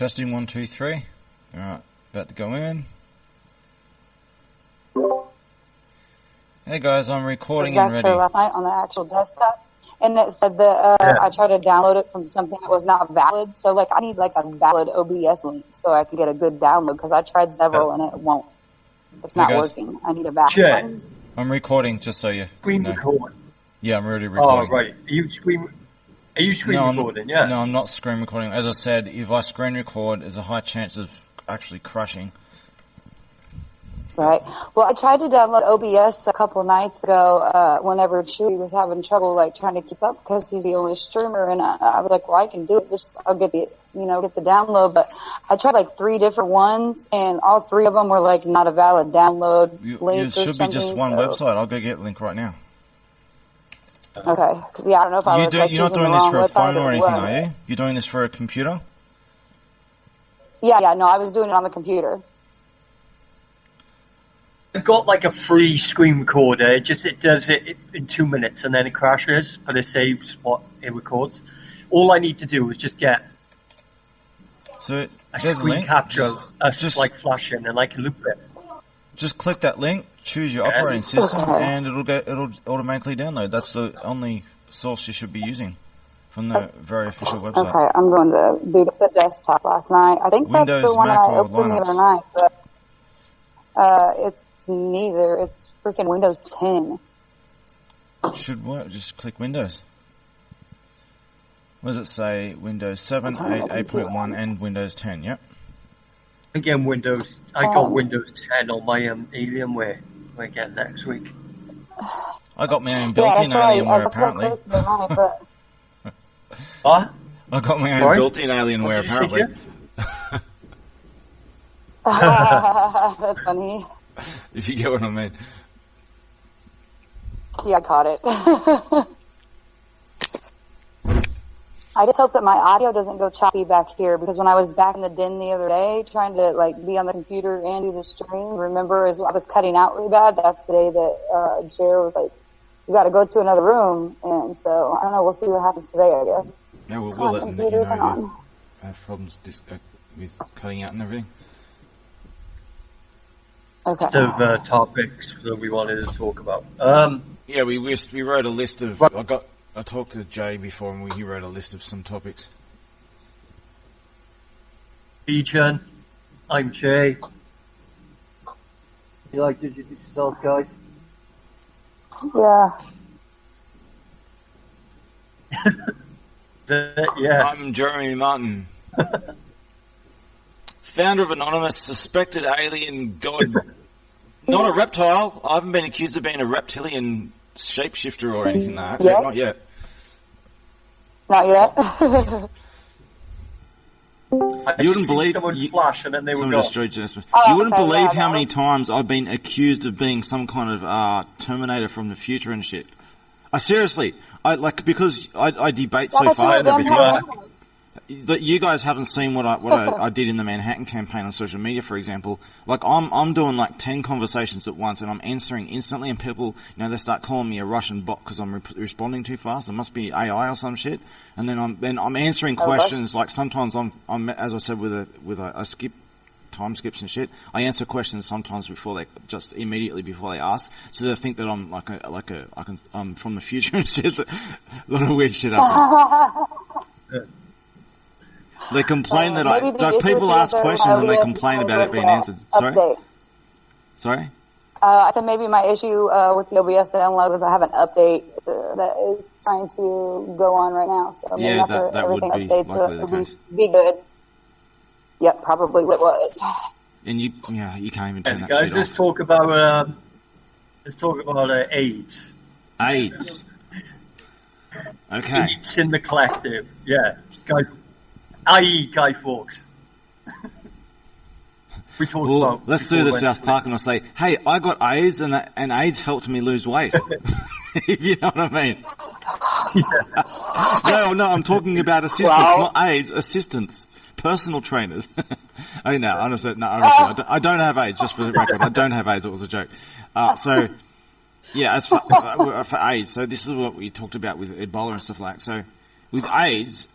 Testing 1, 2, 3. Alright, about to go in. Hey guys, I'm recording and ready. Last night on the actual desktop, and it said that I tried to download it from something that was not valid. So like, I need like a valid OBS link so I can get a good download, because I tried several and it won't. It's not working. I need a valid one. I'm recording, just so you screen know. Record. Yeah, I'm already recording. Oh right, are you screen recording? Yeah. No, I'm not screen recording. As I said, if I screen record, there's a high chance of actually crashing. Right. Well, I tried to download OBS a couple nights ago, whenever Chewy was having trouble, like, trying to keep up, because he's the only streamer, and I was like, well, I can do it. I'll get the download, but I tried like 3 different ones, and all 3 of them were like not a valid download link or something. It should be just one website. I'll go get the link right now. Okay. Because, yeah, I don't know if I was like, you're not doing this for a phone or anything, are you? You're doing this for a computer? Yeah, no, I was doing it on the computer. I've got like a free screen recorder. It does it in 2 minutes and then it crashes, but it saves what it records. All I need to do is just get a screen capture, just like flashing, and I can loop it. Just click that link, choose your operating system, and it'll automatically download. That's the only source you should be using from the very official website. Okay, I'm going to boot up the desktop last night. I think Windows, that's the one Mac, I or opened the Linux? other night, but it's neither. It's freaking Windows 10. Should work. Just click Windows. What does it say? Windows 7, 8, 8.1, and Windows 10. Yep. Again, I got Windows 10 on my Alienware. I get next week. I got my own built-in Alienware apparently. What? I got my own built-in Alienware apparently. That's funny. If you get what I mean. Yeah, I caught it. I just hope that my audio doesn't go choppy back here, because when I was back in the den the other day trying to like be on the computer and do the stream, remember, as I was cutting out really bad. That's the day that Jer was like, "You got to go to another room," and so I don't know. We'll see what happens today, I guess. Yeah, we'll let you know if I have problems with cutting out and everything. Okay. List of topics that we wanted to talk about. Yeah, we wrote a list of. I talked to Jay before, and he wrote a list of some topics. Legion, I'm Jay. You like to introduce yourselves, guys? Yeah. Yeah. I'm Jeremy Martin. Founder of Anonymous, suspected alien god. Not a reptile. I haven't been accused of being a reptilian shapeshifter or anything like that. Yet? Not yet. Not yet. You wouldn't believe someone flash and then they were gone. You wouldn't believe how many times I've been accused of being some kind of Terminator from the future and shit. Seriously, because I debate so fast and everything. But you guys haven't seen what I did in the Manhattan campaign on social media, for example. Like I'm doing like 10 conversations at once, and I'm answering instantly, and people, they start calling me a Russian bot because I'm responding too fast. It must be AI or some shit. And then I'm answering questions. Like sometimes I'm as I said with a skip, time skips and shit. I answer questions sometimes immediately before they ask, so they think that I'm I'm from the future and shit. A lot of weird shit happens. They complain that people ask questions and they complain about it being answered. Sorry? Update. Sorry? I said maybe my issue with the OBS download is I have an update that is trying to go on right now. So maybe after that would everything be updates, likely the it'll case. Be good. Yep, probably what it was. And you can't even turn that guys, shit let's off. talk about AIDS. AIDS. Okay. AIDS in the collective. Yeah. Guy Fawkes. We talked about. Let's do the South Park, and I'll say, "Hey, I got AIDS, and AIDS helped me lose weight." If you know what I mean. Yeah. No, I'm talking about assistants, not AIDS. Assistants, personal trainers. Honestly, I don't have AIDS. Just for the record, I don't have AIDS. It was a joke. As for AIDS, so this is what we talked about with Ebola and stuff like that. So with AIDS,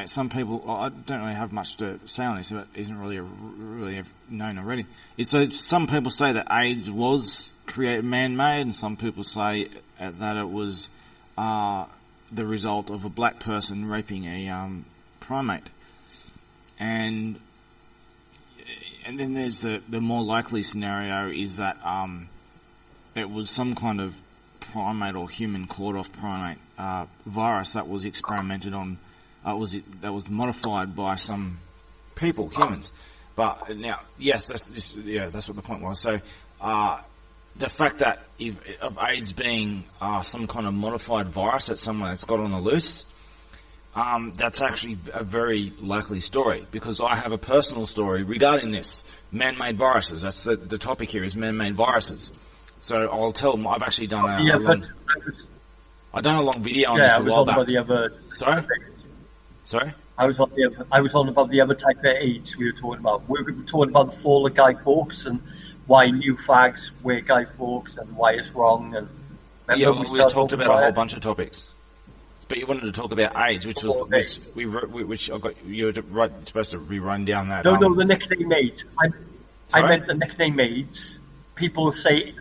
some people, I don't really have much to say on this, but it isn't really known already. So some people say that AIDS was man-made, and some people say that it was the result of a black person raping a primate. And then there's the more likely scenario is that it was some kind of primate or human clawed-off primate virus that was experimented on. That was modified by some people, humans. But now, yes, that's what the point was. So the fact that of AIDS being some kind of modified virus that someone has got on the loose, that's actually a very likely story, because I have a personal story regarding this. Man-made viruses. That's the topic here, is man-made viruses. So I'll tell them. I've actually done I've done a long video on this a while back. Sorry? I was on about the other type of AIDS we were talking about. We were talking about the fall of Guy Fawkes and why new fags wear Guy Fawkes and why it's wrong. And we talked about a whole bunch of topics. But you wanted to talk about AIDS, which I got you were supposed to rerun down that. No, the nickname AIDS. I meant the nickname AIDS. People say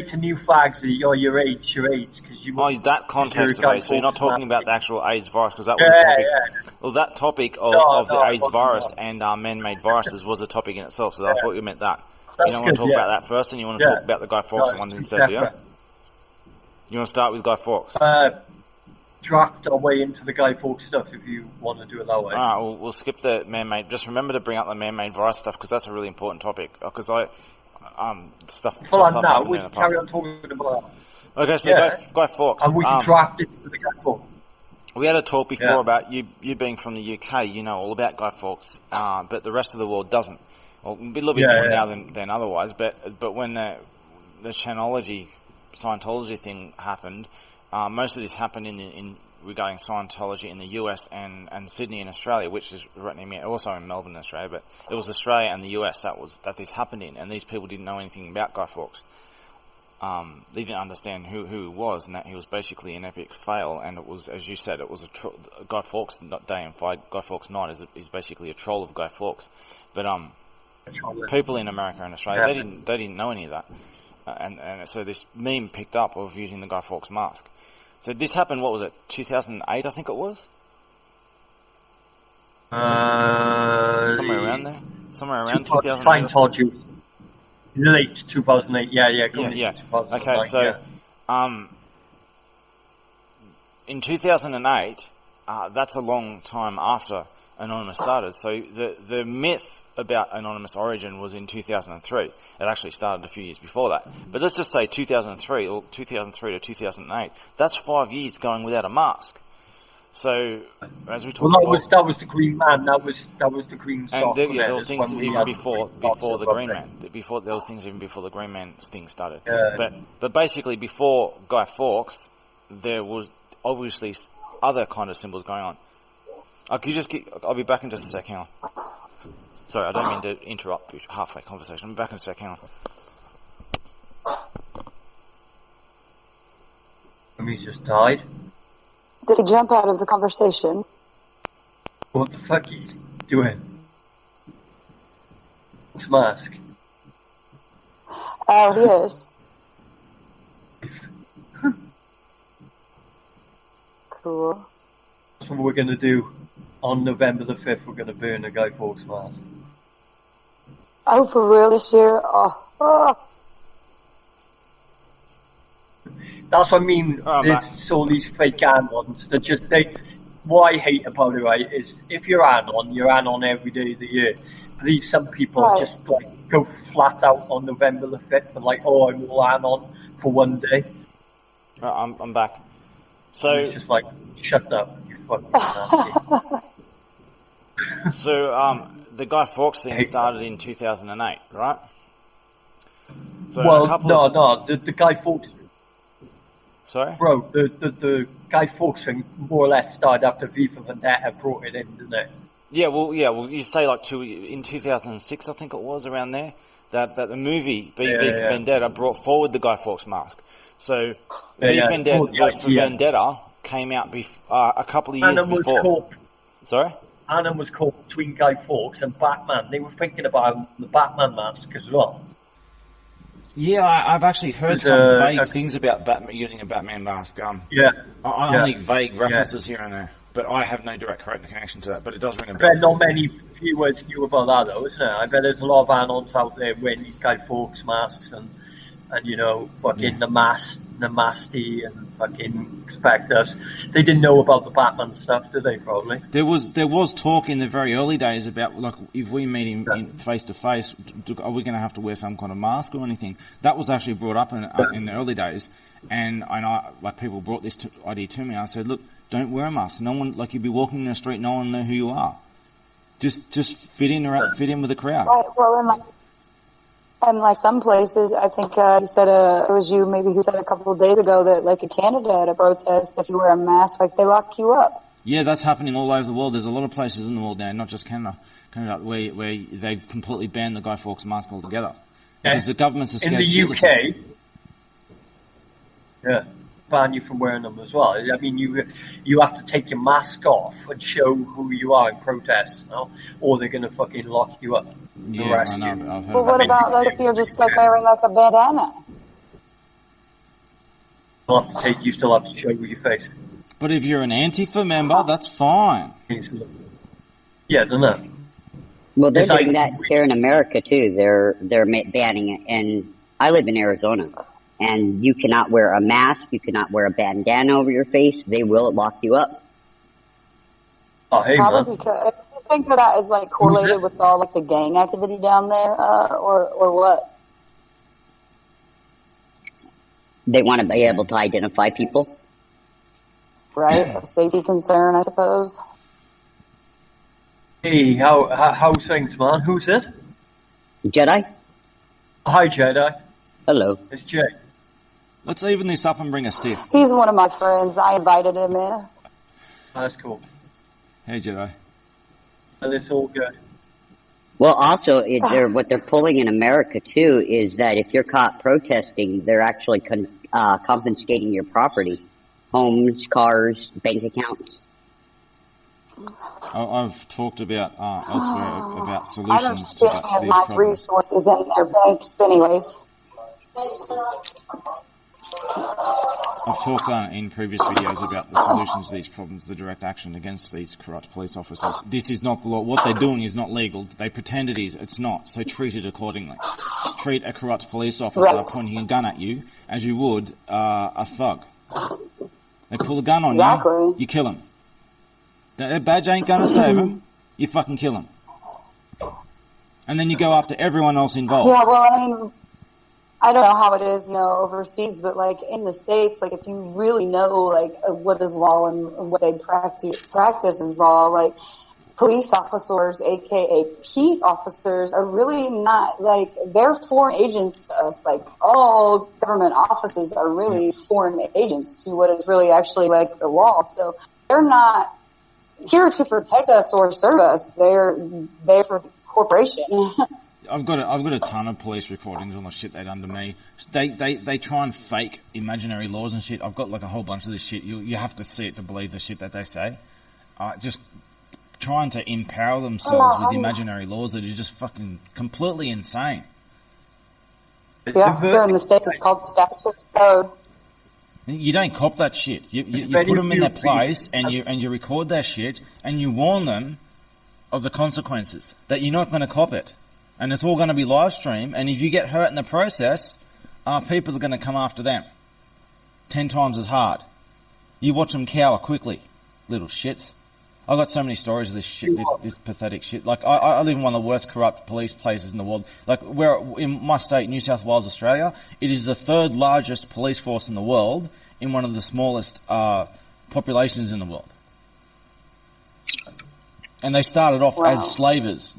to new fags that you're AIDS, because you. Oh, that context of AIDS. So you're not talking about the actual AIDS virus, because that was the topic. Yeah. Well, that topic of the AIDS virus and man-made viruses was a topic in itself. So I thought you meant that. You don't want to talk about that first, and you want to talk about the Guy Fawkes one instead, yeah? You want to start with Guy Fawkes? Draft our way into the Guy Fawkes stuff if you want to do it that way. Alright, we'll skip the man-made. Just remember to bring up the man-made virus stuff, because that's a really important topic. Because stuff. Hold on, now we can carry on talking about. Okay, so Guy Fawkes. And we can draft it for the Guy Fawkes. We had a talk before about you being from the UK. You know all about Guy Fawkes, but the rest of the world doesn't. Well, a little bit more now than otherwise. But when the Scientology thing happened, most of this happened in regarding Scientology in the US and Sydney in Australia, which is right near me, also in Melbourne, Australia, but it was Australia and the US that this happened in, and these people didn't know anything about Guy Fawkes. They didn't understand who he was, and that he was basically an epic fail, and it was, as you said, it was Guy Fawkes Day and Fight, Guy Fawkes Night is basically a troll of Guy Fawkes. But people in America and Australia, they didn't know any of that. And so this meme picked up of using the Guy Fawkes mask. So this happened, what was it, 2008 I think it was? Somewhere around there? Somewhere around 2008? Scientology. Late 2008, yeah. Okay, so, in 2008, that's a long time after Anonymous started. So the myth about Anonymous origin was in 2003. It actually started a few years before that. But let's just say 2003 or 2003 to 2008. That's 5 years going without a mask. So as we talked about, that was the Green Man. That was the Green Sock. And there was things even before the Green Man. There was things even before the Green Man thing started. Yeah. But basically before Guy Fawkes, there was obviously other kind of symbols going on. I'll be back in just a sec. Hang on. Sorry, I don't mean to interrupt halfway conversation. I'll be back in a sec. Hang on. He's just died. Did he jump out of the conversation? What the fuck he's doing? What's mask? Oh, he is. Cool. That's what we're going to do. On November the 5th, we're going to burn a Guy Fawkes mask. Oh, for real this year? Oh. That's what I mean. There's all these fake anons that just what I hate about it, right, is if you're anon every day of the year. But some people just go flat out on November the 5th and I'm all anon for one day. I'm back. So and it's just shut up, you fucking nasty. So the Guy Fawkes thing started in 2008, right? So the Guy Fawkes. Sorry? Bro, the Guy Fawkes thing more or less started after V for Vendetta brought it in, didn't it? Yeah, well, you say in 2006, I think it was, around there, that the movie V for Vendetta brought forward the Guy Fawkes mask. So V for Vendetta came out a couple of years Annan was before. caught. Sorry? Annan was caught between Guy Fawkes and Batman. They were thinking about the Batman mask as well. Yeah, I've actually heard some vague things about Batman using a Batman mask. Only vague references here and there, but I have no direct connection to that. But it does ring a bell. I bet not many viewers knew about that, though, isn't it? I bet there's a lot of Anons out there wearing these Guy Fawkes masks and you know, fucking Namasty and fucking Spectres. They didn't know about the Batman stuff, did they? Probably. There was talk in the very early days about, like, if we meet him face to face, are we going to have to wear some kind of mask or anything? That was actually brought up in the early days, and people brought this idea to me. I said, look, don't wear a mask. No one, like, you'd be walking in the street, no one will know who you are. Just fit in with the crowd. Right. Well, and like some places, I think you said it was you maybe who said a couple of days ago that like in Canada at a protest, if you wear a mask, like they lock you up. Yeah, that's happening all over the world. There's a lot of places in the world now, not just Canada, where they've completely banned the Guy Fawkes mask altogether because the governments are scared. In the UK, ban you from wearing them as well. I mean, you have to take your mask off and show who you are in protest, you know? Or they're going to fucking lock you up. Yeah, I know. Well, what about like if you're just like wearing like a bandana? You still have to show your face. But if you're an Antifa member, that's fine. Yeah, don't know. Well, they're doing that here in America too. They're banning it, and I live in Arizona. And you cannot wear a mask, you cannot wear a bandana over your face. They will lock you up. Oh, hey, probably because I think that is like correlated with all like the gang activity down there, or what? They want to be able to identify people, right? A safety concern, I suppose. Hey, how's things, man? Who's this? Jedi. Hi, Jedi. Hello. It's Jay. Let's even this up and bring a Sith. He's one of my friends. I invited him in. That's cool. Hey, Jedi. And it's all good. Well, also, what they're pulling in America, too, is that if you're caught protesting, they're actually confiscating your property. Homes, cars, bank accounts. I've talked about elsewhere about solutions I don't to think that. have my resources in their banks anyways. I've talked in previous videos about the solutions to these problems, the direct action against these corrupt police officers. This is not the law. What they're doing is not legal. They pretend it is. It's not. So treat it accordingly. Treat a corrupt police officer pointing a gun at you as you would a thug. They pull a gun on you, you kill him. That badge ain't gonna save him. You fucking kill him. And then you go after everyone else involved. Yeah, well, I mean, I don't know how it is, overseas, but like in the States, like if you really know like what is law and what they practice is law, like police officers, aka peace officers, are really not like, they're foreign agents to us. Like all government offices are really foreign agents to what is really actually like the law. So they're not here to protect us or serve us. They're there for the corporation. I've got a ton of police recordings on the shit they done to me. They try and fake imaginary laws and shit. I've got like a whole bunch of this shit. You have to see it to believe the shit that they say. Just trying to empower themselves with imaginary laws that are just fucking completely insane. Yeah, here in the States it's called statutory code. You don't cop that shit. You put them in their place and you record their shit and you warn them of the consequences, that you're not going to cop it. And it's all going to be live stream, and if you get hurt in the process, people are going to come after them 10 times as hard. You watch them cower quickly, little shits. I've got so many stories of this shit, this pathetic shit. Like, I live in one of the worst corrupt police places in the world. Like, where, in my state, New South Wales, Australia, it is the third largest police force in the world, in one of the smallest populations in the world. And they started off as slavers,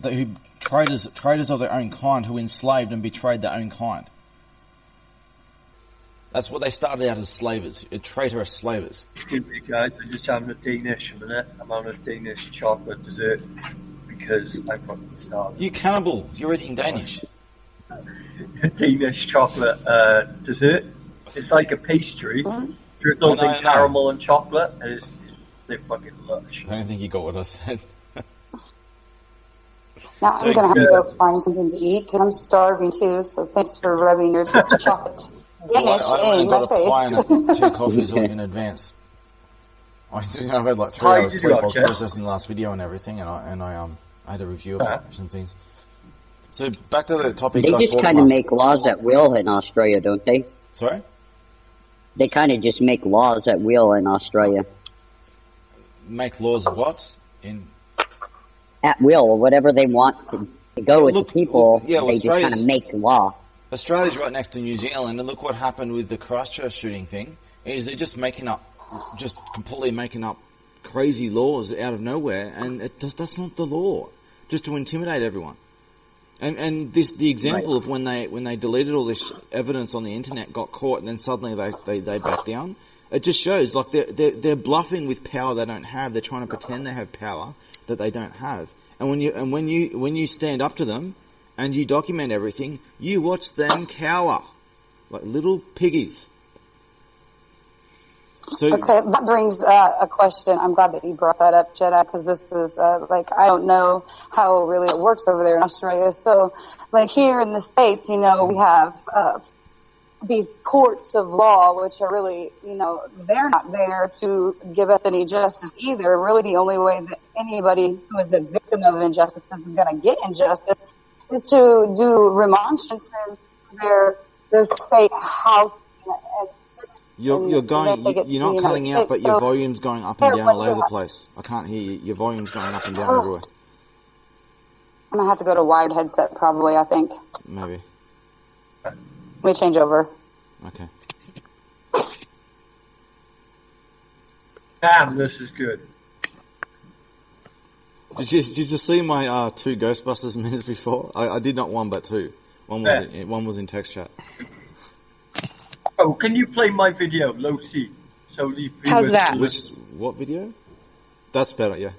traitors of their own kind, who enslaved and betrayed their own kind. That's what they started out as, slavers, traitorous slavers. Excuse me, guys, I'm just having a Danish a minute. I'm on a Danish chocolate dessert because I'm fucking starving. You cannibal, you're eating Danish. Danish chocolate dessert. It's like a pastry drizzled in caramel and chocolate. chocolate, and they're fucking lush. I don't think you got what I said. Now So, I'm gonna have to go find something to eat because I'm starving too. So thanks for rubbing your chocolate Danish I in my got a pie face. and 2 coffees in advance. I've had like 3 hours sleep. I was processing the last video and everything, and I had a review of some things. So back to the topic. They just kind of make laws at will in Australia, don't they? Sorry? They kind of just make laws at will in Australia. Make laws of what? At will, or whatever they want to go with the people, they just kind of make law. Australia's right next to New Zealand, and look what happened with the Christchurch shooting thing, is they're just completely making up crazy laws out of nowhere, and that's not the law, just to intimidate everyone. And the example of when they deleted all this evidence on the internet, got caught, and then suddenly they back down. It just shows like they're bluffing with power they don't have. They're trying to pretend they have power that they don't have. And when you stand up to them and you document everything, you watch them cower like little piggies. So, okay, that brings a question. I'm glad that you brought that up, Jedi, because this is I don't know how really it works over there in Australia. So, like here in the States, we have these courts of law, which are really, they're not there to give us any justice either. Really, the only way that anybody who is a victim of injustice is going to get injustice is to do remonstrances to their state house and you're not cutting out, but your volume's going up and down all over the place. I can't hear you. Your volume's going up and down everywhere. I'm going to have to go to wired headset probably, I think. Maybe. Let me change over. Okay. Damn, this is good. Did you see my 2 Ghostbusters minutes before? I did not 1 but 2. One was in text chat. Oh, can you play my video, low C? So the how's that? What video? That's better, yeah.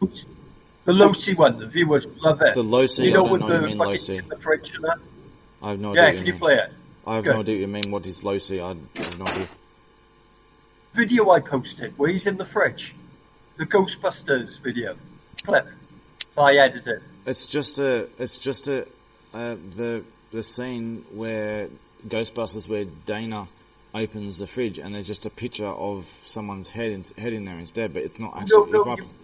The low C one, the viewers love it. The low C, you know, I don't know what you mean low C. In the fridge and that? I have no idea. Yeah, can you play it? I have no idea what you mean. What is low C? I have no idea. Video I posted where he's in the fridge. The Ghostbusters video. Clip. I edited. It's just the scene where Ghostbusters where Dana opens the fridge and there's just a picture of someone's head in there instead, but it's not actually.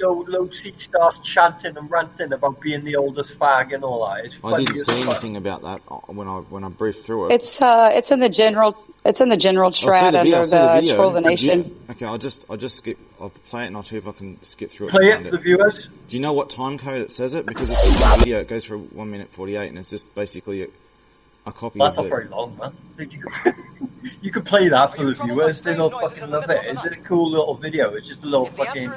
Low C starts chanting and ranting about being the oldest fag and all that. I didn't see anything about that when I briefed through it. It's in the general chat under the Troll the Nation. Okay, I'll just skip. I'll play it and I'll see if I can skip through it. Play it for the viewers. Do you know what time code it says it? Because it's a video. It goes for 1 minute 48, and it's just basically a copy. That's not very long, man. You could play that for the viewers. They'll fucking love it. It's a cool little video. It's just a little fucking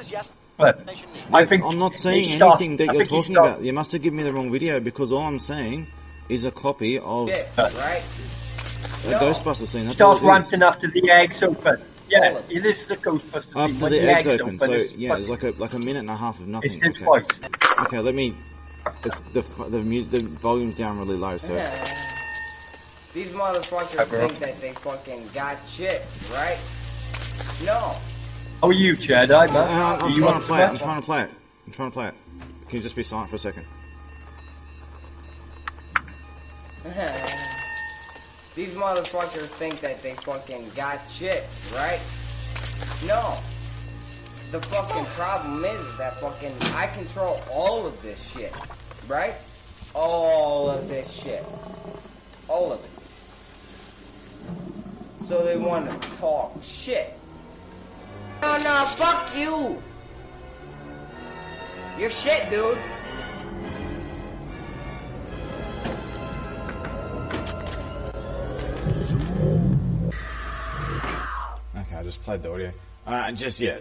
clip. I'm not saying anything that you're talking about. You must have given me the wrong video because all I'm saying is a copy of a Ghostbusters scene. That's starts ranting after the eggs open. Yeah, it is the Ghostbusters scene. After the eggs open. So yeah, it's like a minute and a half of nothing. It's twice. Okay, let me. It's the volume's down really low, so. These motherfuckers think that they fucking got shit, right? No. How are you, Jedi, man? I'm trying to play it. Can you just be silent for a second? These motherfuckers think that they fucking got shit, right? No. The fucking problem is that fucking I control all of this shit, right? All of this shit. All of it. So they want to talk shit. No, fuck you. You're shit, dude. Okay, I just played the audio.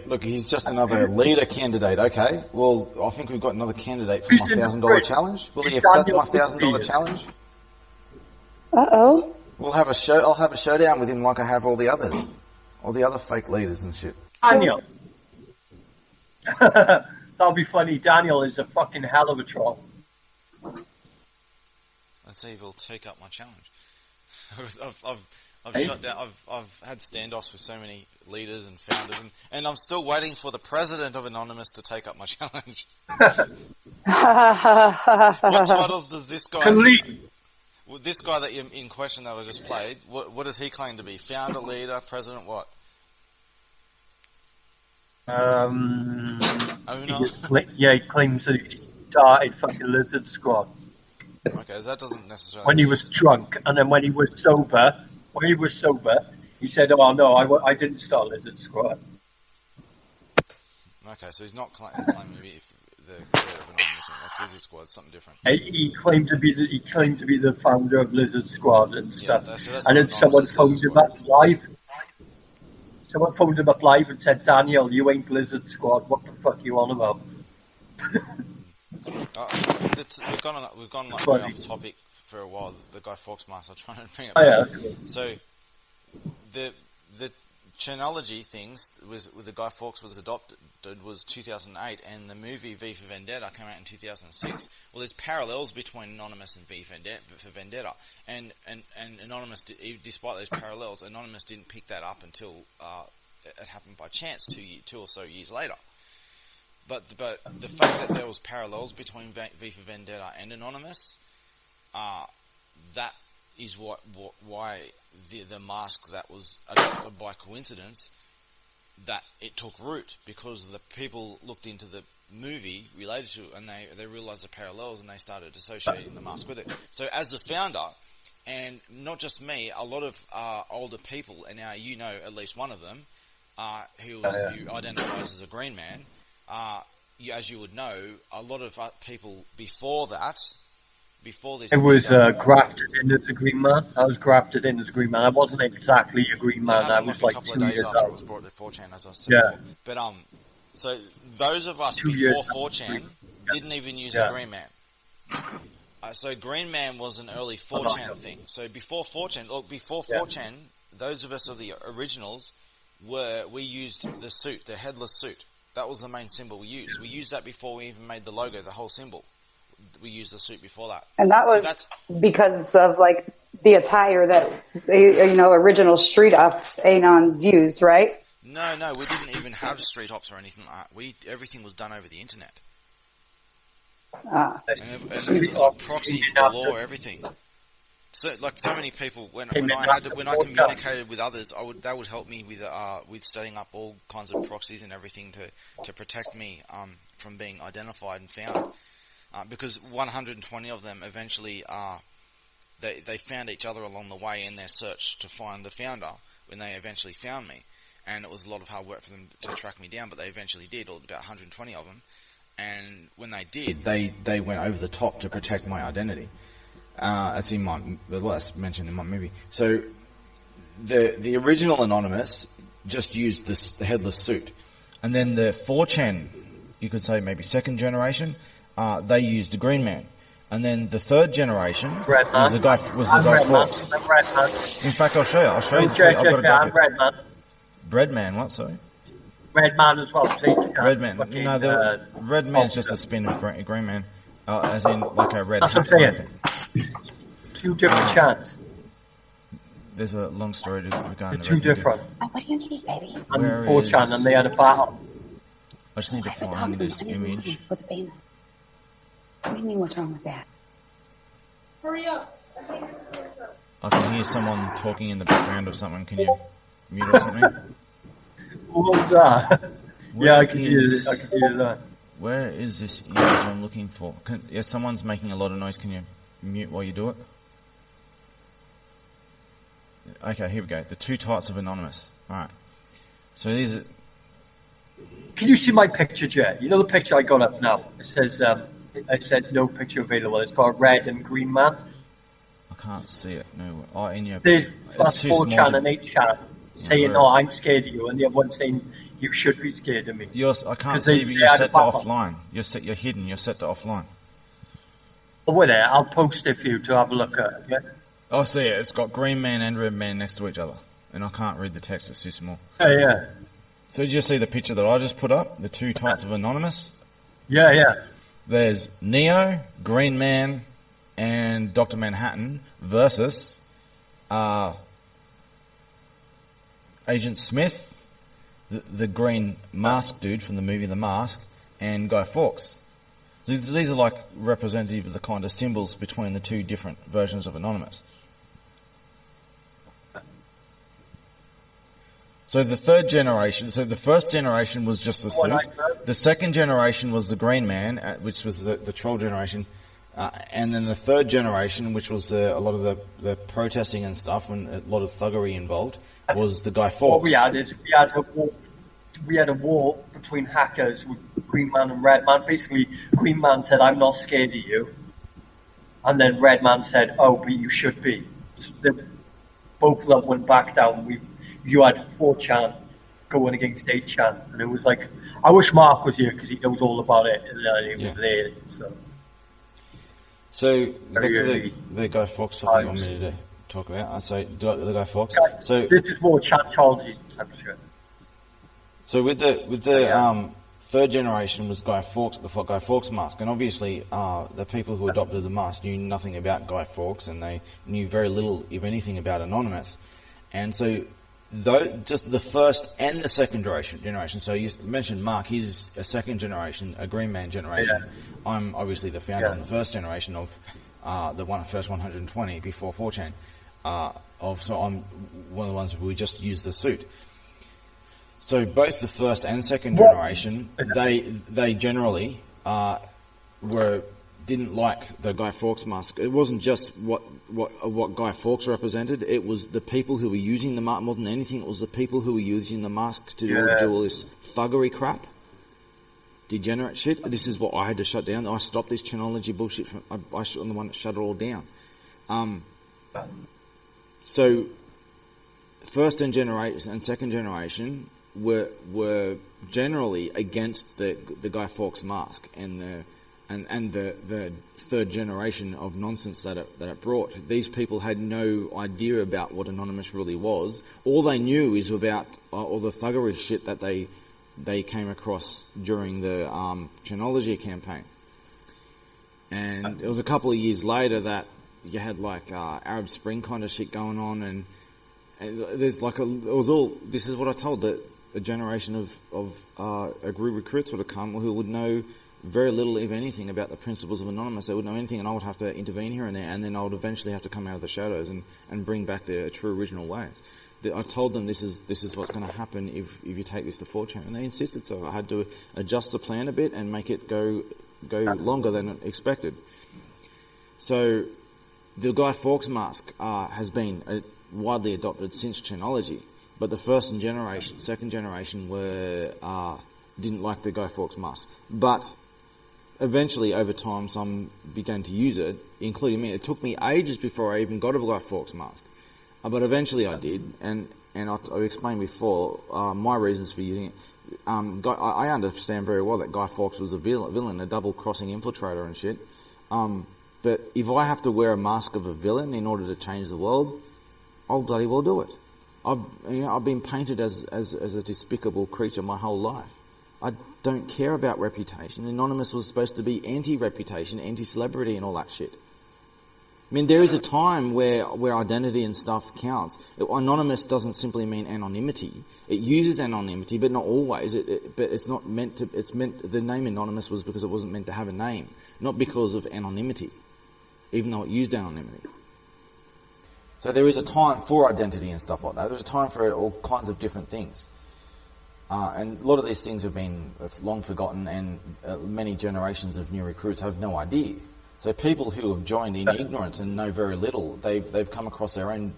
Look, he's just another leader candidate, okay? Well, I think we've got another candidate for my $1,000 challenge. Will he accept my $1,000 challenge? Uh-oh. I'll have a showdown with him like I have all the other fake leaders and shit. Daniel. That'll be funny. Daniel is a fucking hell of a troll. Let's see if he'll take up my challenge. I've shot down. I've had standoffs with so many leaders and founders, and I'm still waiting for the president of Anonymous to take up my challenge. What titles does this guy? This guy that you're in question that I just played, what does he claim to be? Founder, leader, president, what? Owner. Owner? He claims that he started fucking Lizard Squad. Okay, that doesn't necessarily... When he was drunk, and then when he was sober, he said, "Oh no, I didn't start Lizard Squad." Okay, so he's not claiming to be the creator of Anonymous. That's Lizard Squad. It's something different. He claimed to be the founder of Lizard Squad and stuff. Yeah, that's and then someone phoned him up live. Someone phoned him up live and said, "Daniel, you ain't Lizard Squad. What the fuck you on about?" We've gone like way off topic for a while. The Guy Fawkes mask. I'll try and bring it back. Yeah, that's cool. So the chronology things was with the Guy Fawkes was adopted was 2008, and the movie V for Vendetta came out in 2006. Well, there's parallels between Anonymous and V for Vendetta, and Anonymous, despite those parallels, Anonymous didn't pick that up until it happened by chance 2 or so years later. But the fact that there was parallels between V for Vendetta and Anonymous, that is why the mask that was adopted by coincidence, that it took root, because the people looked into the movie related to it, and they realized the parallels, and they started associating the mask with it. So as a founder, and not just me, a lot of older people, and now you know at least one of them, who identifies as a Green Man, as you would know, a lot of people before this... It was grafted in as a Green Man. I was grafted in as a Green Man. I wasn't exactly a Green Man. I was like 2 years after old. It was brought to 4chan, as I said before. But so those of us before 4chan didn't even use a Green Man. So Green Man was an early 4chan thing. So before 4chan, those of us of the originals we used the suit, the headless suit. That was the main symbol we used. We used that before we even made the logo, the whole symbol. We used the suit before that. And that was because of like the attire that original street ops Anons used, right? No, we didn't even have street ops or anything like that. Everything was done over the internet. And it was like proxies galore, everything. So, like so many people, when I communicated with others, that would help me with setting up all kinds of proxies and everything to protect me from being identified and found. Because 120 of them eventually they found each other along the way in their search to find the founder when they eventually found me. And it was a lot of hard work for them to track me down, but they eventually did, about 120 of them. And when they did, they went over the top to protect my identity. As mentioned in my movie. So the original Anonymous just used the headless suit, and then the 4chan, you could say maybe second generation, they used the Green Man, and then the third generation was the guy Fawkes. In fact, I'll show you. I've got a graphic. Redman. Redman, what? Sorry. Redman as well. Redman. No, the Redman's just a spin of Green Man, as in like a red. That's what I'm saying. 2 different chants. There's a long story regarding the 2 different. What do you need, baby? And 4chan, and they had a battle. I just need to find this image. What do you mean, what's wrong with that? Hurry up. I can hear someone talking in the background or something. Can you mute or something? What was that? I can hear that. Where is this image I'm looking for? Someone's making a lot of noise. Can you mute while you do it? Okay, here we go. The 2 types of Anonymous. Alright. So these are... Can you see my picture, Jay? You know the picture I got up now? It says no picture available. It's got red and green man. I can't see it. No. Oh, in your... That's 4chan and 8chan saying, "Oh, I'm scared of you," and the other one saying, "You should be scared of me." I can't see, but you're set to offline. You're hidden. You're set to offline. Oh, wait there. I'll post it for you to have a look at. Yeah. Oh, see it. It's got Green Man and Red Man next to each other, and I can't read the text. It's too small. Yeah. So did you see the picture that I just put up? The 2 types of Anonymous. Yeah. There's Neo, Green Man, and Dr. Manhattan versus Agent Smith, the green mask dude from the movie The Mask, and Guy Fawkes. So these are like representative of the kind of symbols between the two different versions of Anonymous. So the third generation, so the first generation was just the suit. The second generation was the Green Man, which was the troll generation. And then the third generation, which was a lot of the protesting and stuff, and a lot of thuggery involved, was the Guy Fawkes. What we had is we had a war between hackers with Green Man and Red Man. Basically, Green Man said, "I'm not scared of you," and then Red Man said, "Oh, but you should be." So both of them went back down. You had 4chan going against 8chan, and it was like, I wish Mark was here because he knows all about it, and he was there. So back to the Guy Fawkes topic you want me to talk about. So the Guy Fawkes. So this is more Chatology type of shit. So with the third generation was Guy Fawkes, the Guy Fawkes mask, and obviously the people who adopted the mask knew nothing about Guy Fawkes, and they knew very little, if anything, about Anonymous. And so just the first and the second generation. So you mentioned Mark, he's a second generation, a Green Man generation. Yeah. I'm obviously the founder in the first generation of first 120 before 4chan. So I'm one of the ones who we just use the suit. So both the first and second generation, they generally didn't like the Guy Fawkes mask. It wasn't just what Guy Fawkes represented. It was the people who were using the mask more than anything. It was the people who were using the mask to do all this thuggery crap, degenerate shit. This is what I had to shut down. I stopped this Chanology bullshit. I'm the one that shut it all down. So first and second generation were generally against the Guy Fawkes mask and the third generation of nonsense that it brought. These people had no idea about what Anonymous really was. All they knew is about all the thuggery shit that they came across during the Chanology campaign. And it was a couple of years later that you had like Arab Spring kind of shit going on, and there's like this is what I told that a generation of Agri recruits would have come who would know very little, if anything, about the principles of Anonymous. They wouldn't know anything, and I would have to intervene here and there, and then I would eventually have to come out of the shadows and bring back the true original ways. I told them this is what's going to happen if you take this to 4chan, and they insisted, so I had to adjust the plan a bit and make it go longer than expected. So the Guy Fawkes mask has been widely adopted since Chanology, but the first generation, second generation didn't like the Guy Fawkes mask. But eventually, over time, some began to use it, including me. It took me ages before I even got a Guy Fawkes mask. But eventually I did, and I explained before my reasons for using it. I understand very well that Guy Fawkes was a villain, a double-crossing infiltrator and shit. But if I have to wear a mask of a villain in order to change the world, I'll bloody well do it. I've been painted as a despicable creature my whole life. I don't care about reputation. Anonymous was supposed to be anti-reputation, anti-celebrity and all that shit. I mean, there is a time where identity and stuff counts. Anonymous doesn't simply mean anonymity. It uses anonymity, but not always. But it's not meant to. It's meant. The name Anonymous was because it wasn't meant to have a name, not because of anonymity, even though it used anonymity. So there is a time for identity and stuff like that. There's a time for all kinds of different things. And a lot of these things have been long forgotten, and many generations of new recruits have no idea. So people who have joined in ignorance and know very little, they've come across their own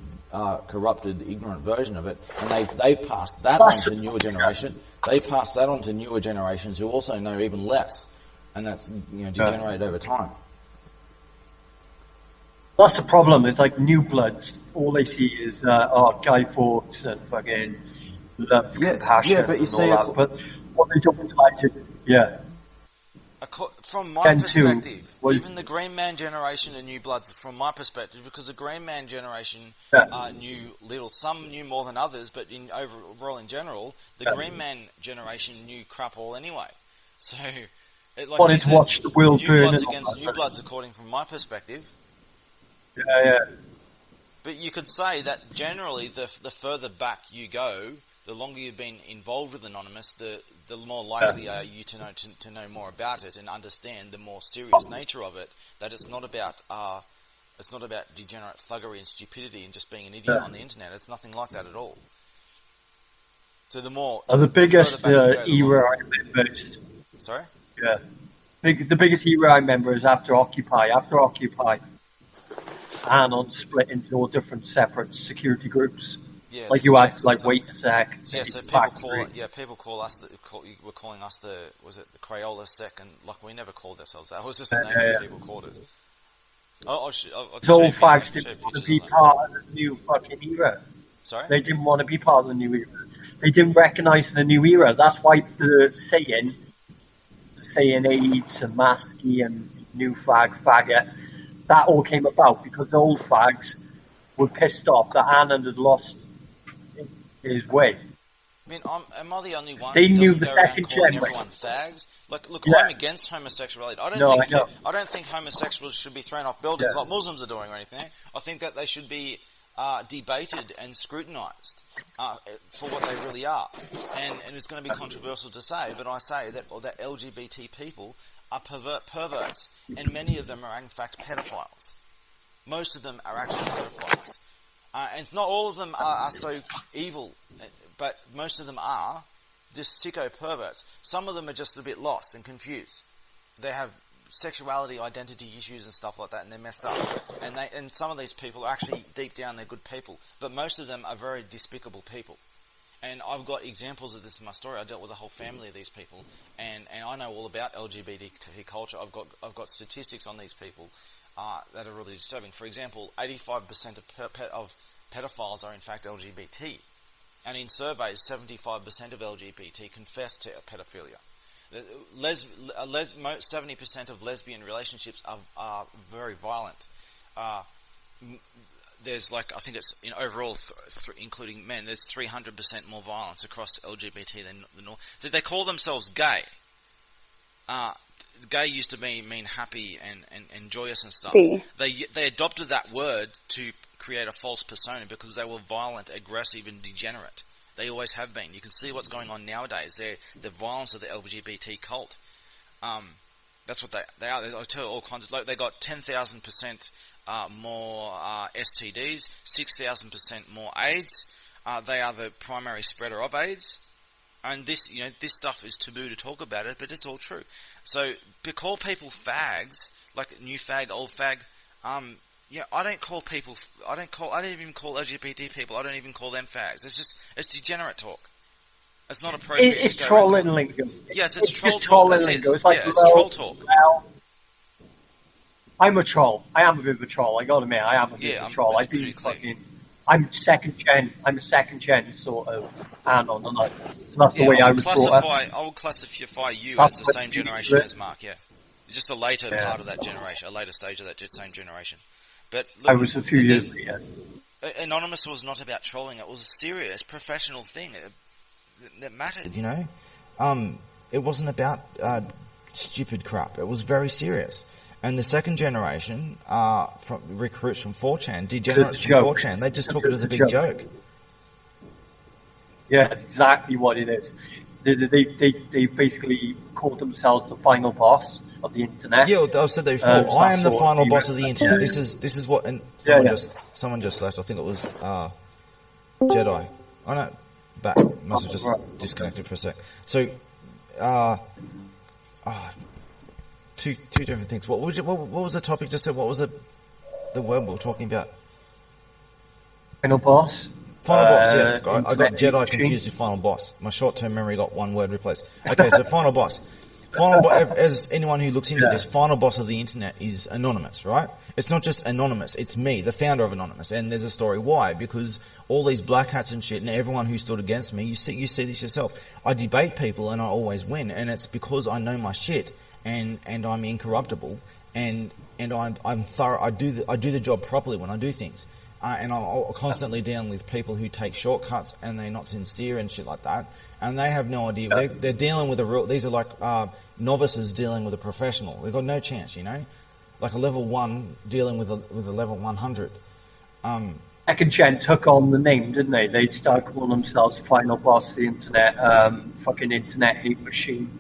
corrupted, ignorant version of it, and they've passed that on to newer generation. They pass that on to newer generations who also know even less, and that's degenerated over time. That's the problem. It's like new bloods. All they see is Guy Fawkes and fucking love, compassion, but you see, but what they don't realize is, from my perspective, even the Green Man generation and New Bloods, from my perspective, because the Green Man generation knew little. Some knew more than others, but overall in general, the Green Man generation knew crap all anyway. So, wanted to watch the world burn against New Bloods, according from my perspective. But you could say that generally, the further back you go, the longer you've been involved with Anonymous, the more likely are you to know more about it and understand the more serious nature of it. That it's not about degenerate thuggery and stupidity and just being an idiot on the internet. It's nothing like that at all. So the more the biggest era I remember. Sorry. Yeah. The biggest era I remember is after Occupy. After Occupy, Anon split into all different separate security groups. Yeah, like you had, like Wait a Sec. Yeah, so people call us. Were calling us the Crayola Sec, and like we never called ourselves that. It was just a name that people called it. All fags didn't want to be part of the new fucking era. Sorry? They didn't want to be part of the new era. They didn't recognise the new era. That's why the saying AIDS and masky and new faggot, that all came about because the old fags were pissed off that Anand had lost his way. I mean, am I the only one they who knew doesn't the go around second calling generation. everyone fags? Look, Yeah. I'm against homosexuality. I don't think homosexuals should be thrown off buildings like Muslims are doing or anything. I think that they should be debated and scrutinised for what they really are. And it's going to be controversial to say, but I say that LGBT people are perverts, and many of them are in fact pedophiles. Most of them are actually pedophiles. And it's not all of them are so evil, but most of them are just sicko perverts. Some of them are just a bit lost and confused. They have sexuality, identity issues and stuff like that, and they're messed up. And some of these people are actually, deep down, they're good people. But most of them are very despicable people. And I've got examples of this in my story. I dealt with a whole family of these people, and I know all about LGBT culture. I've got statistics on these people that are really disturbing. For example, 85% of pedophiles are in fact LGBT. And in surveys, 75% of LGBT confess to pedophilia. 70% of lesbian relationships are very violent. There's I think it's overall, including men, there's 300% more violence across LGBT than the norm. So they call themselves gay. Gay used to mean happy and joyous and stuff. They adopted that word to create a false persona because they were violent, aggressive, and degenerate. They always have been. You can see what's going on nowadays. The violence of the LGBT cult. That's what they are. I tell you all kinds of. They got 10,000% more STDs, 6,000% more AIDS. They are the primary spreader of AIDS. And this stuff is taboo to talk about it, but it's all true. So to call people fags, like new fag, old fag, I don't call people. I don't even call LGBT people. I don't even call them fags. It's degenerate talk. It's not appropriate. It's trolling lingo. Yes, it's troll just talk. Trolling lingo. It's it's troll talk. Well, I'm a troll. I am a bit of a troll. I gotta admit, I am a bit of a troll. I've been fucking. I'm second gen. I'm a second gen sort of Anon, and so that's the way I would brought up. I would classify you as the same generation as Mark. Yeah, just a later part of that generation, a later stage of that same generation. But look, I was a few years later. Anonymous was not about trolling. It was a serious, professional thing that mattered. It wasn't about stupid crap. It was very serious. And the second generation, from recruits from 4chan, degenerates from 4chan, they just took it as a big joke. Yeah, that's exactly what it is. They basically called themselves the final boss of the internet. Yeah, I've said that before. I am the final boss of the internet. This is what. And someone just left. I think it was Jedi. Oh no, back must have just disconnected for a sec. So, two different things. What was the topic? Just said what was the word we were talking about? Final boss. Final boss. Yes, I got Jedi confused with final boss. My short-term memory got one word replaced. Okay, so final boss. As anyone who looks into this, final boss of the internet is Anonymous, right? It's not just Anonymous, it's me, the founder of Anonymous. And there's a story why, because all these black hats and shit and everyone who stood against me, you see this yourself. I debate people and I always win, and it's because I know my shit and I'm incorruptible and I'm thorough. I do the job properly when I do things. And I'm constantly dealing with people who take shortcuts and they're not sincere and shit like that. And they have no idea. They're dealing with these are like novices dealing with a professional. They've got no chance, Like a level 1 dealing with a level 100. second gen took on the name, didn't they? They started calling themselves Final Boss, the internet, fucking internet hate machine.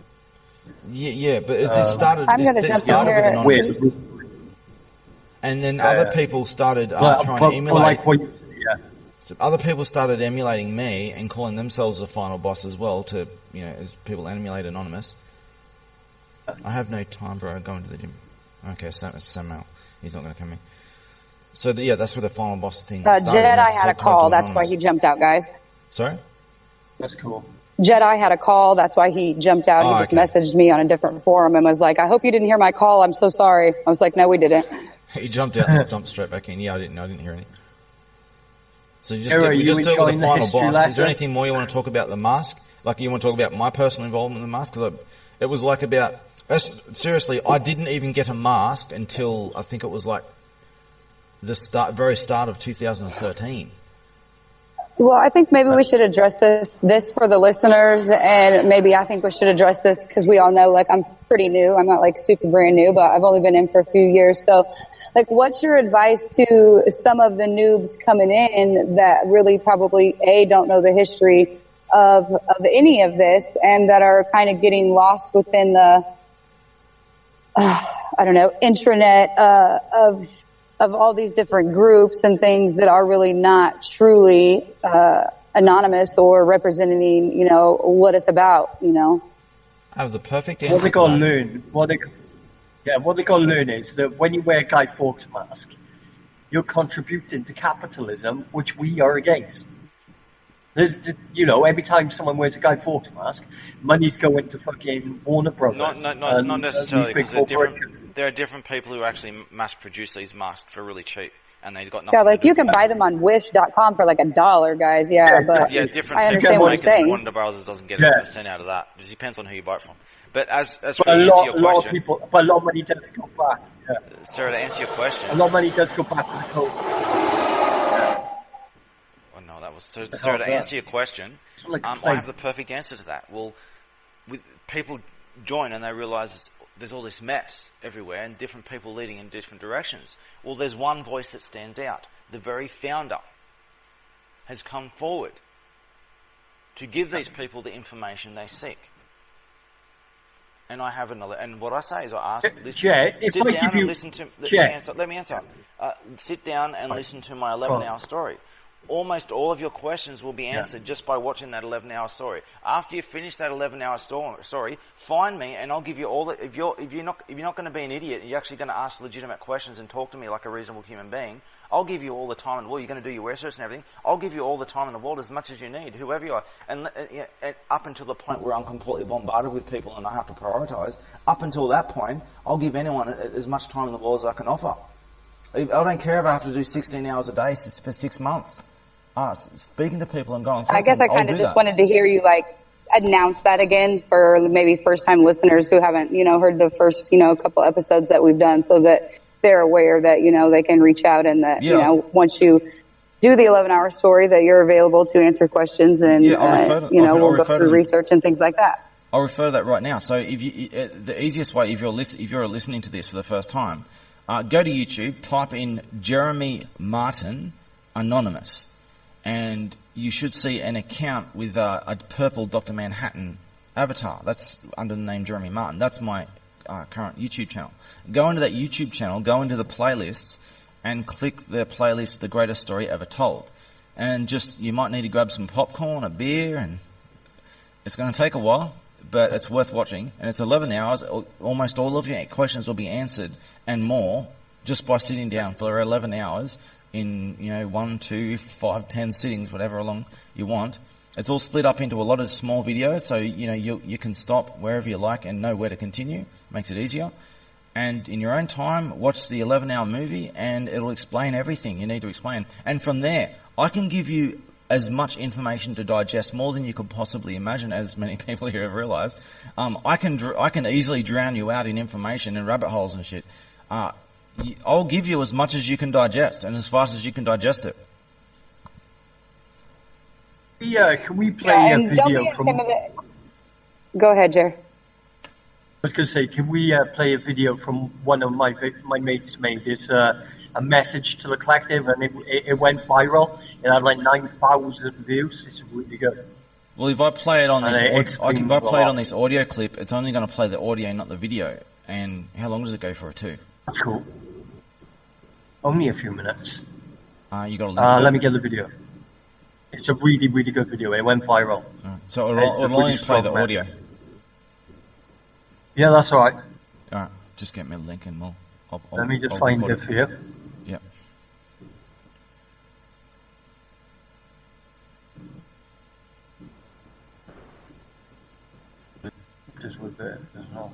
Yeah, but it started. I'm gonna It jump started in with here. Anonymous, and then other people started trying to emulate. So other people started emulating me and calling themselves the final boss as well. To as people emulate Anonymous. I have no time, bro. I'm going to the gym. Okay, so it's Samuel. He's not going to come in. So that's where the final boss thing started. Jedi had a call. That's why he jumped out, guys. Sorry? That's cool. Jedi had a call. That's why he jumped out. He just messaged me on a different forum and was like, "I hope you didn't hear my call. I'm so sorry." I was like, "No, we didn't." He jumped out and just jumped straight back in. Yeah, I didn't hear anything. So we just dealt with the final boss. Is there anything more you want to talk about the mask? Like you want to talk about my personal involvement in the mask? Because it was like seriously, I didn't even get a mask until I think it was like the very start of 2013. Well, I think maybe we should address this for the listeners, and maybe I think we should address this because we all know, like, I'm pretty new. I'm not like super brand new, but I've only been in for a few years. So, like, what's your advice to some of the noobs coming in that really probably don't know the history of any of this and that are kind of getting lost within the intranet of all these different groups and things that are really not truly anonymous or representing, what it's about, I have the perfect answer. What they gotta learn, what they gotta learn is that when you wear a Guy Fawkes mask, you're contributing to capitalism, which we are against. Every time someone wears a Guy Fawkes mask, money's going to fucking Warner Brothers. Not necessarily, because there are different people who actually mass produce these masks for really cheap, and they've got nothing. Yeah, like you can buy them on Wish.com for like $1, guys. Yeah, but different. I understand what you're saying. Warner Brothers doesn't get a percent out of that. It just depends on who you buy it from. But as for your question, but a lot of money does go back. Yeah. Sarah, to answer your question, a lot of money does go back to the code. So to answer your question, I have the perfect answer to that. Well, people join and they realise there's all this mess everywhere and different people leading in different directions. Well, there's one voice that stands out. The very founder has come forward to give these people the information they seek. And I have and what I say is I ask, sit down and listen to. Let me answer. Sit down and listen to my 11-hour story. Almost all of your questions will be answered just by watching that 11-hour story. After you finish that 11-hour story, find me and I'll give you all the. If you're not going to be an idiot, and you're actually going to ask legitimate questions and talk to me like a reasonable human being, I'll give you all the time in the world. You're going to do your research and everything. I'll give you all the time in the world, as much as you need, whoever you are, and up until the point where I'm completely bombarded with people and I have to prioritise. Up until that point, I'll give anyone as much time in the world as I can offer. I don't care if I have to do 16 hours a day for 6 months. Speaking to people and going through I guess I kind of just wanted to hear you announce that again for maybe first time listeners who haven't, heard the first, couple episodes that we've done, so that they're aware that, they can reach out and that, once you do the 11-hour story that you're available to answer questions and, we'll go through research and things like that. I'll refer to that right now. So if you, the easiest way, if you're listening to this for the first time, go to YouTube, type in Jeremy Martin Anonymous. And you should see an account with a purple Dr. Manhattan avatar. That's under the name Jeremy Martin. That's my current YouTube channel. Go into that YouTube channel, go into the playlists, and click the playlist, The Greatest Story Ever Told. And you might need to grab some popcorn, a beer, and it's going to take a while, but it's worth watching. And it's 11 hours. Almost all of your questions will be answered and more just by sitting down for 11 hours. In 1, 2, 5, 10 sittings, whatever long you want. It's all split up into a lot of small videos, so you can stop wherever you like and know where to continue. Makes it easier. And in your own time, watch the 11-hour movie, and it'll explain everything you need to explain. And from there, I can give you as much information to digest, more than you could possibly imagine, as many people here have realised. I can easily drown you out in information and rabbit holes and shit. I'll give you as much as you can digest and as fast as you can digest it. Yeah, can we play a video from... Go ahead, Jer. I was going to say, can we play a video from one of my mates made? It's a message to the collective, and it went viral. It had like 9,000 views. It's really good. Well, if I play it on this, if I play it on this audio clip, it's only going to play the audio, not the video. And how long does it go for it too? That's cool. Only a few minutes. You got a link. Let me get the video. It's a really, really good video. It went viral. So it'll only play the audio. Yeah, that's all right. All right, just get me a link and I'll Let me just find it for you. Yep. Just with it as well.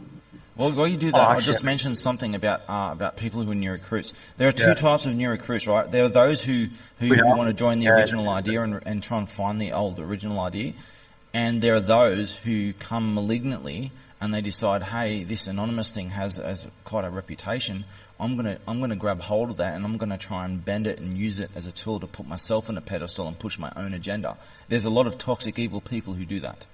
Well, while you do that, I just mentioned something about people who are new recruits. There are two types of new recruits, right? There are those who want to join the original idea and try and find the old original idea, and there are those who come malignantly and they decide, hey, this anonymous thing has quite a reputation. I'm gonna grab hold of that and I'm gonna try and bend it and use it as a tool to put myself on a pedestal and push my own agenda. There's a lot of toxic, evil people who do that.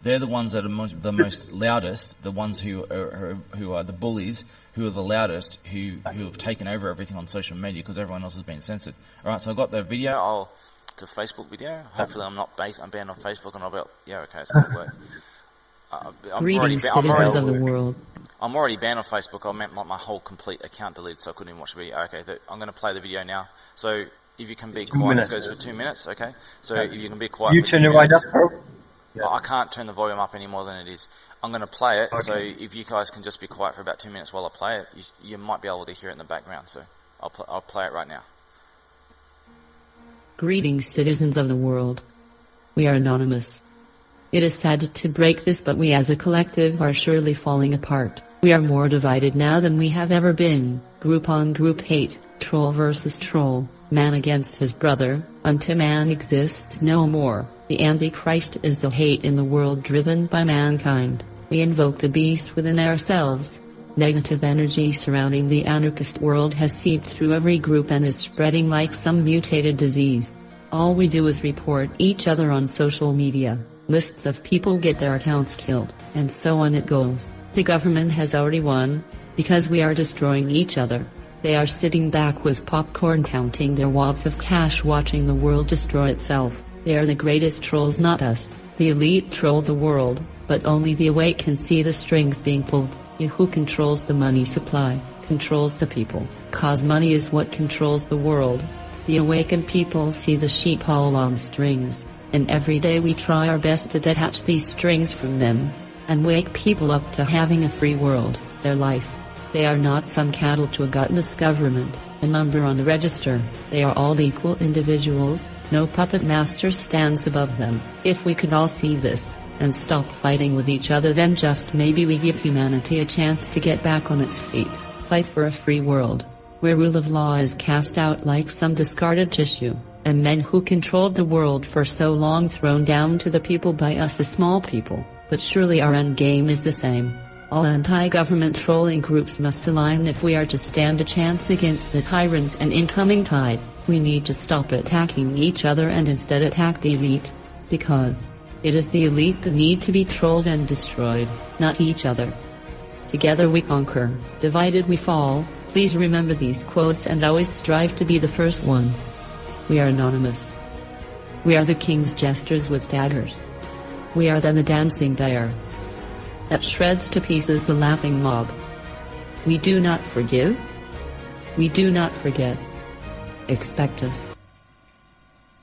They're the ones that are the most loudest, the ones who are the bullies, who are the loudest, who have taken over everything on social media because everyone else has been censored. All right, so I've got the video. It's a Facebook video. Hopefully I'm banned on Facebook, and I'll be like, yeah, okay, it's going to work. Greetings, citizens of the world. I'm already banned on Facebook. I meant my whole complete account deleted, so I couldn't even watch the video. Okay, I'm going to play the video now. So if you can be quiet, it goes for 2 minutes, okay? So if you can be quiet. You turn it right up, bro. Yeah. I can't turn the volume up any more than it is. I'm going to play it, so if you guys can just be quiet for about 2 minutes while I play it, you might be able to hear it in the background, so I'll play it right now. Greetings, citizens of the world. We are anonymous. It is sad to break this, but we as a collective are surely falling apart. We are more divided now than we have ever been, group on group hate, troll versus troll, man against his brother, until man exists no more. The Antichrist is the hate in the world driven by mankind. We invoke the beast within ourselves. Negative energy surrounding the anarchist world has seeped through every group and is spreading like some mutated disease. All we do is report each other on social media. Lists of people get their accounts killed, and so on it goes. The government has already won, because we are destroying each other. They are sitting back with popcorn counting their wads of cash watching the world destroy itself. They are the greatest trolls, not us. The elite troll the world, but only the awake can see the strings being pulled. He who controls the money supply, controls the people, cause money is what controls the world. The awakened people see the sheep all on strings, and every day we try our best to detach these strings from them, and wake people up to having a free world, their life. They are not some cattle to a gutless government, a number on the register. They are all equal individuals, no puppet master stands above them. If we could all see this, and stop fighting with each other, then just maybe we give humanity a chance to get back on its feet. Fight for a free world, where rule of law is cast out like some discarded tissue, and men who controlled the world for so long thrown down to the people by us, the small people. But surely our end game is the same. All anti-government trolling groups must align if we are to stand a chance against the tyrants and incoming tide. We need to stop attacking each other and instead attack the elite, because it is the elite that need to be trolled and destroyed, not each other. Together we conquer, divided we fall. Please remember these quotes and always strive to be the first one. We are anonymous. We are the king's jesters with daggers. We are then the dancing bear that shreds to pieces the laughing mob. We do not forgive. We do not forget. Expect us.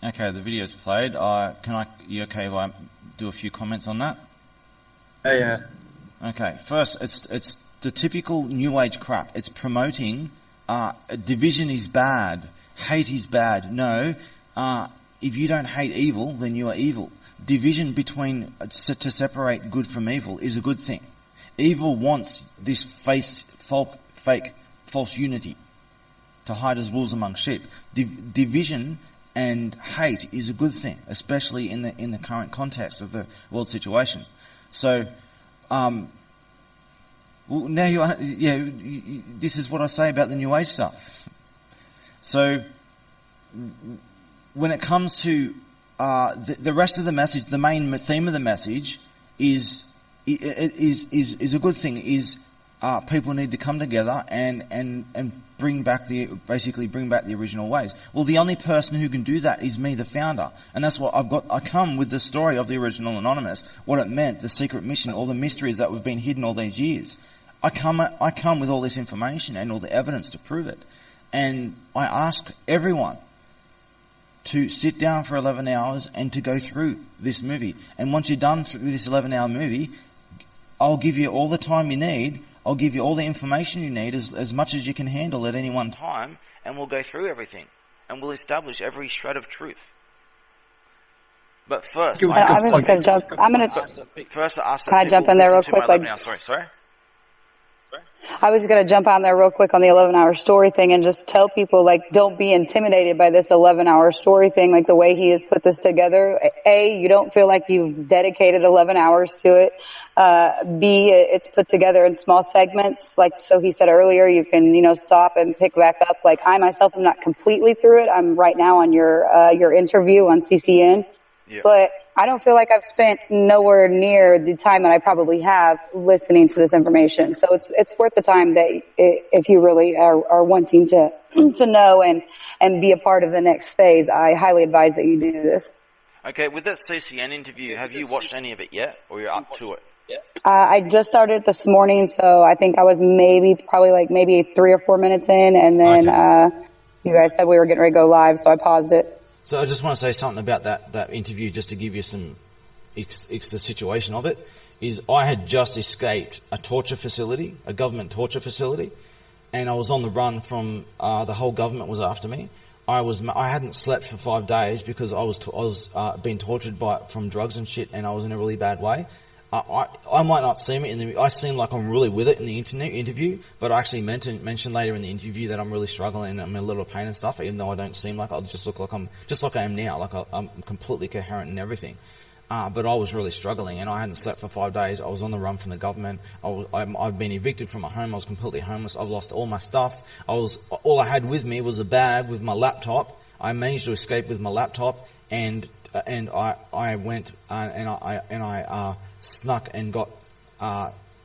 Okay, the video's played. You okay if I do a few comments on that? Yeah. Okay, first, it's the typical New Age crap. It's promoting, division is bad, hate is bad. No, if you don't hate evil, then you are evil. Division between, to separate good from evil is a good thing. Evil wants this fake, false unity to hide as wolves among sheep. Division and hate is a good thing, especially in the current context of the world situation. So, well, now this is what I say about the New Age stuff. So, when it comes to the rest of the message, the main theme of the message is a good thing. Is people need to come together and bring back the original ways. Well, the only person who can do that is me, the founder. And that's what I come with the story of the original Anonymous, what it meant, the secret mission, all the mysteries that we've been hidden all these years. I come with all this information and all the evidence to prove it. And I ask everyone to sit down for 11 hours and to go through this movie. And once you're done through this 11-hour movie, I'll give you all the time you need. I'll give you all the information you need, as much as you can handle at any one time, and we'll go through everything. And we'll establish every shred of truth. But first, I'm just going to jump. First, can I jump in there real quick? Sorry. I was going to jump on there real quick on the 11-hour story thing and just tell people, like, don't be intimidated by this 11-hour story thing, like the way he has put this together. A, you don't feel like you've dedicated 11 hours to it. B, it's put together in small segments. Like, so he said earlier, you can, stop and pick back up. Like, I myself am not completely through it. I'm right now on your interview on CCN. Yeah. But I don't feel like I've spent nowhere near the time that I probably have listening to this information. So it's worth the time that if you really are wanting to know and be a part of the next phase, I highly advise that you do this. Okay, with that CCN interview, have you watched any of it yet, or you're up to it? I just started it this morning, so I think I was maybe 3 or 4 minutes in, and then you guys said we were getting ready to go live, so I paused it. So I just want to say something about that interview, just to give you some the situation of it. Is I had just escaped a torture facility, a government torture facility, and I was on the run from the whole government was after me. I hadn't slept for 5 days because I was being tortured from drugs and shit, and I was in a really bad way. I might not seem it I seem like I'm really with it in the interview, but I actually mentioned later in the interview that I'm really struggling and I'm in a little pain and stuff, even though I don't seem like I'll just look like I'm just like I am now, like I'm completely coherent and everything. But I was really struggling and I hadn't slept for 5 days. I was on the run from the government. I've been evicted from my home. I was completely homeless. I've lost all my stuff. All I had with me was a bag with my laptop. I managed to escape with my laptop and I went and I snuck and got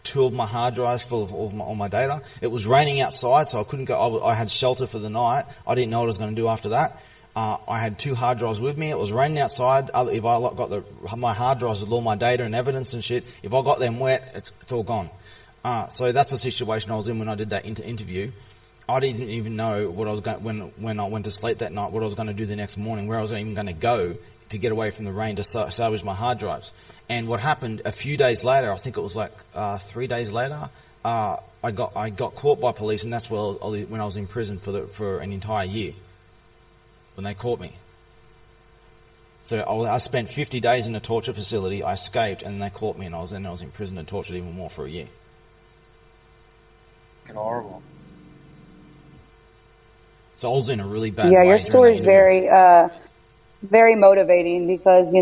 2 of my hard drives full of all my data. It was raining outside, so I couldn't go. I had shelter for the night. I didn't know what I was going to do after that. I had 2 hard drives with me. It was raining outside. If I got my hard drives with all my data and evidence and shit, if I got them wet, it's all gone. So that's the situation I was in when I did that interview. I didn't even know what I was going when I went to sleep that night, what I was going to do the next morning, where I was even going to go to get away from the rain to salvage my hard drives. And what happened a few days later, I think it was like 3 days later, I got caught by police, and that's when I was in prison for an entire year when they caught me. So I spent 50 days in a torture facility. I escaped, and they caught me, and I was in prison and tortured even more for a year. Horrible. So I was in a really bad way. Yeah, your story is very, very motivating because,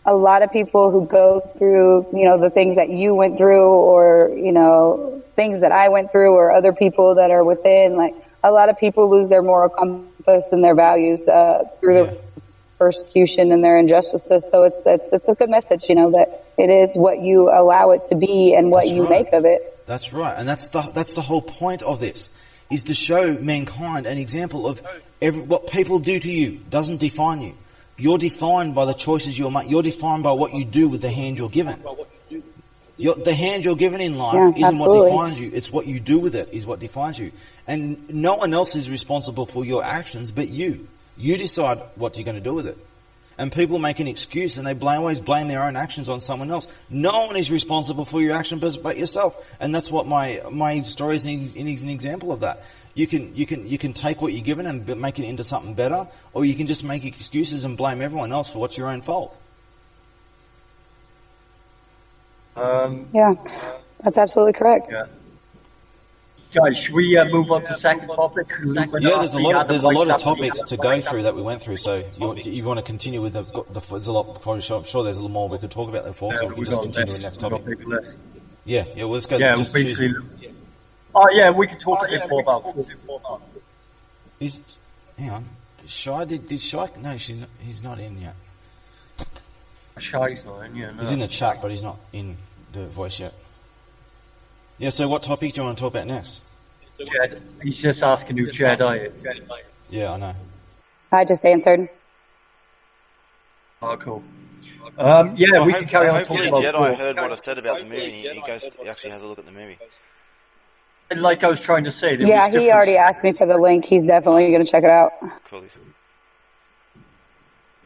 a lot of people who go through, the things that you went through or, things that I went through or other people that are within, like a lot of people lose their moral compass and their values, through the persecution and their injustices. So it's a good message, that it is what you allow it to be and what you make of it. That's right. And that's the whole point of this, is to show mankind an example of what people do to you doesn't define you. You're defined by the choices you make. You're defined by what you do with the hand you're given. The hand you're given in life isn't what defines you. It's what you do with it is what defines you. And no one else is responsible for your actions but you. You decide what you're going to do with it. And people make an excuse and they always blame their own actions on someone else. No one is responsible for your action but yourself. And that's what my story is an example of that. You can take what you're given and make it into something better, or you can just make excuses and blame everyone else for what's your own fault. Yeah, that's absolutely correct. Yeah. Guys, should we move on to the second topic? Yeah, there's a lot of topics to go through that we went through. So you want to continue with there's a lot. Probably I'm sure there's a little more we could talk about there for. So we can just continue with the next topic. Yeah, let's go. Yeah, just basically. Oh yeah, we can talk a bit more about. Hang on. Shy did Shy? No, he's not in yet. Shy's not in yet. No. He's in the chat, but he's not in the voice yet. Yeah, so what topic do you want to talk about next? He's just asking who Jedi is. Yeah, I know. I just answered. Oh, cool. Yeah, we can carry on Hopefully talking about Jedi heard what I said about the movie and he actually has a look at the movie. And like I was trying to say, Yeah, he already asked me for the link. He's definitely going to check it out. Cool.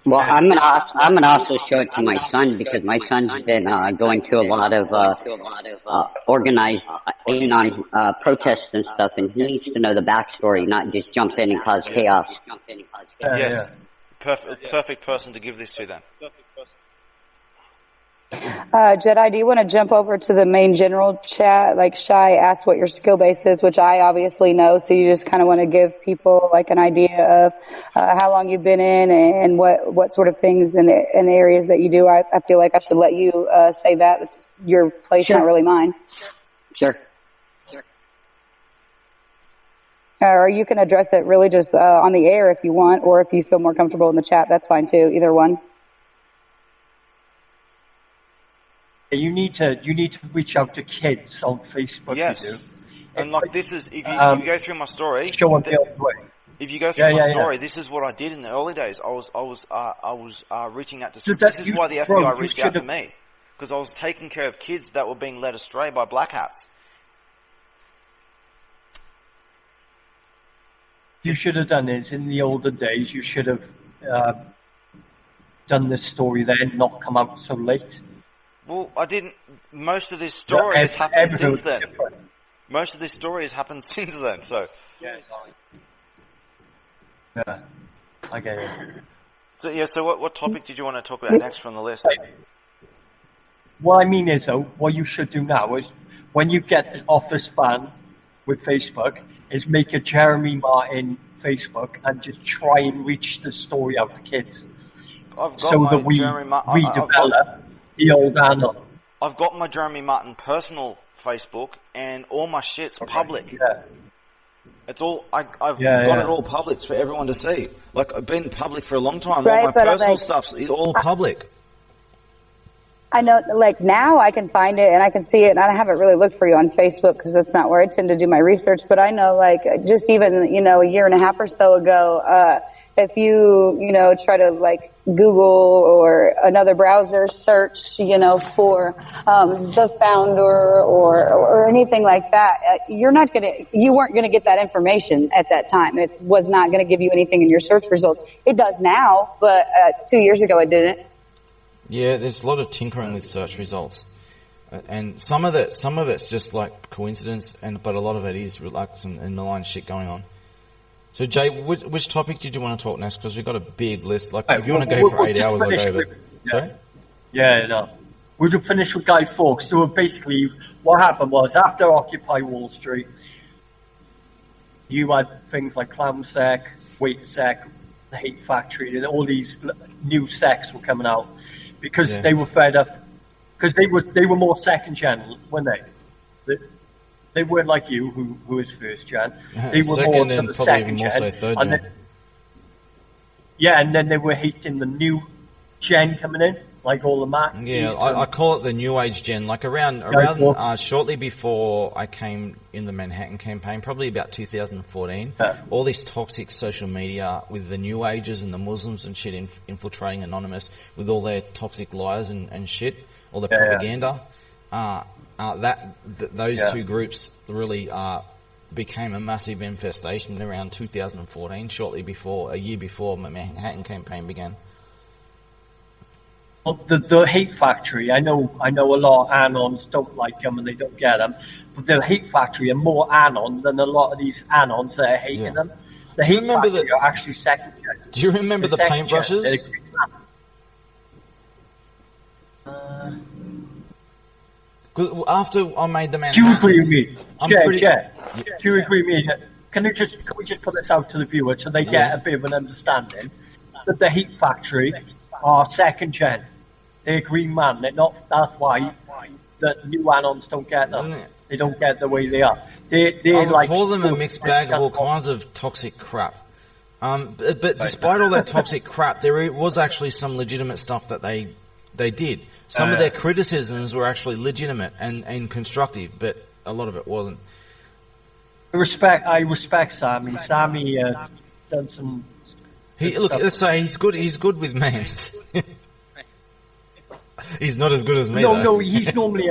Well, I'm gonna also show it to my son because my son's been going to a lot of organized in on protests and stuff, and he needs to know the backstory, not just jump in and cause chaos. Yes, perfect person to give this to then. Jedi, do you want to jump over to the main general chat? Like Shy asked what your skill base is, which I obviously know, so you just kind of want to give people like an idea of how long you've been in and what sort of things and areas that you do. I feel like I should let you say that. It's your place, Sure. not really mine. Sure. Or you can address it really just on the air if you want, or if you feel more comfortable in the chat, that's fine too. Either one. You need to reach out to kids on Facebook. Yes. You do. And like this is, if you go through my story, Show them the other way. if you go through my Yeah. story, this is what I did in the early days. I was reaching out to. So This is you- why the bro, FBI you reached out to should've- me, because I was taking care of kids that were being led astray by black hats. You should have done is in the older days. You should have done this story then, not come out so late. Well, I didn't. Most of this story has happened since then. Most of this story has happened since then. So. Yeah, I get it. So yeah. So what topic did you want to talk about next from the list? What I mean is, though, what you should do now is, when you get off this ban with Facebook, is make a Jeremy Martin Facebook and just try and reach the story out to kids, I've got so my that we Jeremy Martin. redevelop the old Anon. I've got my Jeremy Martin personal Facebook, and all my shit's public. Yeah. It's all I've got Yeah. it all public for everyone to see. Like I've been public for a long time. Right, all my but personal like, stuff's all public. I know, like now I can find it and I can see it, and I haven't really looked for you on Facebook because that's not where I tend to do my research. But I know, like, just even a year and a half or so ago, if you try to like Google or another browser search, for the founder or anything like that, you weren't gonna get that information at that time. It was not gonna give you anything in your search results. It does now, but 2 years ago it didn't. Yeah, there's a lot of tinkering with search results, and some of it's just like coincidence, but a lot of it is like some malign shit going on. So Jay, which topic did you want to talk next? Because we've got a big list. Like, if you want to go for 8 hours, I'll go. But sorry. Yeah, no. We'll just finish with Guy Fawkes. So basically, what happened was after Occupy Wall Street, you had things like ClownSec, WaitSec, the Hate Factory, and all these new sects were coming out because they were fed up. Because they were more second gen, weren't they? They weren't like you, who was first gen. They were second more to and the probably second even more gen. so third And gen. then, and then they were hating the new gen coming in, like all the Macs. Yeah, I call it the New Age gen. Like around shortly before I came in the Manhattan campaign, probably about 2014. All this toxic social media with the New Agers and the Muslims and shit infiltrating Anonymous with all their toxic lies and shit, all the propaganda. Those two groups really became a massive infestation around 2014, a year before the Manhattan campaign began. Well, the Hate Factory, I know a lot of Anons don't like them and they don't get them, but the Hate Factory are more Anon than a lot of these Anons that are hating them. The Hate Factory are actually second gen. Do you remember the paintbrushes? After I made the Manhattan, do you agree with me? Do you agree with me? Can we just put this out to the viewers so they get a bit of an understanding that the Hate Factory are second gen? They're Green Man. They're not. That's why the new Anons don't get them. They don't get the way they are. I call them a mixed bag of all kinds of toxic crap. But despite all that toxic crap, there was actually some legitimate stuff that they did. Some of their criticisms were actually legitimate and constructive, but a lot of it wasn't. I respect Sammy. Sammy done some. Let's say he's good. He's good with memes. He's not as good as me. No, he's normally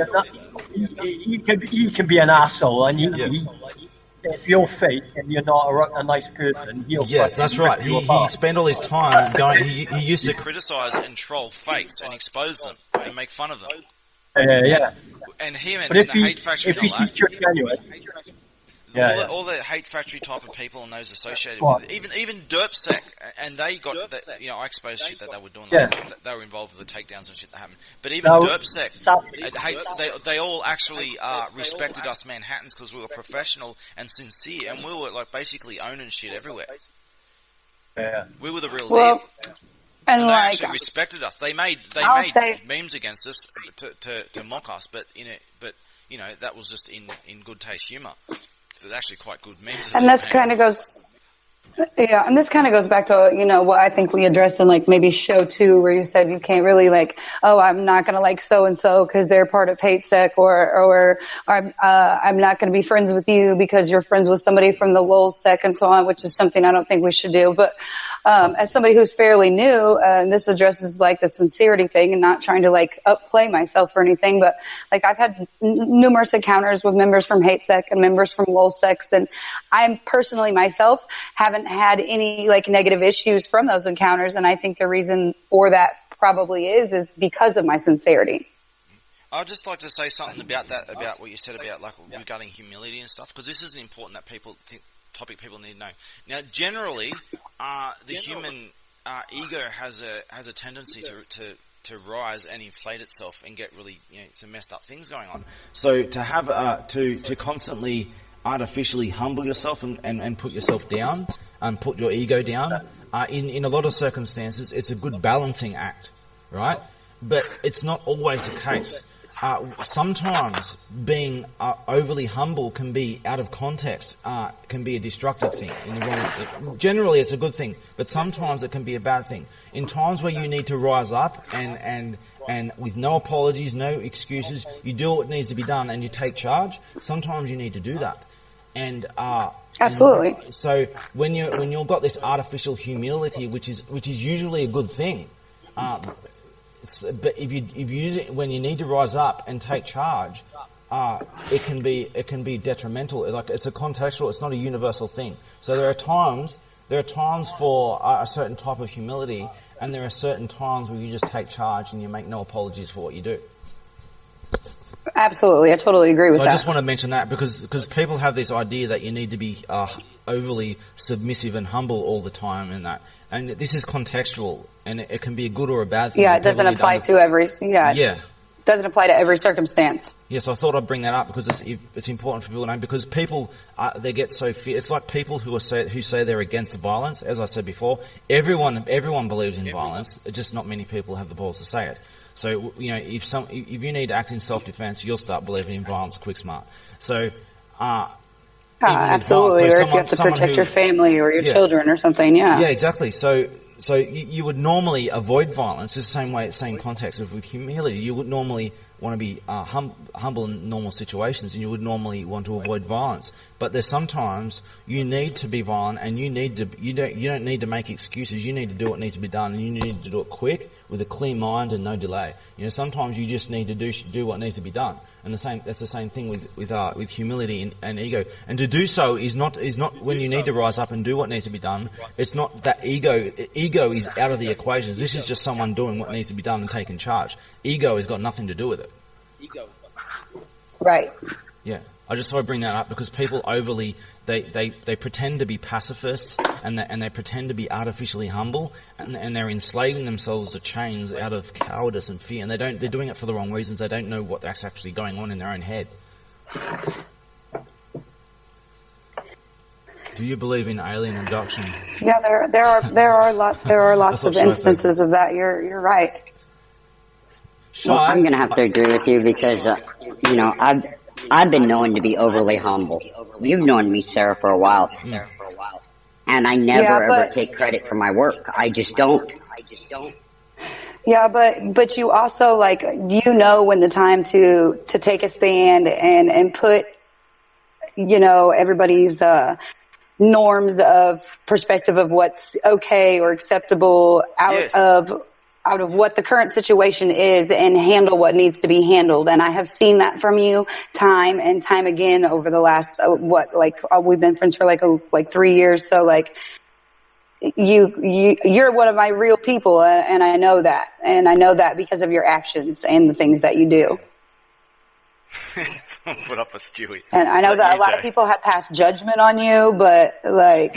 he can be an asshole, and if you're fake and you're not a nice person, yes, that's right. He spent all his time going. He used to criticize and troll fakes and expose them and make fun of them. Yeah. And him and the Hate Factory and all that. All the Hate Factory type of people and those associated with it. Even Derpsec, and they got I exposed shit that they were doing. Yeah. They were involved with the takedowns and shit that happened. But even Derpsec, they all actually respected us Manhattans because we were professional and sincere, and we were like basically owning shit everywhere. Yeah. We were the real deal. And they like, actually respected us. They made memes against us to mock us, but that was just in good taste humor. So they're actually quite good memes. And this kind of goes, and this kind of goes back to, what I think we addressed in like maybe show 2 where you said you can't really like, oh, I'm not going to like so-and-so because they're part of HateSec or I'm not going to be friends with you because you're friends with somebody from the LulzSec and so on, which is something I don't think we should do. But as somebody who's fairly new, and this addresses like the sincerity thing and not trying to like upplay myself or anything, but like I've had numerous encounters with members from HateSec and members from LulzSec, and I personally myself haven't had any like negative issues from those encounters, and I think the reason for that probably is because of my sincerity. I'd just like to say something about what you said about like regarding humility and stuff, because this is important that topic people need to know. Now, generally, the human ego has a tendency to rise and inflate itself and get really some messed up things going on. So to have to constantly artificially humble yourself and put yourself down and put your ego down, in a lot of circumstances, it's a good balancing act, right? But it's not always the case. Sometimes being overly humble can be out of context, can be a destructive thing. Generally, it's a good thing, but sometimes it can be a bad thing. In times where you need to rise up and with no apologies, no excuses, you do what needs to be done and you take charge. Sometimes you need to do that. And absolutely. And so when you've got this artificial humility, which is usually a good thing. But if you use it when you need to rise up and take charge, it can be detrimental. Like it's a contextual, it's not a universal thing. So there are times for a certain type of humility, and there are certain times where you just take charge and you make no apologies for what you do. Absolutely, I totally agree with that. I just want to mention that because people have this idea that you need to be overly submissive and humble all the time, and this is contextual, and it can be a good or a bad thing. Yeah, it doesn't apply to every. Yeah. Doesn't apply to every circumstance. Yes, I thought I'd bring that up because it's important for people to know, because people they get so it's like people who say they're against violence. As I said before, everyone believes in violence. Just not many people have the balls to say it. So if you need to act in self-defense, you'll start believing in violence quick smart. So absolutely, or if you have to protect your family or your children or something, yeah. Yeah, exactly. So you would normally avoid violence. It's the same context with humility. You would normally want to be humble in normal situations, and you would normally want to avoid violence. But there's sometimes you need to be violent, and you don't need to make excuses. You need to do what needs to be done, and you need to do it quick with a clear mind and no delay. Sometimes you just need to do what needs to be done. And that's the same thing with humility and ego. And to do so is not when you need to rise up and do what needs to be done. It's not that ego is out of the equation. This is just someone doing what needs to be done and taking charge. Ego has got nothing to do with it. Right. Yeah. I just thought I'd bring that up because people overly they pretend to be pacifists and they pretend to be artificially humble and they're enslaving themselves to chains out of cowardice and fear, and they're doing it for the wrong reasons. They don't know what's actually going on in their own head. Do you believe in alien abduction? Yeah, there are lots of instances of that. You're right. Well, I'm going to have to agree with you because I've been known to be overly humble. You've known me, Sarah, for a while. And I never ever take credit for my work. I just don't. Yeah, but you also when the time to take a stand and put everybody's, norms of perspective of what's okay or acceptable out of what the current situation is and handle what needs to be handled. And I have seen that from you time and time again over the last, we've been friends for like 3 years. So like, you're one of my real people, and I know that. And I know that because of your actions and the things that you do. Someone put up a Stewie. And I know that a lot of people have passed judgment on you, but like,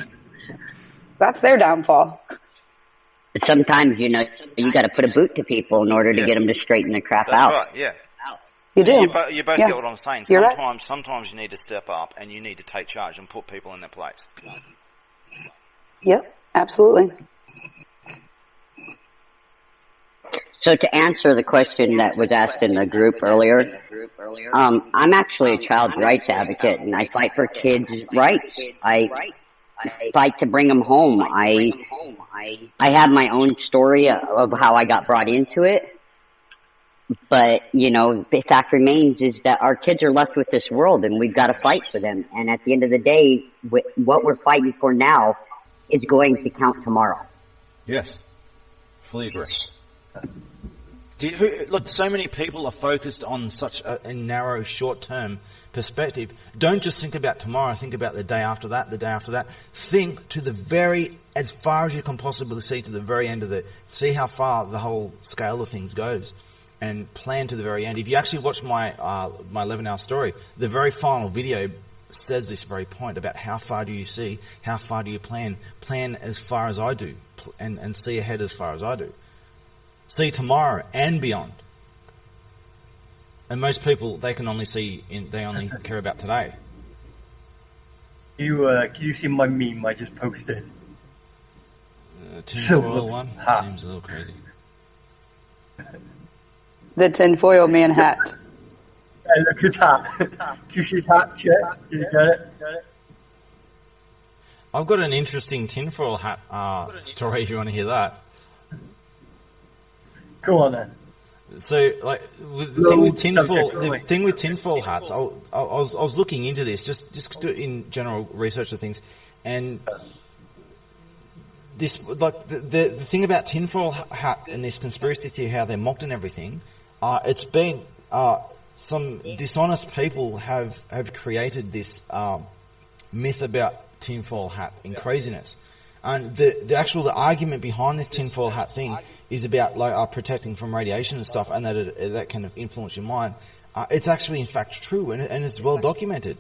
that's their downfall. But sometimes, you got to put a boot to people in order to get them to straighten the crap out. Right, yeah. You do. You both get what I'm saying. Sometimes you need to step up and you need to take charge and put people in their place. Yep, absolutely. So to answer the question that was asked in the group earlier, I'm actually a child rights advocate, and I fight for kids' rights. I fight to bring them home. I have my own story of how I got brought into it. But, the fact remains is that our kids are left with this world, and we've got to fight for them. And at the end of the day, what we're fighting for now is going to count tomorrow. Yes. Fully agree. Look, so many people are focused on such a narrow, short-term perspective. Don't just think about tomorrow. Think about the day after that, the day after that. Think to as far as you can possibly see, to the very end of see how far the whole scale of things goes, and plan to the very end. If you actually watch my 11-hour story, the very final video says this very point about how far do you see, how far do you plan as far as I do, and see ahead as far as I do. See tomorrow and beyond. And most people, they only care about today. Can you see my meme I just posted? Tinfoil one seems a little crazy. The tinfoil man hat. Hey, look at that. Can you see that? Check. You get it? I've got an interesting tinfoil hat story if you want to hear that. Go on then. So, like, the thing with tinfoil hats, I was looking into this, just in general research of things, and this, like, the thing about tinfoil hat and this conspiracy theory, how they're mocked and everything, it's been, some dishonest people have created this, myth about tinfoil hat and craziness. And the argument behind this tinfoil hat thing is about like protecting from radiation and stuff, and that kind of influence your mind. It's actually in fact true, and it's well documented.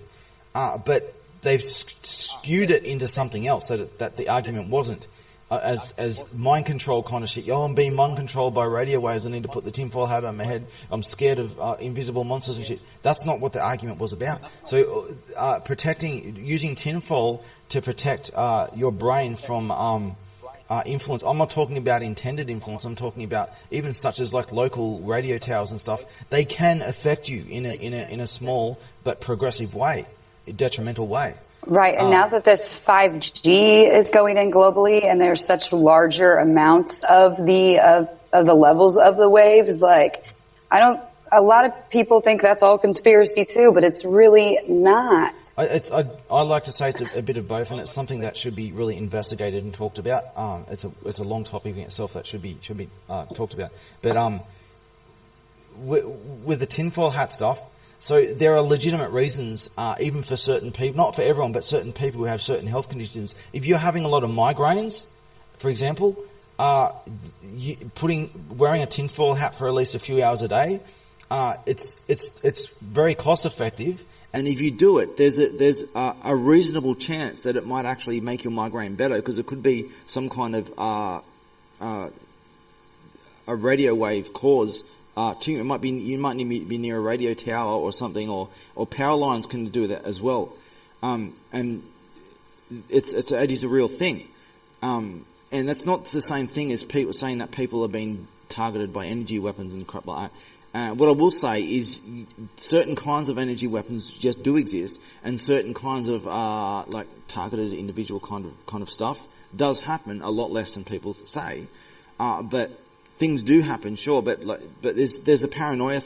But they've skewed it into something else that the argument wasn't. As mind control kind of shit. Yo, I'm being mind controlled by radio waves. I need to put the tinfoil hat on my head. I'm scared of invisible monsters and shit. That's not what the argument was about. So using tinfoil to protect your brain from influence. I'm not talking about intended influence. I'm talking about even such as like local radio towers and stuff. They can affect you in a small but progressive way, a detrimental way. Right, and now that this 5G is going in globally, and there's such larger amounts of the levels of the waves, like a lot of people think that's all conspiracy too, but it's really not. I like to say it's a bit of both, and it's something that should be really investigated and talked about. It's a long topic in itself that should be talked about. But with the tinfoil hat stuff. So there are legitimate reasons, even for certain people, not for everyone, but certain people who have certain health conditions. If you're having a lot of migraines, for example, wearing a tinfoil hat for at least a few hours a day, it's very cost effective. And if you do it, there's a reasonable chance that it might actually make your migraine better, because it could be some kind of a radio wave cause. You might need to be near a radio tower or something, or power lines can do that as well. And it is a real thing. And that's not the same thing as people saying that people are being targeted by energy weapons and crap like that. What I will say is certain kinds of energy weapons just do exist, and certain kinds of like targeted individual kind of stuff does happen, a lot less than people say. But things do happen, sure, but there's a paranoia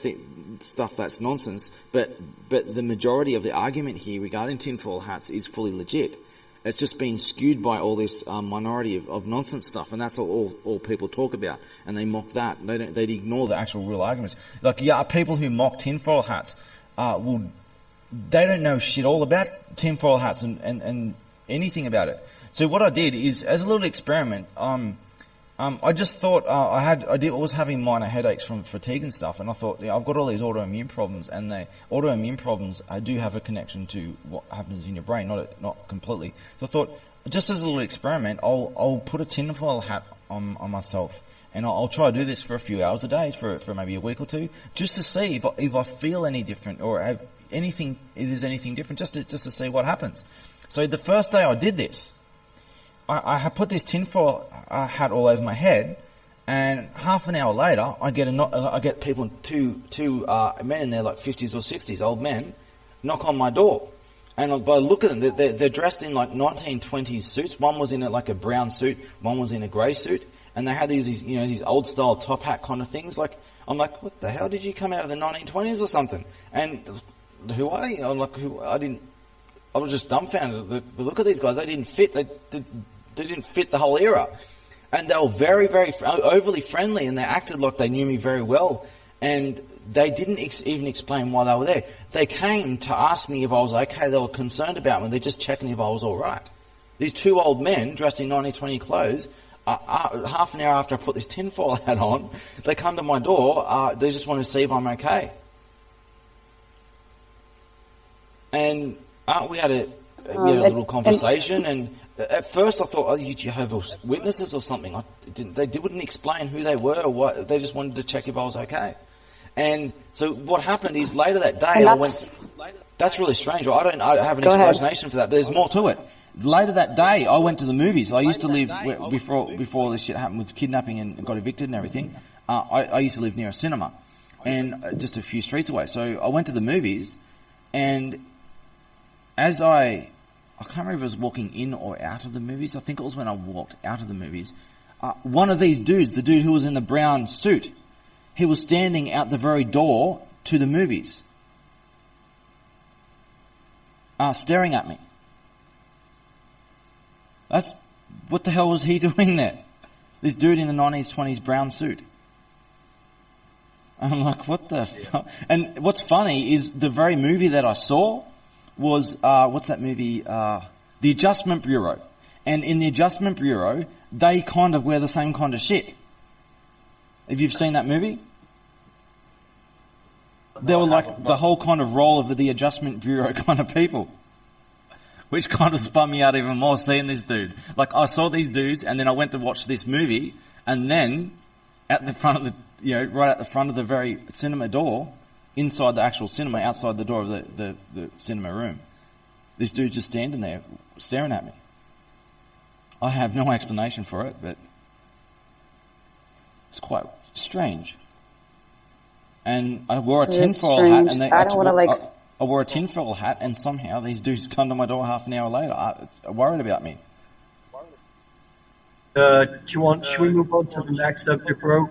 stuff that's nonsense. But the majority of the argument here regarding tinfoil hats is fully legit. It's just been skewed by all this minority of nonsense stuff, and that's all people talk about, and they mock that. They ignore the actual real arguments. Like, people who mock tinfoil hats, they don't know shit all about tinfoil hats and anything about it. So what I did is, as a little experiment, I just thought I was having minor headaches from fatigue and stuff, and I thought, I've got all these autoimmune problems, and the autoimmune problems do have a connection to what happens in your brain, not completely. So I thought, just as a little experiment, I'll put a tinfoil hat on myself, and I'll try to do this for a few hours a day for maybe a week or two, just to see if I feel any different or have anything, if there's anything different, just to see what happens. So the first day I did this, I had put this tinfoil hat all over my head, and half an hour later, I get people, two men in their like 50s or 60s, old men, knock on my door. And by the look at them, they're dressed in like 1920s suits. One was in like a brown suit, one was in a grey suit, and they had these old style top hat kind of things. Like, I'm like, what the hell, did you come out of the 1920s or something? And who are you? I'm like, I was just dumbfounded. The look of these guys, they didn't fit. They didn't fit the whole era. And they were very, very overly friendly, and they acted like they knew me very well. And they didn't even explain why they were there. They came to ask me if I was okay. They were concerned about me. They're just checking if I was all right. These two old men dressed in 1920 clothes, half an hour after I put this tinfoil hat on, they come to my door. They just want to see if I'm okay. And we had a little conversation, and at first I thought, you Jehovah's Witnesses or something. They wouldn't explain who they were or what. They just wanted to check if I was okay. And so what happened is later that day I went. That's really strange. I have an explanation for that, but there's more to it. Later that day I went to the movies. I used to live before this shit happened with kidnapping and got evicted and everything. I used to live near a cinema, and just a few streets away. So I went to the movies, and as I can't remember if I was walking in or out of the movies. I think it was when I walked out of the movies. One of these dudes, the dude who was in the brown suit, he was standing out the very door to the movies, staring at me. What the hell was he doing there? This dude in the 90s, 20s brown suit. I'm like, what the fuck? And what's funny is the very movie that I saw was, what's that movie? The Adjustment Bureau. And in the Adjustment Bureau, they kind of wear the same kind of shit. If you've seen that movie? They were like the whole kind of role of the Adjustment Bureau kind of people. Which kind of spun me out even more seeing this dude. Like, I saw these dudes, and then I went to watch this movie, and then at the front of right at the front of the very cinema door, inside the actual cinema, outside the door of the cinema room, this dude just standing there, staring at me. I have no explanation for it, but it's quite strange. And I wore a tinfoil hat, and I wore a tinfoil hat, and somehow these dudes come to my door half an hour later, worried about me. Should we move on to the next subject, bro?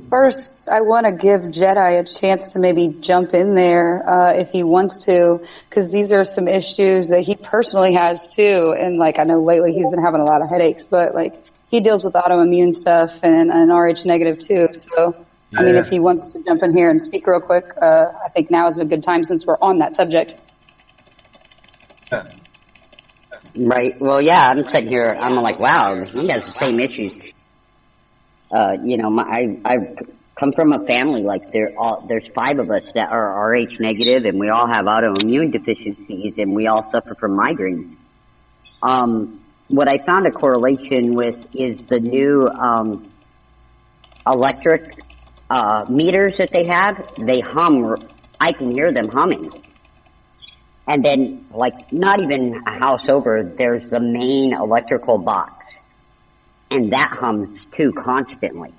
First, I want to give Jedi a chance to maybe jump in there if he wants to, because these are some issues that he personally has too. And like, I know lately he's been having a lot of headaches, but like, he deals with autoimmune stuff and Rh negative too. So, I mean, if he wants to jump in here and speak real quick, I think now is a good time since we're on that subject. Right. Well, yeah, I'm sitting here, I'm like, wow, he has the same issues. I come from a family, like there's 5 of us that are Rh negative, and we all have autoimmune deficiencies, and we all suffer from migraines. What I found a correlation with is the new, electric, meters that they have. They hum, I can hear them humming. And then, like, not even a house over, there's the main electrical box. And that hums, too, constantly.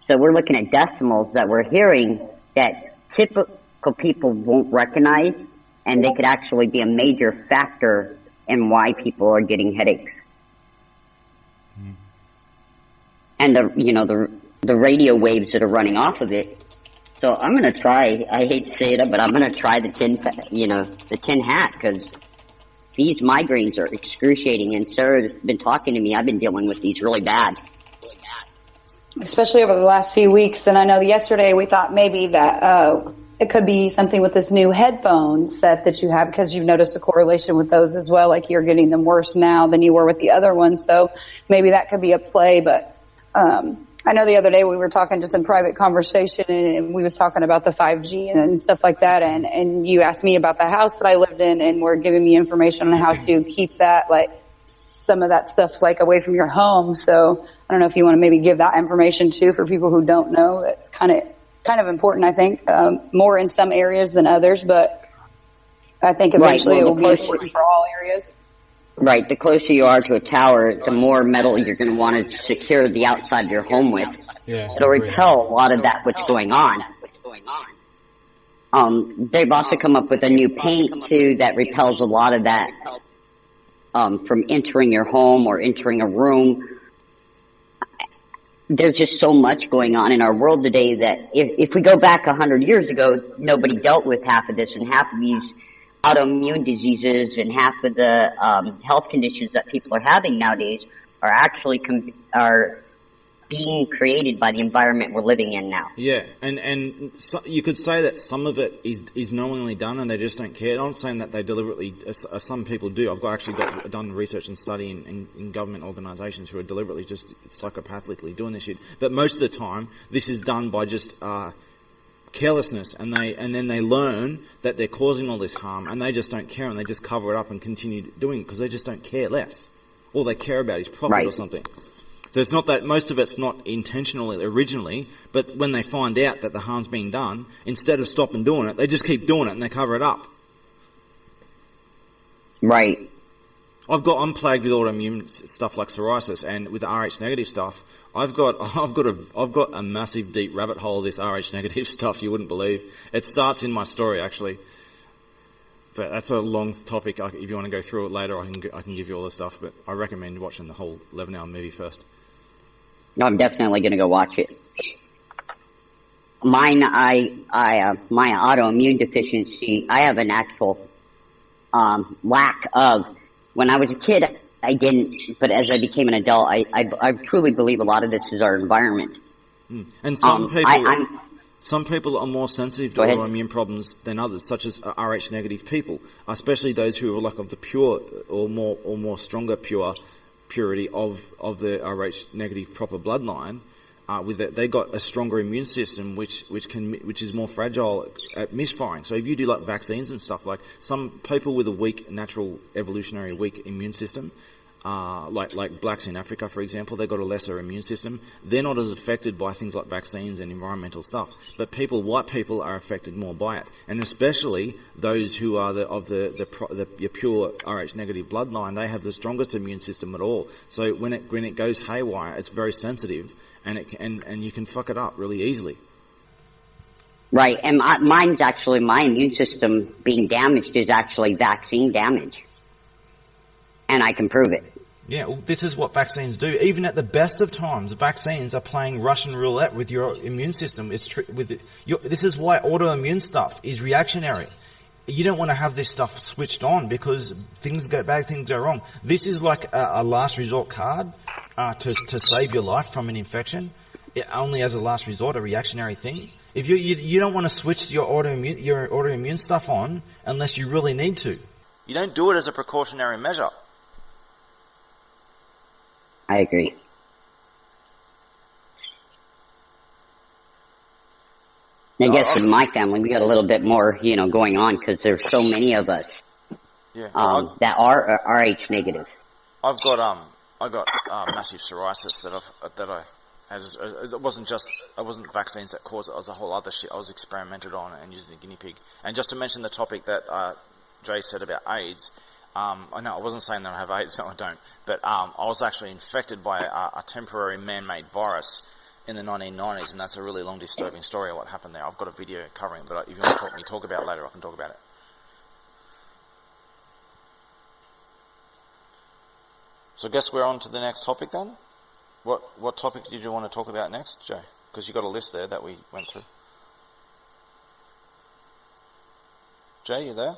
So we're looking at decimals that we're hearing that typical people won't recognize, and they could actually be a major factor in why people are getting headaches. and the radio waves that are running off of it. So I'm gonna try. I hate to say it, but I'm gonna try the tin hat, because these migraines are excruciating. And Sarah's been talking to me. I've been dealing with these really bad. Especially over the last few weeks. And I know yesterday we thought maybe that it could be something with this new headphone set that you have, because you've noticed a correlation with those as well. Like you're getting them worse now than you were with the other ones. So maybe that could be a play. But I know the other day we were talking just in private conversation, and we was talking about the 5G and stuff like that. And you asked me about the house that I lived in, and were giving me information on how to keep that, like, some of that stuff, like, away from your home. So I don't know if you want to maybe give that information too for people who don't know. It's kind of important, I think, more in some areas than others, but I think eventually it will be important for all areas. Right. The closer you are to a tower, the more metal you're going to want to secure the outside of your home with. Yeah, it'll repel a lot of that what's going on. They've also come up with a new paint too that repels a lot of that from entering your home or entering a room. There's just so much going on in our world today that if we go back 100 years ago, nobody dealt with half of this, and half of these autoimmune diseases and half of the health conditions that people are having nowadays are actually are being created by the environment we're living in now. Yeah, and so you could say that some of it is knowingly done and they just don't care. I'm not saying that they deliberately, some people do. I've actually done research and study in government organisations who are deliberately just psychopathically doing this shit. But most of the time, this is done by just carelessness, and then they learn that they're causing all this harm, and they just don't care, and they just cover it up and continue doing it because they just don't care less. All they care about is profit or something. So it's not that most of it's not intentional originally, but when they find out that the harm's being done, instead of stopping doing it, they just keep doing it and they cover it up. Right. I'm plagued with autoimmune stuff like psoriasis, and with the Rh negative stuff, I've got a massive deep rabbit hole of this Rh negative stuff you wouldn't believe. It starts in my story actually, but that's a long topic. If you want to go through it later, I can give you all the stuff. But I recommend watching the whole 11-hour movie first. No, I'm definitely going to go watch it. Mine, my autoimmune deficiency, I have an actual lack of. When I was a kid, I didn't, but as I became an adult, I truly believe a lot of this is our environment. And some people are more sensitive to autoimmune problems than others, such as Rh negative people, especially those who are like of the pure or more stronger purity of the Rh negative proper bloodline. They got a stronger immune system, which is more fragile at misfiring. So if you do like vaccines and stuff, like some people with a weak natural evolutionary weak immune system, like blacks in Africa, for example, they've got a lesser immune system. They're not as affected by things like vaccines and environmental stuff. But white people are affected more by it, and especially those who are the pure Rh negative bloodline. They have the strongest immune system at all. So when it goes haywire, it's very sensitive. And you can fuck it up really easily. Right, and mine's actually, my immune system being damaged is actually vaccine damage. And I can prove it. Yeah, well, this is what vaccines do. Even at the best of times, vaccines are playing Russian roulette with your immune system. This is why autoimmune stuff is reactionary. You don't want to have this stuff switched on because bad things go wrong. This is like a last resort card to save your life from an infection, only as a last resort, a reactionary thing. If you don't want to switch your autoimmune stuff on unless you really need to. You don't do it as a precautionary measure. I agree. I guess in my family we got a little bit more, going on because there's so many of us that are Rh negative. I got massive psoriasis that I had. It wasn't vaccines that caused it. It was a whole other shit I was experimented on and using a guinea pig. And just to mention the topic that Jay said about AIDS, I know I wasn't saying that I have AIDS, no I don't, but I was actually infected by a temporary man-made virus in the 1990s, and that's a really long, disturbing story of what happened there. I've got a video covering it, but if you want to talk about it later, I can talk about it. So I guess we're on to the next topic then? What topic did you want to talk about next, Jay? Because you got a list there that we went through. Jay, you there?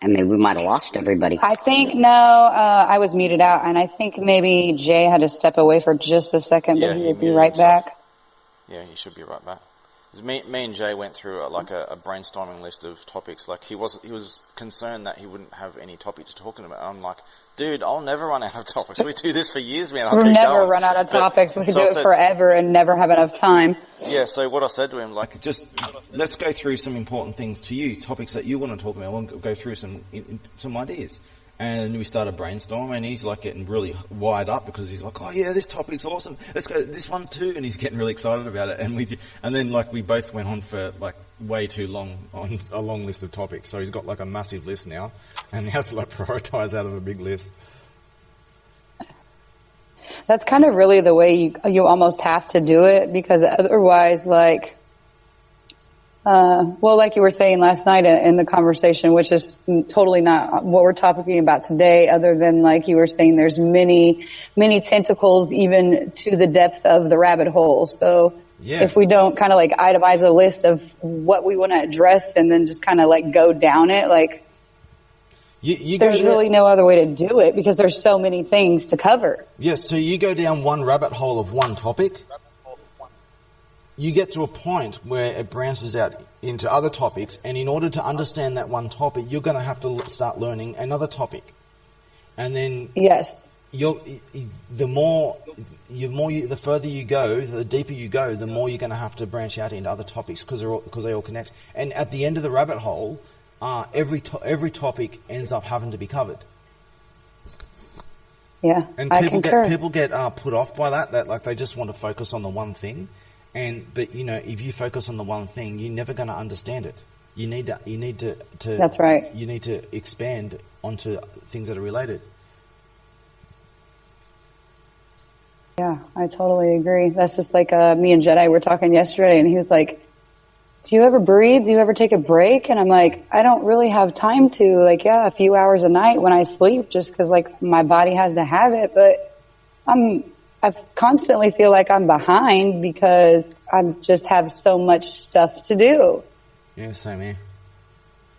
I mean, we might have lost everybody. I think, no, I was muted out, and I think maybe Jay had to step away for just a second, but he would be right back. Yeah, he should be right back. Me and Jay went through a brainstorming list of topics. Like he was concerned that he wouldn't have any topic to talk about. I'm like, dude, I'll never run out of topics. We do this for years, man. We'll never run out of topics. We could do it forever and never have enough time. Yeah, so what I said to him, like, just let's go through some important things to you, topics that you want to talk about. We'll go through some ideas. And we started brainstorming, and he's like getting really wired up because he's like, oh yeah, this topic's awesome. Let's go this one's too, and he's getting really excited about it. And then like we both went on for like way too long on a long list of topics. So he's got like a massive list now, and he has to like prioritize out of a big list. That's kind of really the way you almost have to do it, because otherwise, like, well, like you were saying last night in the conversation, which is totally not what we're talking about today, other than like you were saying, there's many, many tentacles even to the depth of the rabbit hole. So yeah. If we don't kind of like itemize a list of what we want to address and then just kind of like go down it, like there's really no other way to do it because there's so many things to cover. Yes, so you go down one rabbit hole of one topic. You get to a point where it branches out into other topics, and in order to understand that one topic, you're going to have to start learning another topic. And then yes, the further you go, the deeper you go, the more you're going to have to branch out into other topics because they all connect. And at the end of the rabbit hole, every topic ends up having to be covered. Yeah, and people get put off by that like they just want to focus on the one thing. But you know, if you focus on the one thing, you're never going to understand it. You need to. That's right. You need to expand onto things that are related. Yeah, I totally agree. That's just like me and Jedi were talking yesterday, and he was like, "Do you ever breathe? Do you ever take a break?" And I'm like, "I don't really have time to. Like, yeah, a few hours a night when I sleep, just because like my body has to have it, but I constantly feel like I'm behind because I just have so much stuff to do." Yeah, same here.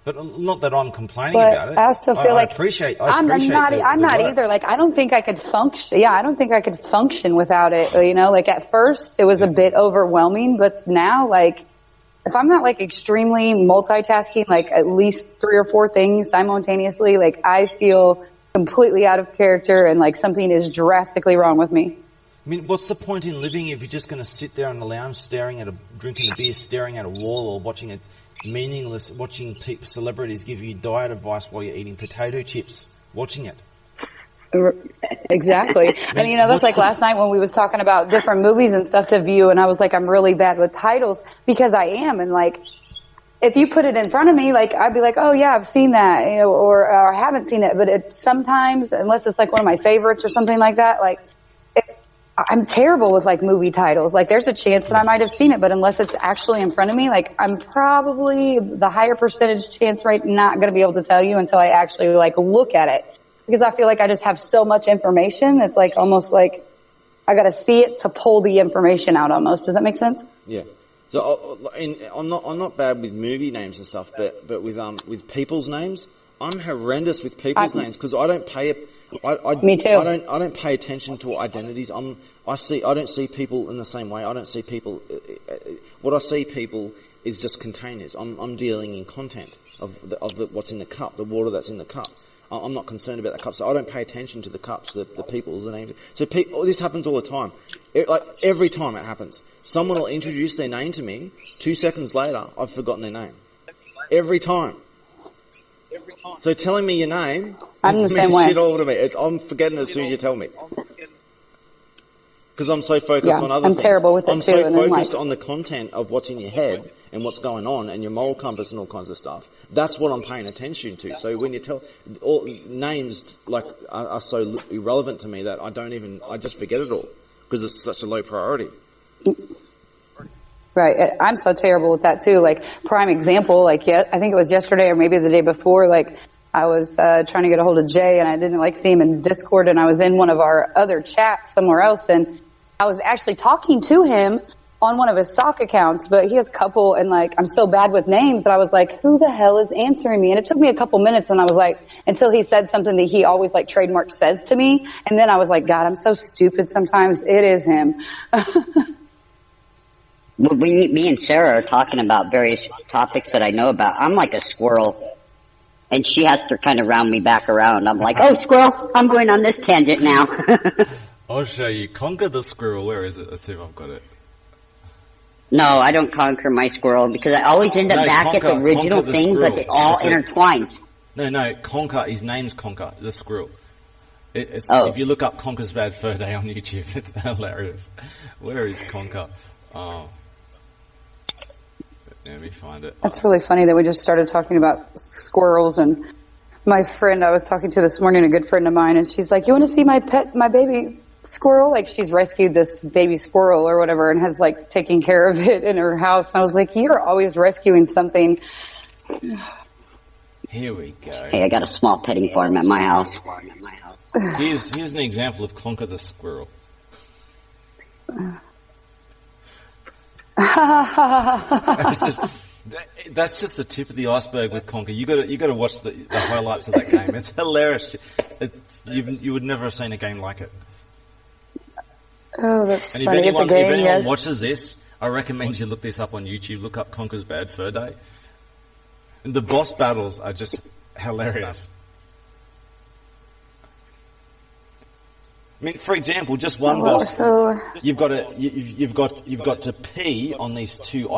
But not that I'm complaining about it. I also feel like I'm not either. Like, I don't think I could function. Yeah, I don't think I could function without it. You know, like at first it was a bit overwhelming, but now, like, if I'm not like extremely multitasking, like at least 3 or 4 things simultaneously, like I feel completely out of character and like something is drastically wrong with me. I mean, what's the point in living if you're just going to sit there in the lounge drinking a beer, staring at a wall, or watching celebrities give you diet advice while you're eating potato chips, watching it? Exactly. And you know, that's like last night when we was talking about different movies and stuff to view, and I was like, I'm really bad with titles because I am. And like, if you put it in front of me, like, I'd be like, oh yeah, I've seen that, you know, or I haven't seen it. But it sometimes, unless it's like one of my favorites or something like that, like, I'm terrible with like movie titles. Like there's a chance that I might have seen it, but unless it's actually in front of me, like I'm probably the higher percentage chance rate not going to be able to tell you until I actually like look at it, because I feel like I just have so much information. It's like almost like I got to see it to pull the information out almost. Does that make sense? Yeah. So I'm not bad with movie names and stuff, but with people's names, I'm horrendous with people's names because I don't pay Me too. I don't pay attention to identities. I don't see people in the same way. I don't see people. What I see people is just containers. I'm dealing in content of what's in the cup, the water that's in the cup. I'm not concerned about the cup, so I don't pay attention to the cups, the people's names. So this happens all the time. Like every time it happens, someone will introduce their name to me. 2 seconds later, I've forgotten their name. Every time. So telling me your name, I'm the same way. Shit all to me. I'm forgetting as soon as you tell me. Because I'm so focused on other things. I'm terrible with it too. I'm so focused on the content of what's in your head and what's going on and your moral compass and all kinds of stuff. That's what I'm paying attention to. So when you tell, all names like are so irrelevant to me that I just forget it all because it's such a low priority. Right. I'm so terrible with that too. Like prime example, like I think it was yesterday or maybe the day before, like I was trying to get a hold of Jay, and I didn't like see him in Discord, and I was in one of our other chats somewhere else, and I was actually talking to him on one of his stock accounts, but he has a couple, and like, I'm so bad with names that I was like, who the hell is answering me? And it took me a couple minutes, and I was like, until he said something that he always like trademark says to me, and then I was like, God, I'm so stupid sometimes. It is him. Well, me and Sarah are talking about various topics that I know about. I'm like a squirrel, and she has to kind of round me back around. I'm like, oh, squirrel, I'm going on this tangent now. I'll show you. Conquer the squirrel. Where is it? Let's see if I've got it. No, I don't conquer my squirrel because I always end up back at the original thing, but they all intertwine. No, Conquer. His name's Conquer, the squirrel. If you look up Conquer's Bad Fur Day on YouTube, it's hilarious. Where is Conquer? Oh. Let me find it. That's really funny that we just started talking about squirrels, and my friend I was talking to this morning, a good friend of mine, and she's like, you want to see my baby squirrel? Like, she's rescued this baby squirrel or whatever and has like taken care of it in her house. And I was like, you're always rescuing something. Here we go. Hey, I got a small petting farm at my house. Here's an example of Conquer the squirrel. That's just the tip of the iceberg with Conquer. You got to watch the highlights of that game. It's hilarious. You would never have seen a game like it. Oh, that's and funny. If anyone, it's a game, if anyone yes. watches this, I recommend you look this up on YouTube. Look up Conquer's Bad Fur Day. And the boss battles are just hilarious. I mean, for example, just one boss. So You've got to pee on these two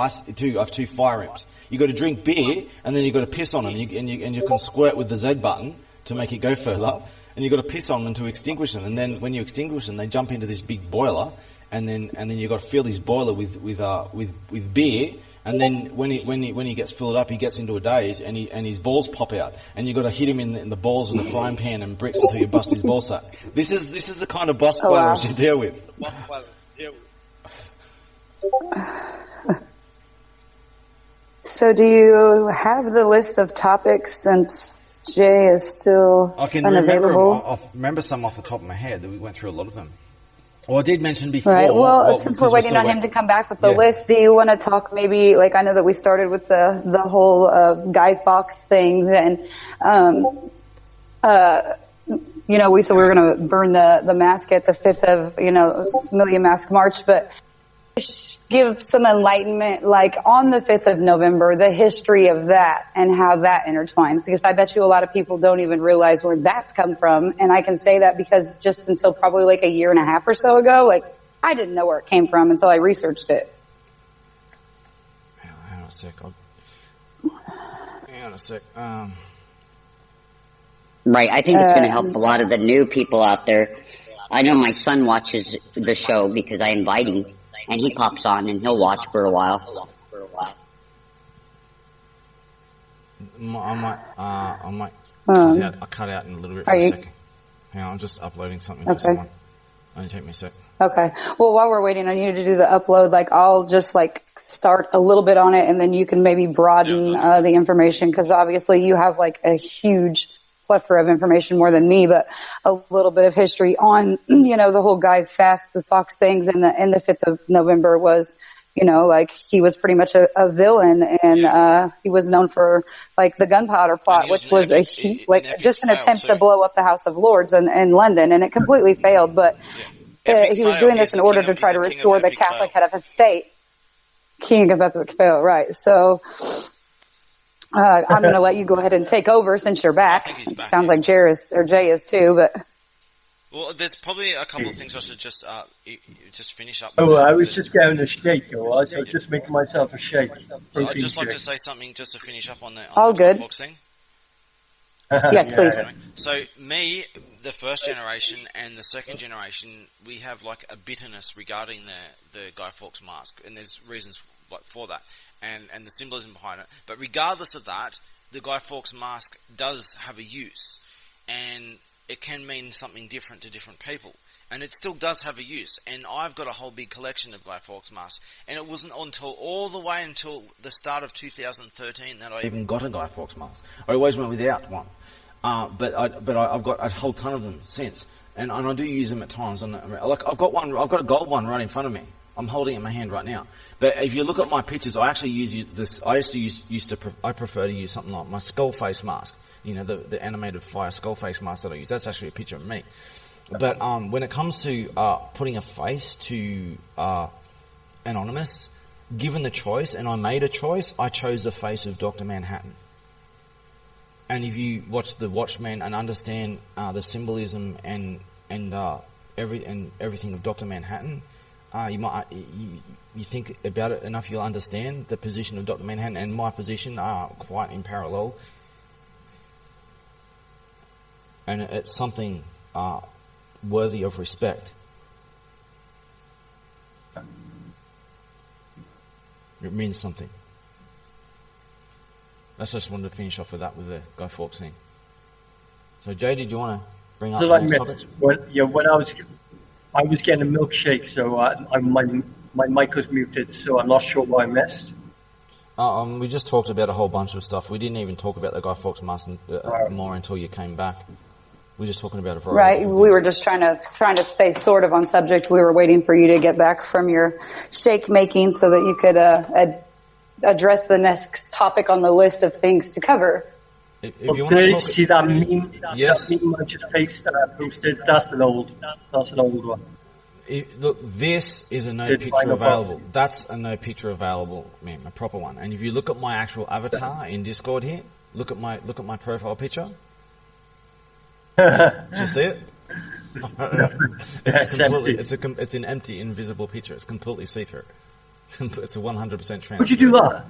fire imps. You've got to drink beer, and then you've got to piss on them, and you can squirt with the Z button to make it go further, and you've got to piss on them to extinguish them. And then when you extinguish them, they jump into this big boiler, and then you've got to fill this boiler with beer. And then when he gets filled up, he gets into a daze, and his balls pop out, and you've got to hit him in the balls with a frying pan and bricks until you bust his ballsack. This is the kind of boss battles you deal with. So do you have the list of topics since Jay is still unavailable? I remember some off the top of my head that we went through a lot of them. Well, I did mention before. Right. Well, since we're waiting on him to come back with the list, do you want to talk maybe, like, I know that we started with the whole Guy Fawkes thing, and we said we were going to burn the mask at the 5th of, Million Mask March, but give some enlightenment, like on the 5th of November, the history of that and how that intertwines. Because I bet you a lot of people don't even realize where that's come from. And I can say that because just until probably like a year and a half or so ago, like, I didn't know where it came from until I researched it. Hang on a sec. Hang on a sec. Right, I think it's going to help a lot of the new people out there. I know my son watches the show because I invite him, and he pops on and he'll watch for a while. I might cut out in a little bit for a second. Hang on, I'm just uploading something for someone. Only take me a sec. Okay. Well, while we're waiting on you to do the upload, like, I'll just like start a little bit on it, and then you can maybe broaden the information, because obviously you have like a huge plethora of information, more than me, but a little bit of history on, the whole Guy Fawkes things, and the 5th of November was, like, he was pretty much a villain, and he was known for like the gunpowder plot, which was just an attempt to blow up the House of Lords in London, and it completely failed, but he was doing this in order to try to restore the Catholic head of his state. King of Epic Fail, right. So I'm going to let you go ahead and take over since you're back. Sounds like Jay is too, but. Well, there's probably a couple of things I should just finish up. I was just getting a shake, alright? So I was just making myself a shake. So I'd just like to say something just to finish up on the good. Fox thing. Yes, please. So me, the first generation and the second generation, we have like a bitterness regarding the Guy Fawkes mask, and there's reasons for that, and the symbolism behind it. But regardless of that, the Guy Fawkes mask does have a use, and it can mean something different to different people. And it still does have a use. And I've got a whole big collection of Guy Fawkes masks. And it wasn't all the way until the start of 2013 that I even got a Guy Fawkes mask. I always went without one. but I've got a whole ton of them since, and I do use them at times. Like I've got a gold one right in front of me. I'm holding it in my hand right now. But if you look at my pictures, I actually use this. I prefer to use something like my skull face mask. You know, the animated fire skull face mask that I use. That's actually a picture of me. But when it comes to putting a face to Anonymous, given the choice, and I made a choice, I chose the face of Dr. Manhattan. And if you watch the Watchmen and understand the symbolism and everything of Dr. Manhattan, you think about it enough, you'll understand the position of Dr. Manhattan and my position are quite in parallel. And it's something worthy of respect. It means something. I just wanted to finish off with that with the Guy Fawkes thing. So, Jay, did you want to bring up the next topic? When I was getting a milkshake, so my mic was muted, so I'm not sure what I missed. We just talked about a whole bunch of stuff. We didn't even talk about the Guy Fawkes mask more until you came back. We were just talking about a variety. Right, we were just trying to stay sort of on subject. We were waiting for you to get back from your shake making so that you could address the next topic on the list of things to cover. If you want to talk, see that meme? Yes. That meme I just posted. That's an old one. Look, this is a no picture available. That's a no picture available meme, a proper one. And if you look at my actual avatar in Discord here, look at my profile picture. Did you see it? It's an empty, invisible picture. It's completely see-through. It's a 100% transparent. Would you do that?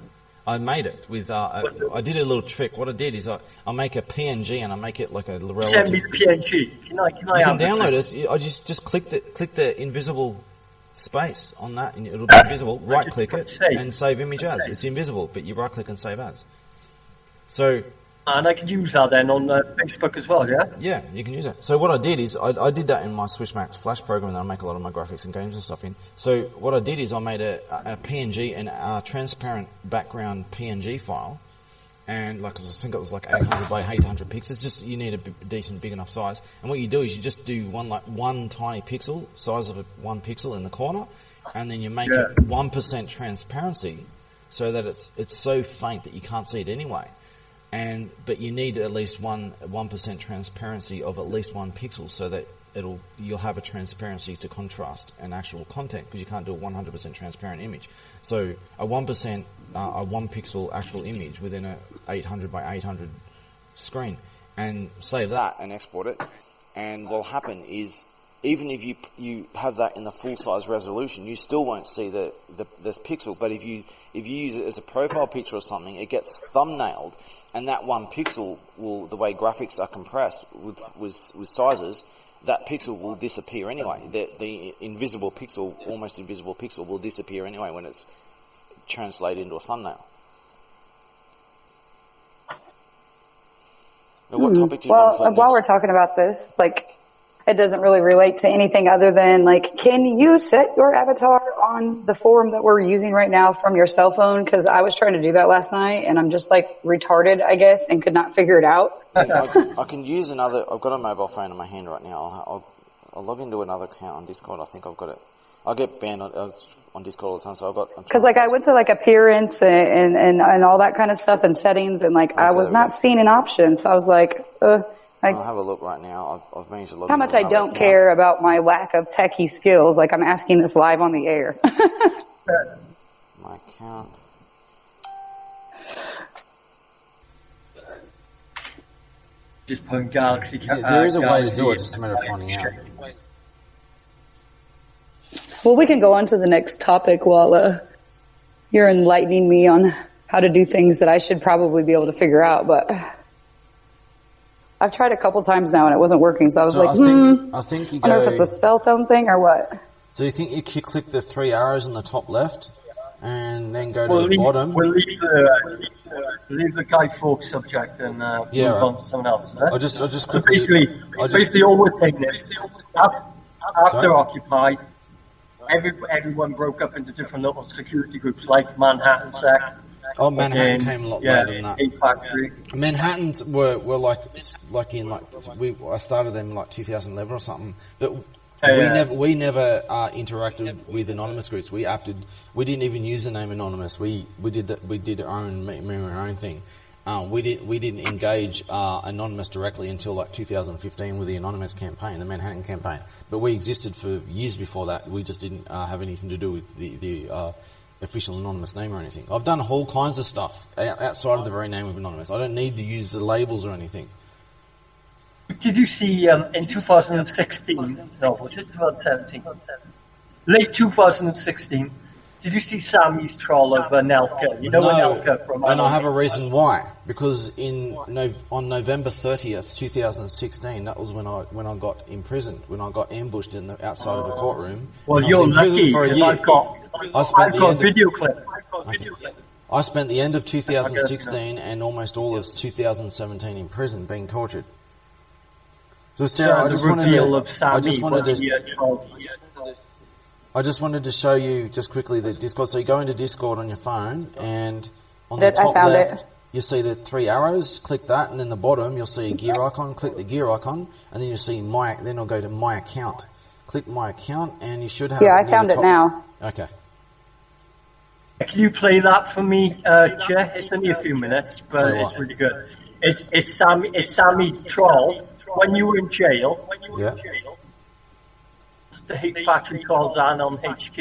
I made it with. I did a little trick. What I did is I make a PNG and I make it like a relative. Send me the PNG. Can I download it. I just click the invisible space on that, and it'll be invisible. Right click it and save image as. It's invisible, but you right click and save as. So. And I can use that then on Facebook as well, yeah? Yeah, you can use it. So what I did is, I did that in my Swishmax Flash program that I make a lot of my graphics and games and stuff in. So what I did is I made a PNG and a transparent background PNG file. And like, I think it was like 800 by 800 pixels. Just, you need a decent big enough size. And what you do is you just do one tiny pixel, size of one pixel in the corner. And then you make it 1% transparency so that it's so faint that you can't see it anyway. But you need at least 1% transparency of at least 1 pixel so that you'll have a transparency to contrast an actual content, because you can't do a 100% transparent image. So a 1%, a 1 pixel actual image within a 800 by 800 screen, and save that and export it. And what'll happen is, even if you have that in the full size resolution, you still won't see this pixel. But if you use it as a profile picture or something, it gets thumbnailed. And that 1 pixel will, the way graphics are compressed with sizes, that pixel will disappear anyway. The invisible pixel, almost invisible pixel, will disappear anyway when it's translated into a thumbnail. Now, what topic do you want to Well, while we're talking about this, it doesn't really relate to anything other than, can you set your avatar on the form that we're using right now from your cell phone? Because I was trying to do that last night, and I'm just, retarded, I guess, and could not figure it out. I can use another. I've got a mobile phone in my hand right now. I'll log into another account on Discord. I think I've got it. I get banned on Discord all the time, so I've got. Because I went to appearance and all that kind of stuff and settings, and I was not seeing an option, so I was I'll have a look right now. I've managed to log how much I don't account. Care about my lack of techie skills. I'm asking this live on the air. My account. Just put Galaxy. There is a way to do it. It's just a matter of finding out. Well, we can go on to the next topic while you're enlightening me on how to do things that I should probably be able to figure out, but I've tried a couple times now and it wasn't working, so I was I think you go, I wonder if it's a cell phone thing or what. So you think you click the 3 arrows in the top left and then go to the bottom? We'll leave the Guy Fawkes subject and move on to someone else. I'll just quickly... Basically all we're saying is, after Occupy, everyone broke up into different little security groups like Manhattan Sec, Oh, Manhattan came a lot later than that. Hate Factory. Manhattans were like I started them in like 2011 or something, but we never interacted with anonymous groups. We didn't even use the name anonymous. We did our own thing. We didn't engage anonymous directly until like 2015 with the anonymous campaign, the Manhattan campaign. But we existed for years before that. We just didn't have anything to do with the official anonymous name or anything. I've done all kinds of stuff outside of the very name of anonymous. I don't need to use the labels or anything. Did you see in 2016? No, was it 2017? Late 2016. Did you see Sammy's troll of Nelka? You know Nelka from... And I have a reason why. Because on November 30th, 2016, that was when I got imprisoned, when I got ambushed outside of the courtroom. Well, you're lucky, because I've got video clip. I spent the end of 2016 and almost all of 2017 in prison being tortured. So Sarah, I just wanted to show you just quickly the Discord. So you go into Discord on your phone, and on the top left, you see the 3 arrows. Click that, and then the bottom you'll see a gear icon. Click the gear icon, and then you'll see then it'll go to my account. Click my account, and you should have. Yeah, I found it now. Okay. Can you play that for me, Che? It's only a few minutes, but it's really good. Is Sammy Troll when you were in jail? Yeah. The Hate Factory called down on HQ.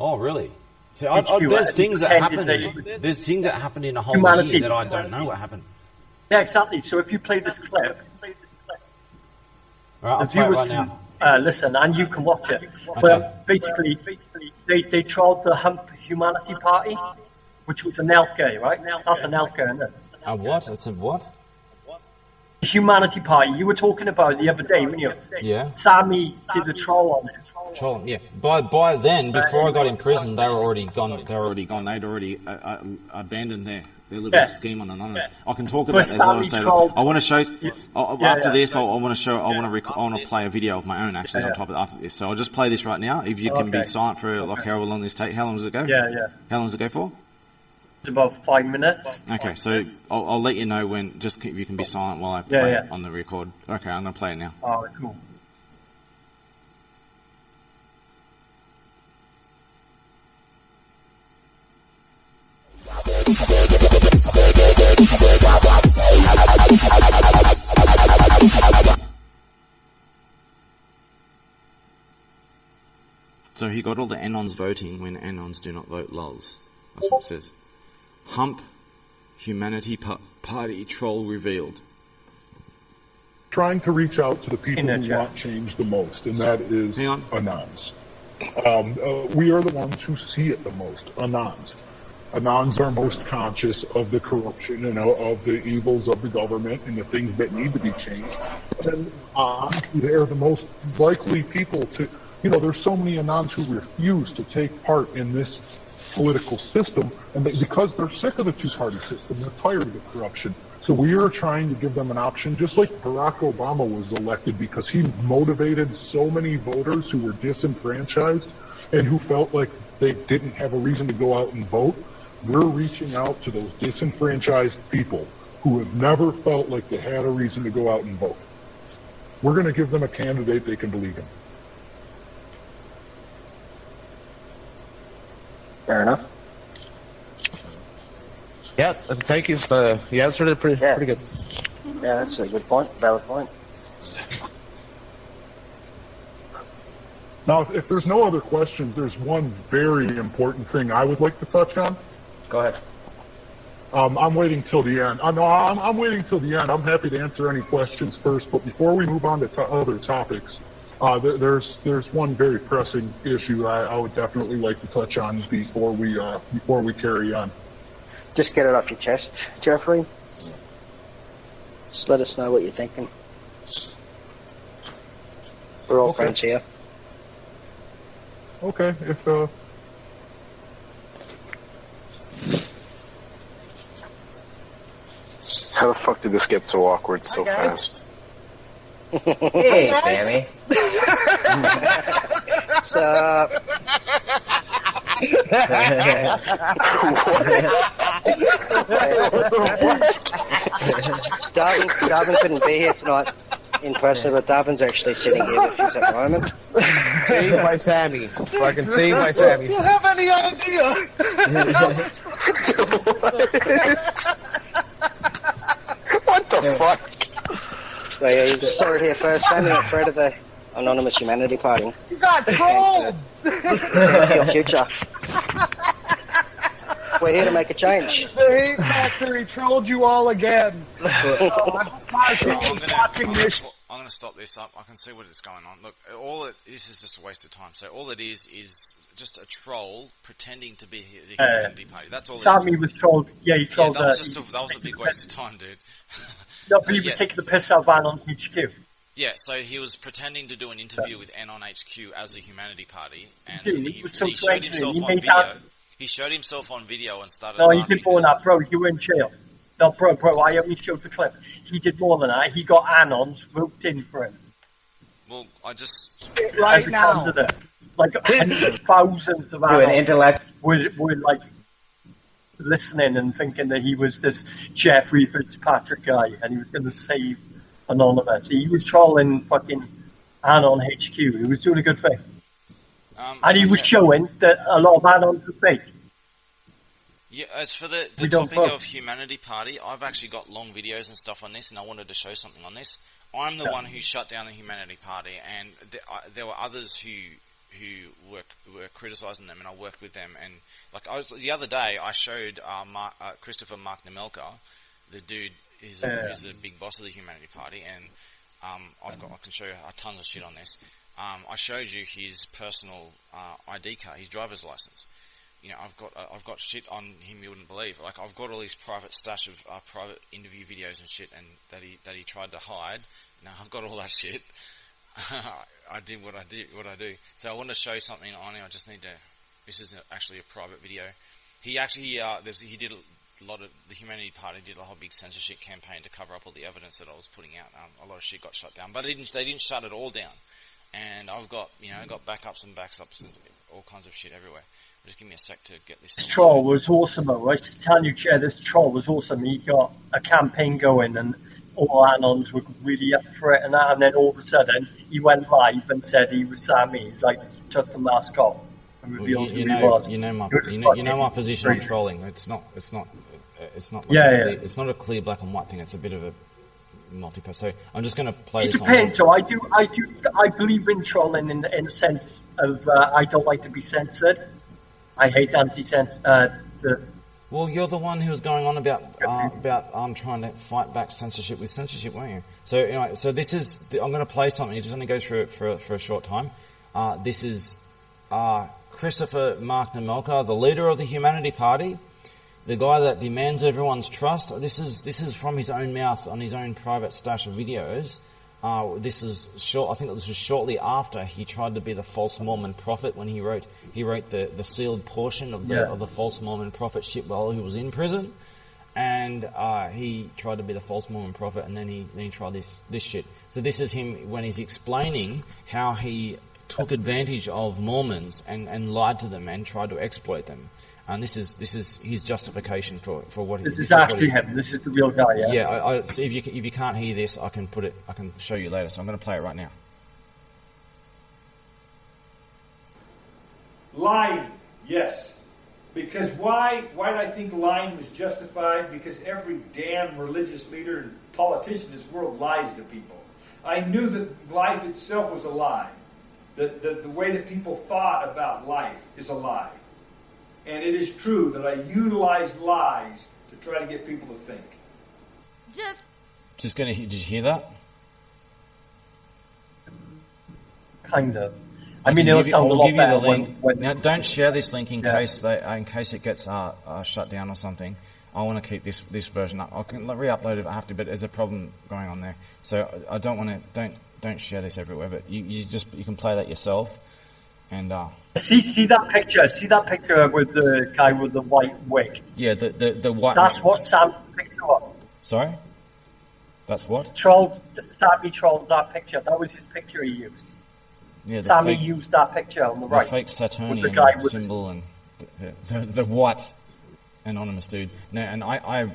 Oh, really? See, there's things that happened. There's things that happened in a whole year that I don't know what happened. Yeah, exactly. So if you play this clip, right, I'll play it right now. Listen, and you can watch it. Okay. But basically, they trolled the Hump Humanity Party, which was an LK, right? That's an LK, isn't it? A what? It's a what? Humanity Party. You were talking about it the other day, weren't you? Yeah. Sammy did a troll on it. Troll, yeah. By then, before I got in prison, they were already gone. They'd already abandoned their little scheme on Anonymous. I can talk about that. I want to show. After this, I want to play a video of my own actually on top of after this. So I'll just play this right now. If you can be silent for like how long this take. How long does it go? Yeah. How long does it go for? It's about 5 minutes. Okay, so I'll let you know when. Just if you can be silent while I play it on the record. Okay, I'm gonna play it now. Oh, cool. So he got all the Anons voting when Anons do not vote lulz. That's what it says. Hump Humanity Party troll revealed. Trying to reach out to the people who want change the most, and that is Anons. We are the ones who see it the most, Anons. Anons are most conscious of the corruption and of the evils of the government and the things that need to be changed. And they're the most likely people to, there's so many Anons who refuse to take part in this political system, and because they're sick of the two-party system, they're tired of the corruption. So we are trying to give them an option, just like Barack Obama was elected because he motivated so many voters who were disenfranchised and who felt like they didn't have a reason to go out and vote. We're reaching out to those disenfranchised people who have never felt like they had a reason to go out and vote. We're going to give them a candidate they can believe in. Fair enough. Yes, thank you. You answered it pretty good. Yeah, that's a good point. Valid point. Now, if there's no other questions, there's one very important thing I would like to touch on. Go ahead. I'm waiting till the end. I'm waiting till the end. I'm happy to answer any questions first, but before we move on to other topics, there's one very pressing issue I would definitely like to touch on before we carry on. Just get it off your chest, Jeffrey. Just let us know what you're thinking. We're all friends here. Okay, How the fuck did this get so awkward so fast? Hey, Sammy. So, Darwin couldn't be here tonight in person, but Darwin's actually sitting here with us at the moment. Saved by Sammy. Fucking saved by Sammy. Do you have any idea? What the fuck? So yeah, you saw it here first, Sammy, a threat of the Anonymous Humanity Party. You got trolled! Your future. We're here to make a change. The Hate Factory trolled you all again. I'm going to stop this up. I can see what is going on. Look, this is just a waste of time. So all it is just a troll pretending to be the Humanity Party. That's all it is. Sammy was trolled. Yeah, he trolled. Yeah, that was a big waste of time, dude. No, but he was taking the piss out of Anon HQ. Yeah, so he was pretending to do an interview with Anon HQ as the Humanity Party, and Dude, he was so showed himself on video. He showed himself on video and started. No, he did more than that, bro. You were in jail. No, bro, I only showed the clip. He did more than that. He got Anons roped in for him. Well, I just right now, like thousands of Anons were like listening and thinking that he was this Jeffrey Fitzpatrick guy and he was going to save Anonymous. He was trolling fucking Anon HQ. He was doing a good thing. And he was showing that a lot of Anons were fake. Yeah, as for the topic of Humanity Party, I've actually got long videos and stuff on this, and I wanted to show something on this. I'm the one who shut down the Humanity Party, and there were others who were criticising them, and I worked with them. And the other day, I showed Christopher Mark Nemelka, the dude who's a big boss of the Humanity Party, and I can show you a ton of shit on this. I showed you his personal ID card, his driver's license. You know, I've got shit on him you wouldn't believe. Like, I've got all these private stash of private interview videos and shit, and that he tried to hide. Now I've got all that shit. I did what I do. So I want to show something on it. I just need to. This is actually a private video. He actually he did a lot of the Humanity Party did a whole big censorship campaign to cover up all the evidence that I was putting out. A lot of shit got shut down, but they didn't shut it all down. And I've got backups and backups and all kinds of shit everywhere. Just give me a sec to get this. This troll was awesome, though. I tell you, Chair, this troll was awesome. He got a campaign going, and all Anons were really up for it, and then all of a sudden he went live and said he was Sammy. Like, took the mask off and revealed who he was. You know my position on trolling. It's not a clear black and white thing. It's a bit of a multi-purpose. So I'm just going to play. It depends. So I believe in trolling in the sense of I don't like to be censored. I hate anti-censor. Well, you're the one who was going on about trying to fight back censorship with censorship, weren't you? So anyway, this is I'm going to play something. You just only go through it for a short time. This is Christopher Mark Nemelka, the leader of the Humanity Party, the guy that demands everyone's trust. This is from his own mouth on his own private stash of videos. This is short. I think this was shortly after he tried to be the false Mormon prophet when he wrote the sealed portion of the false Mormon prophet shit while he was in prison, and he tried to be the false Mormon prophet, and then he tried this shit. So this is him when he's explaining how he took advantage of Mormons and lied to them and tried to exploit them. And this is his justification for what he. This is actually him. This is the real guy. Yeah. Yeah. So if you can't hear this, I can show you later. So I'm going to play it right now. Lying, yes. Because why did I think lying was justified? Because every damn religious leader and politician in this world lies to people. I knew that life itself was a lie. That the way that people thought about life is a lie. And it is true that I utilize lies to try to get people to think. Did you hear that? Kind of. I mean, it'll sound a lot better when... Now, don't share this link in case it gets shut down or something. I want to keep this version up. I can re-upload it if I have to, but there's a problem going on there. So I don't want to... Don't share this everywhere, but you can play that yourself. And see that picture? See that picture with the guy with the white wig? Yeah, the white. That's what Sam picked up. Sorry, that's what. Sammy trolled that picture. That was his picture he used. Yeah, Sammy used that picture on the right. The fake Saturnian symbol and the white anonymous dude. No, and I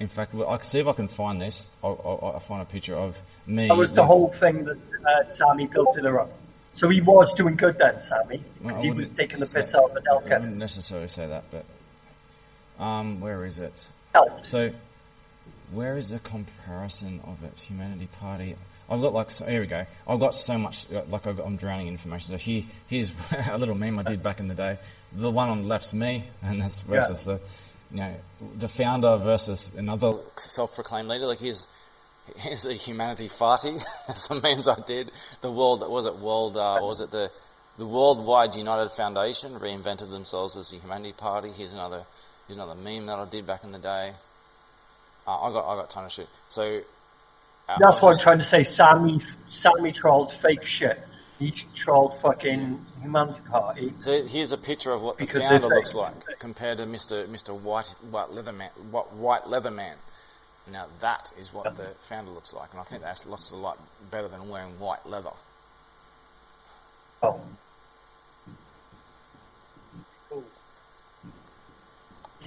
in fact, I can see if I can find this. I'll find a picture of me. That was the whole thing that Sammy built it up. So he was doing good then, Sammy, because he was taking the piss out of Adelka. I wouldn't necessarily say that, but where is it? So, where is the comparison of it? Humanity Party. I've got here we go. I've got so much, I'm drowning in information. So here's a little meme I did back in the day. The one on the left's me, and that's versus the founder versus another self-proclaimed leader. Like here's the Humanity Party. Some memes I did. The Worldwide United Foundation reinvented themselves as the Humanity Party. Here's another meme that I did back in the day. I got a ton of shit. So that's what I'm trying to say. Sammy trolled fake shit. He trolled fucking Humanity Party. So here's a picture of what the founder looks like compared to Mr. White Leatherman. Now that is what the founder looks like, and I think that looks a lot better than wearing white leather. Oh.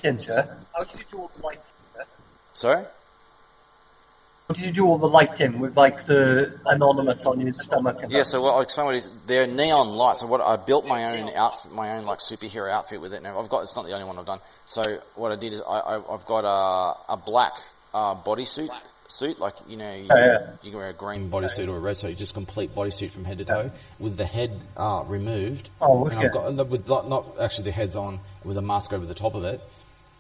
Ginger, how did you do all the lighting? Sorry? How did you do all the lighting with the anonymous on his stomach? And so what I'll explain what it is. They're neon lights. So what I built my own superhero outfit with it. Now it's not the only one I've done. So what I did is I've got a black bodysuit. Like you can wear a green bodysuit or a red suit, just complete bodysuit from head to toe, with the head removed. Oh, okay. And I've got with not actually the head's on, with a mask over the top of it,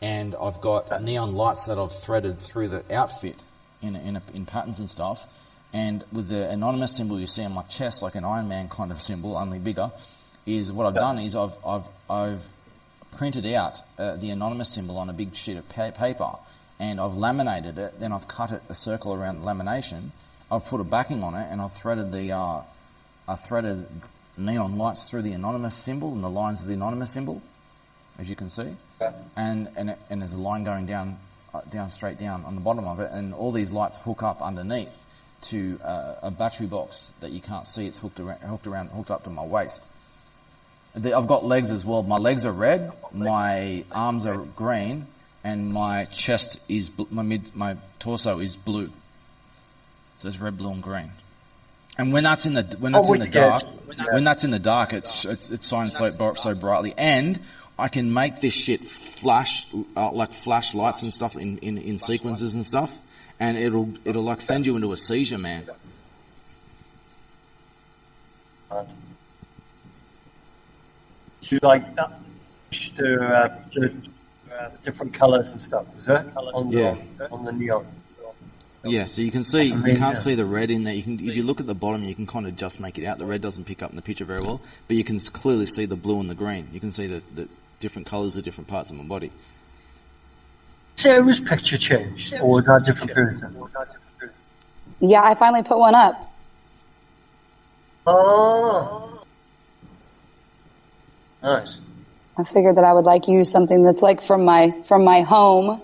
and I've got neon lights that I've threaded through the outfit in patterns and stuff, and with the anonymous symbol you see on my chest, like an Iron Man kind of symbol, only bigger. Is what I've done is I've printed out the anonymous symbol on a big sheet of paper. And I've laminated it, then I've cut it a circle around the lamination, I've put a backing on it, and I've threaded neon lights through the anonymous symbol and the lines of the anonymous symbol, as you can see. And there's a line going down straight down on the bottom of it, and all these lights hook up underneath to a battery box that you can't see. It's hooked up to my waist. I've got legs as well. My legs are red, my arms are green, and my chest is my torso is blue. So it's red, blue, and green. And when that's in the dark, it shines so brightly. And I can make this shit flash like flashlights and stuff in sequences and stuff, and it'll like send you into a seizure, man. You like that? Different colours and stuff, is it? On the neon. Yeah, so you can see, you can't see the red in there. If you look at the bottom, you can kind of just make it out. The red doesn't pick up in the picture very well, but you can clearly see the blue and the green. You can see the different colours of different parts of my body. Sarah's picture changed, or was that different person? Yeah, I finally put one up. Oh. Nice. I figured that I would use something that's like from my home.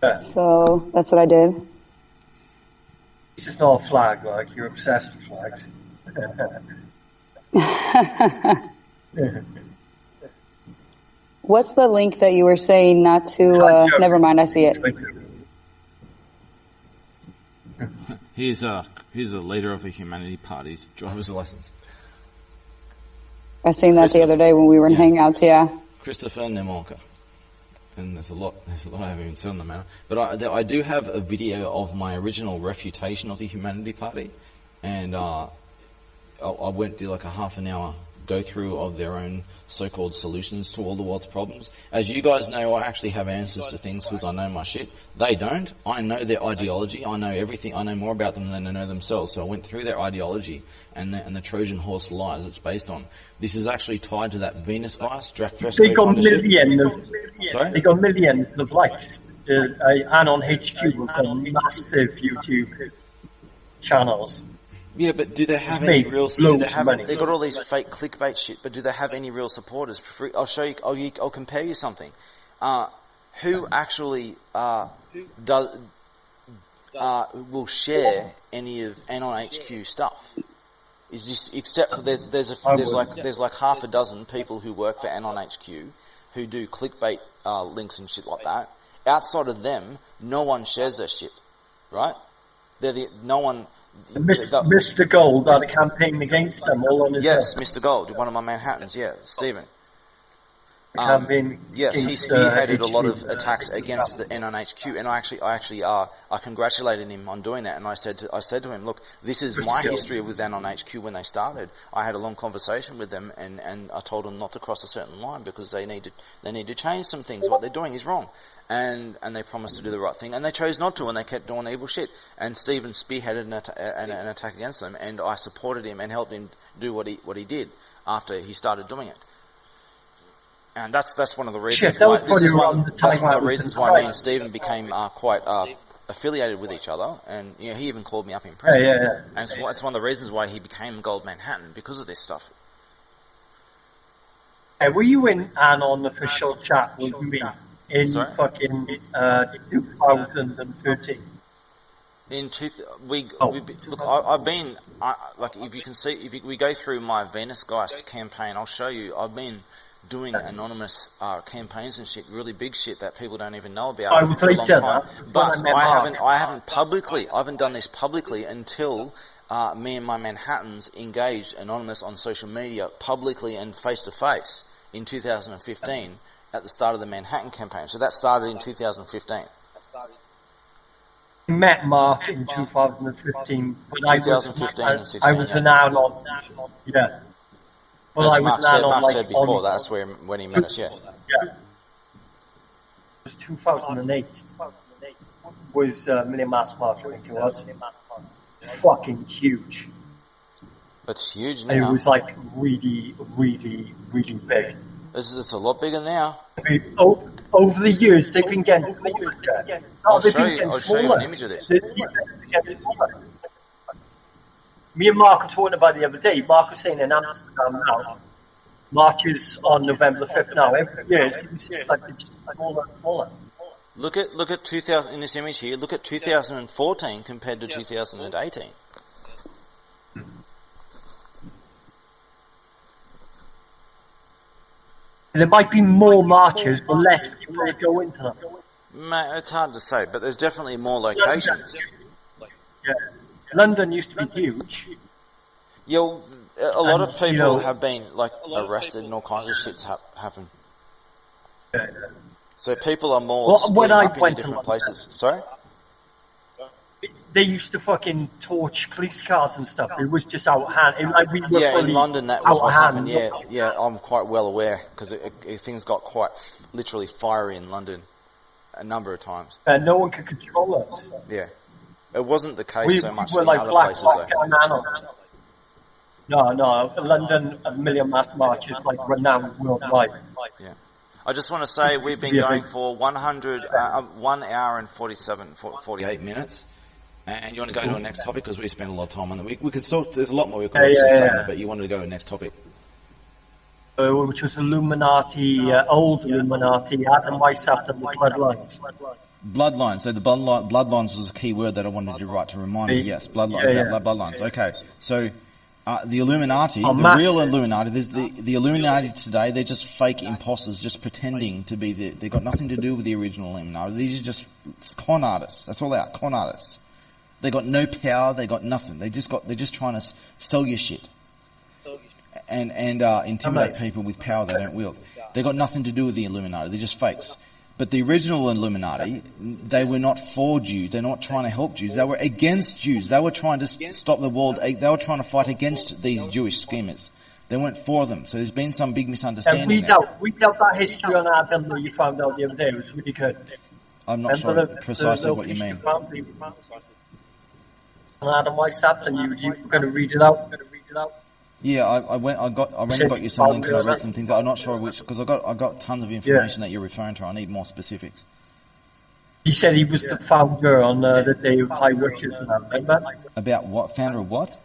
Yeah. So that's what I did. It's just not a flag, like you're obsessed with flags. What's the link that you were saying not to, never mind, I see it. Here's a leader of the Humanity Party's driver's license. I seen that the other day when we were in Hangouts, Christopher Nemonka. And there's a lot I haven't even said on the matter. But I do have a video of my original refutation of the Humanity Party. And I went to like a half an hour go through of their own so-called solutions to all the world's problems. As you guys know, I actually have answers to things because I know my shit. They don't. I know their ideology. I know everything. I know more about them than they know themselves. So I went through their ideology and the Trojan horse lies it's based on. This is actually tied to that Venus ice, Jack Fresco. They got millions of likes. Anon HQ have got massive YouTube channels. Yeah, but do they have any real? They got all these fake clickbait shit, but do they have any real supporters? I'll show you. I'll compare you something. Who actually will share any of Anon HQ stuff? is just, except for there's like half a dozen people who work for Anon HQ who do clickbait links and shit like that. Outside of them, no one shares their shit, right? No one. Mr. Gold are the campaign against them all on his own. Yes, Mr. Gold, one of my Manhattans, yeah, Stephen. Yes, he spearheaded a lot of attacks against the Anon HQ, and I congratulated him on doing that. And I said to him, look, this is my history with Anon HQ when they started. I had a long conversation with them, and I told them not to cross a certain line because they need to change some things. What they're doing is wrong, and they promised to do the right thing, and they chose not to, and they kept doing evil shit. And Stephen spearheaded an attack against them, and I supported him and helped him do what he did after he started doing it. And that's one of the reasons why. That's one of the reasons why me and Stephen became quite affiliated with each other. And he even called me up in prison. Yeah. And it's one of the reasons why he became Gold Manhattan, because of this stuff. Hey, were you in Anon official chat with me in fucking 2013? I've been like, if you can see, if we go through my Venus Geist campaign, I'll show you. I've been doing anonymous campaigns and shit, really big shit that people don't even know about for a long time. But I haven't done this publicly until me and my Manhattans engaged anonymous on social media publicly and face to face in 2015 at the start of the Manhattan campaign. So that started in 2015. I met Mark in 2015. 2015 and 16. I was an Anon. Yeah. Well, as Mark said before, that's when he met us, yeah. Yeah. It was 2008. Was Million Mass March, I think it was. Fucking huge. It's huge now. And it was like really, really, really big. It's a lot bigger now. I mean, over the years, they've been getting smaller. I'll show you an image of this. Me and Mark were talking about it the other day. Mark was saying in Amsterdam now, marches on November the 5th now. Every year it seems like it's just smaller and smaller. Look at 2000 in this image here. Look at 2014 compared to 2018. There might be more marches, but less people that go into them. Mate, it's hard to say, but there's definitely more locations. Yeah. London used to be huge. Yeah, a lot of people have been arrested and all kinds of shit's happen. Yeah. So people are more splitting up into different places. Sorry? They used to fucking torch police cars and stuff. It was just out of hand. In London that was what happened. Yeah, I'm quite well aware because things got quite literally fiery in London a number of times. No one could control us. Yeah. It wasn't the case so much in other places though. No, London, a Million Mass March is like renowned worldwide. Yeah. I just want to say we've been going for 1 hour and 48 minutes. And you want to go to the next topic because we spent a lot of time on it. We could still, there's a lot more we could say, but you wanted to go to the next topic. Which was Illuminati, old Illuminati, Adam Weishaupt and the Bloodlines. Bloodlines. So the bloodlines was a key word that I wanted you to remind me. Yes, bloodlines. Bloodlines. Okay. So the Illuminati, the real Illuminati, the Illuminati today, they're just fake imposters, just pretending to be they've got nothing to do with the original Illuminati. These are just con artists. That's all they are, con artists. They got no power. They got nothing. They're just trying to sell you shit and intimidate people with power they don't wield. They got nothing to do with the Illuminati. They're just fakes. But the original Illuminati, they were not for Jews. They're not trying to help Jews. They were against Jews. They were trying to stop the world. They were trying to fight against these Jewish schemers. They weren't for them. So there's been some big misunderstanding. We dealt that history on Adam that you found out the other day. It was really good. I'm not sure precisely what you mean. Adam Weishaupt, and you were going to read it out. Yeah, I went and got you some links and I read some things. I'm not sure which, because I got tons of information that you're referring to. I need more specifics. He said he was the founder on the day of High Witches and that, remember? About what? Founder of what?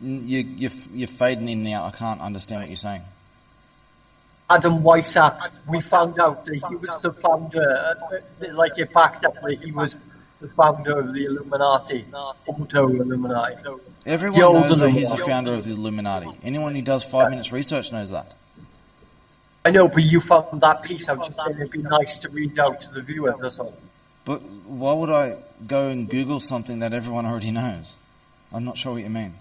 You're fading in now. I can't understand what you're saying. Adam Weishaupt, we found out that he was the founder, like it backed up that he was the founder of the Illuminati, Illuminati. Everyone knows that he's the founder of the Illuminati. Anyone who does 5 minutes research knows that. I know, but you found that piece. I'm just saying it'd be nice to read out to the viewers, that's all. But why would I go and Google something that everyone already knows? I'm not sure what you mean.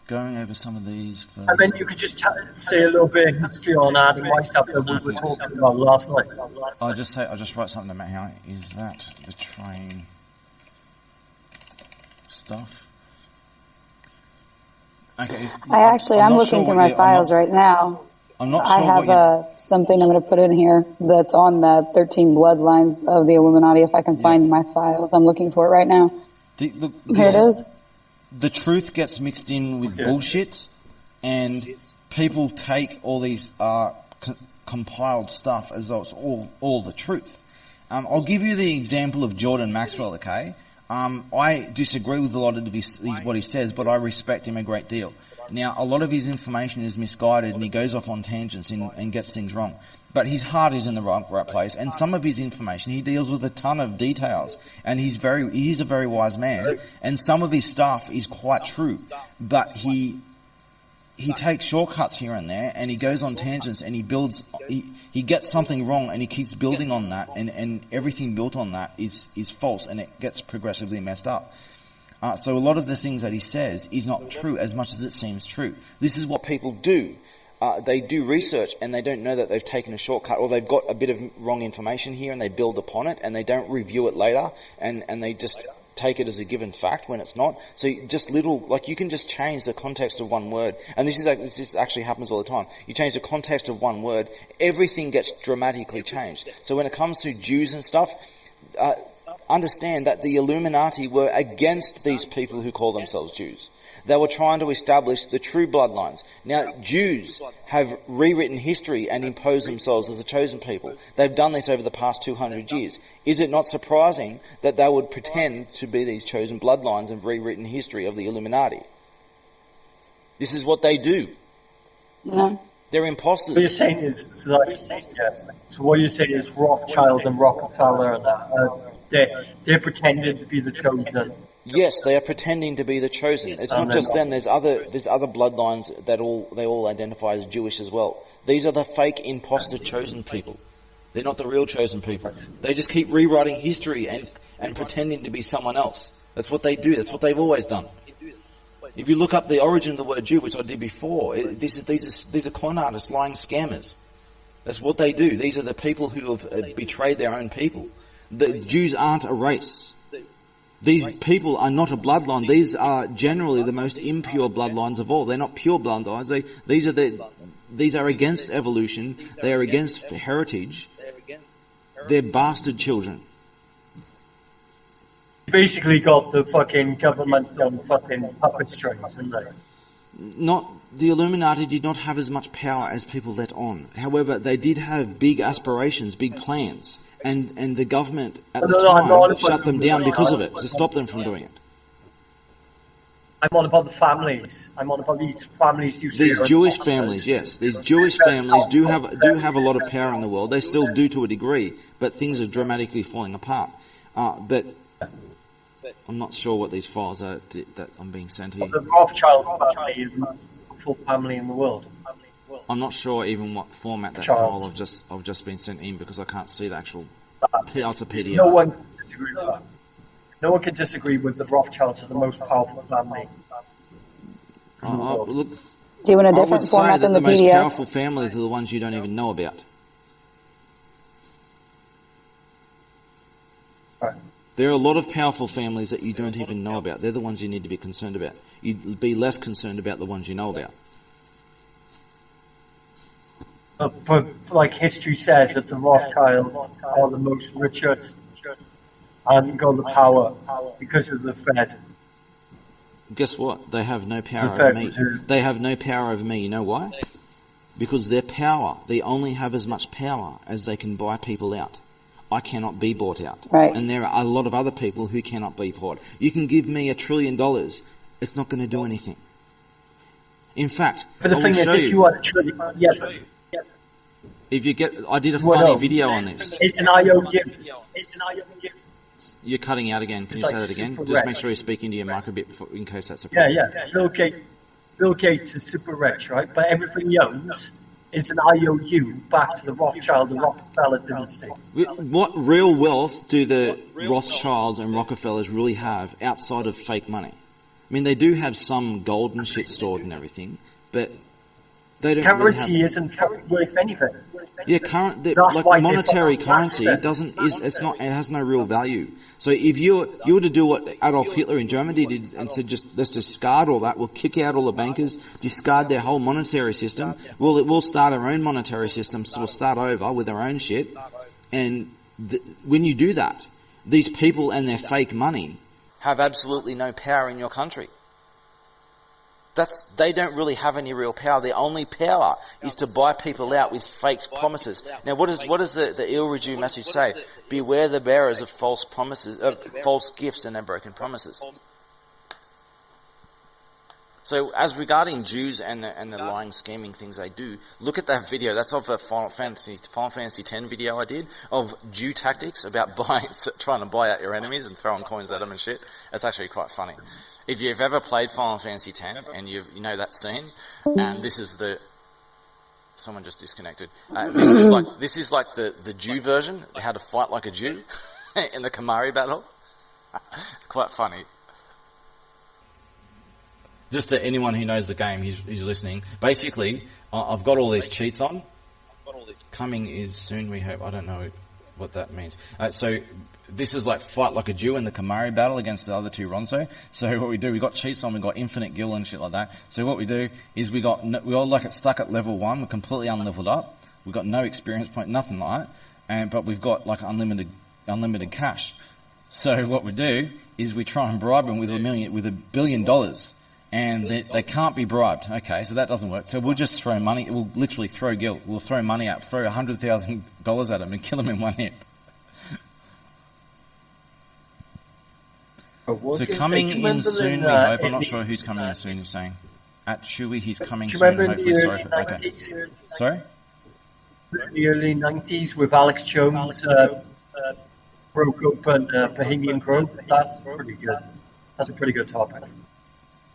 Going over some of these... And then you could just say a little bit of history on Adam Weishaupt that we were talking about last night. I'll just write something about how is that the train stuff. Okay. I'm looking through my files right now. I'm not sure I have something I'm going to put in here that's on the 13 bloodlines of the Illuminati. If I can find my files, I'm looking for it right now. Here it is. The truth gets mixed in with bullshit, and people take all these compiled stuff as though it's all the truth. I'll give you the example of Jordan Maxwell, okay? I disagree with a lot of what he says, but I respect him a great deal. Now, a lot of his information is misguided, and he goes off on tangents and gets things wrong. But his heart is in the right place, and some of his information, he deals with a ton of details, and he's a very wise man, and some of his stuff is quite true, but he takes shortcuts here and there, and he goes on tangents, and he gets something wrong, and he keeps building on that, and everything built on that is false, and it gets progressively messed up. So a lot of the things that he says is not true as much as it seems true. This is what people do. They do research and they don't know that they've taken a shortcut, or they've got a bit of wrong information here and they build upon it and they don't review it later and they just take it as a given fact when it's not. So just you can just change the context of one word, and this actually happens all the time. You change the context of one word, everything gets dramatically changed. So when it comes to Jews and stuff, understand that the Illuminati were against these people who call themselves Jews. They were trying to establish the true bloodlines. Now, Jews have rewritten history and imposed themselves as a chosen people. They've done this over the past 200 years. Is it not surprising that they would pretend to be these chosen bloodlines and rewritten history of the Illuminati? This is what they do. No. They're imposters. What you're saying is, so what you're saying is Rothschild and Rockefeller and that, they're pretending to be the chosen. Yes, they are pretending to be the chosen. It's not just them. There's other bloodlines that they all identify as Jewish as well. These are the fake imposter chosen people. They're not the real chosen people. They just keep rewriting history and pretending to be someone else. That's what they do. That's what they've always done. If you look up the origin of the word Jew, which I did before, these are con artists, lying scammers. That's what they do. These are the people who have betrayed their own people. The Jews aren't a race. These people are not a bloodline. These are generally the most impure bloodlines of all. They're not pure bloodlines. These are against evolution. They are against heritage. They're bastard children. Basically got the fucking government on fucking puppet strings, haven't they? The Illuminati did not have as much power as people let on. However, they did have big aspirations, big plans. And the government at the time shut them down because of it, to stop them from doing it. I'm on about the families. I'm on about these families. These Jewish families, yes. These Jewish families do have a lot of power in the world. They still do to a degree, but things are dramatically falling apart. But I'm not sure what these files are that I'm being sent here. The Rothschild family is the full family in the world. I'm not sure even what format that file I've just been sent in, because I can't see the actual. It's a PDF. No one can disagree with that. No one can disagree with the Rothschilds as the most powerful family. Look, do you want a different format than the PDF? The most powerful families are the ones you don't even know about. Right. There are a lot of powerful families that you don't even know about. They're the ones you need to be concerned about. You'd be less concerned about the ones you know about. But like history says, that the Rothschilds are the most richest and got the power because of the Fed. Guess what? They have no power over me. They have no power over me. You know why? Because their power, they only have as much power as they can buy people out. I cannot be bought out. Right. And there are a lot of other people who cannot be bought. You can give me $1 trillion. It's not going to do anything. In fact, but the thing is, if you want $1 trillion, if you get, I did a funny video on this. It's an IOU. You're cutting out again. Can you say that again? Just rich. make sure you're speaking to your mic a bit in case that's a problem. Yeah. Bill Gates is super rich, right? But everything he owns is an IOU back to the Rothschild and Rockefeller dynasty. What real wealth do the Rothschilds and Rockefellers really have outside of fake money? I mean, they do have some gold and shit stored and everything, but they don't really have... Currency isn't worth anything. Yeah, monetary currency it has no real value. So if you were to do what Adolf Hitler in Germany did and said, let's discard all that, we'll kick out all the bankers, discard their whole monetary system, we'll start our own monetary system, so we'll start over with our own shit. And when you do that, these people and their fake money have absolutely no power in your country. They don't really have any real power. Their only power is to buy people out with fake promises. Now, what does the Il Raju message say? Beware the bearers of false promises, false gifts and broken promises. So, as regarding Jews and the lying, scheming things they do, look at that video. That's of a Final Fantasy X video I did of Jew tactics about trying to buy out your enemies and throwing coins at them and shit. It's actually quite funny. If you've ever played Final Fantasy X and you know that scene, and this is someone just disconnected. This is like the Jew version, how to fight like a Jew in the Kamari battle. Quite funny. Just to anyone who knows the game, who's listening. Basically, I've got all these cheats on. Coming is soon, we hope. I don't know what that means. So this is like fight like a Jew in the Kamari battle against the other two Ronso. So what we do, we got cheats on, we got infinite gil and shit like that. So what we do is we all like it stuck at level 1. We're completely unleveled up. We've got no experience point, nothing like that. But we've got like unlimited cash. So what we do is we try and bribe them with $1 billion. And they can't be bribed. Okay, so that doesn't work. So we'll just throw money. We'll literally throw guilt. We'll throw money out, throw $100,000 at them and kill them in one hit. So coming in soon, we hope. I'm not sure who's coming in soon, he's saying. At Chewy, he's coming soon, hopefully. Sorry for okay. Sorry? In the early 90s with Alex Jones broke open Bohemian Grove. That's pretty good. That's a pretty good topic.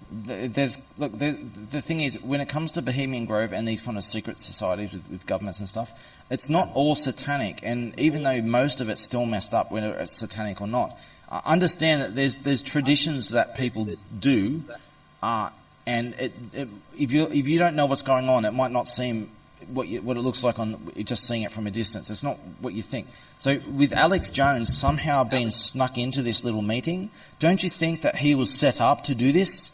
The thing is, when it comes to Bohemian Grove and these kind of secret societies with governments and stuff, it's not all satanic, and even though most of it's still messed up, whether it's satanic or not, understand that there's traditions that people do, and if you don't know what's going on, it might not seem what it looks like on just seeing it from a distance. It's not what you think. So with Alex Jones somehow being snuck into this little meeting, don't you think that he was set up to do this?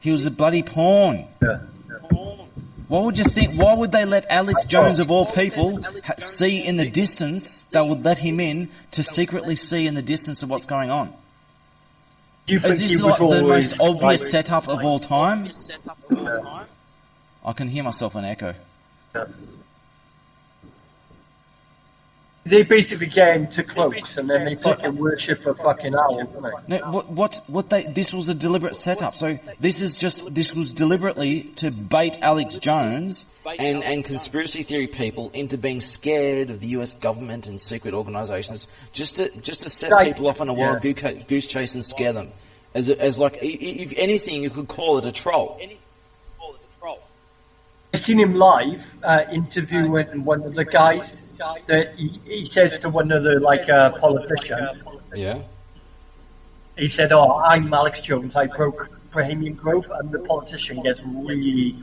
He was a bloody pawn. Yeah. What would you think? Why would they let Alex Jones, of all people, see in the distance? They would let him in to secretly see in the distance of what's going on. Is this like the most obvious setup of all time? I can hear myself an echo. Yeah. They basically get into cloaks and then they fucking worship a fucking owl, don't they? No, this was a deliberate setup. So this was deliberately to bait Alex Jones and conspiracy theory people into being scared of the US government and secret organizations, just to set people off on a wild goose chase and scare them. As like, if anything, you could call it a troll. I seen him live interviewing one of the guys. That he says to one of the politicians. Yeah. He said, "Oh, I'm Alex Jones. I broke Bohemian Grove," and the politician gets really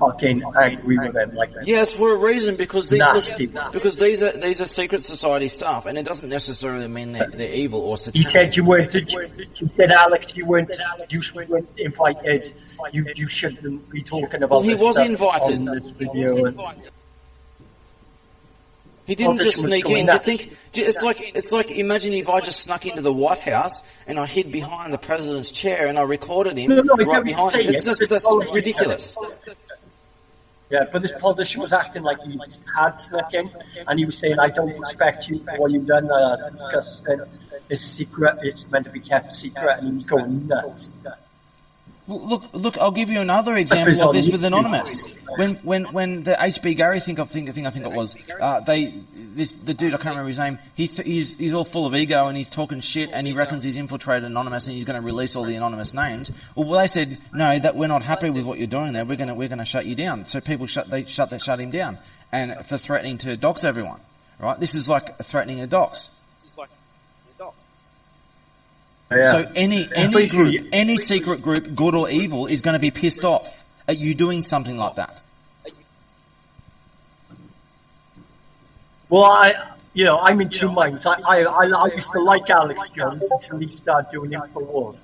fucking angry with him. Yes, for a reason, because these are secret society stuff, and it doesn't necessarily mean they're evil or satanic. He said He said, "Alex, you weren't invited. You shouldn't be talking about." Well, he was invited. On this video. He didn't just sneak in. You think it's like imagine if I just snuck into the White House and I hid behind the president's chair and I recorded him right behind him. That's ridiculous. Yeah, but this politician was acting like he had snuck in, and he was saying, "I don't respect you for what you've done. Disgusting. It's secret. It's meant to be kept secret," and he was going nuts. Look, I'll give you another example of this with Anonymous. When the HB Gary thing it was, the dude, I can't remember his name, he's all full of ego and he's talking shit and he reckons he's infiltrated Anonymous and he's going to release all the Anonymous names. Well, they said, no, that we're not happy with what you're doing there, we're going to shut you down. So people shut him down, and for threatening to dox everyone, right? This is like threatening a dox. Yeah. So any group, any secret group, good or evil, is going to be pissed off at you doing something like that. Well, I'm in two minds. I used to like Alex Jones until he started doing InfoWars.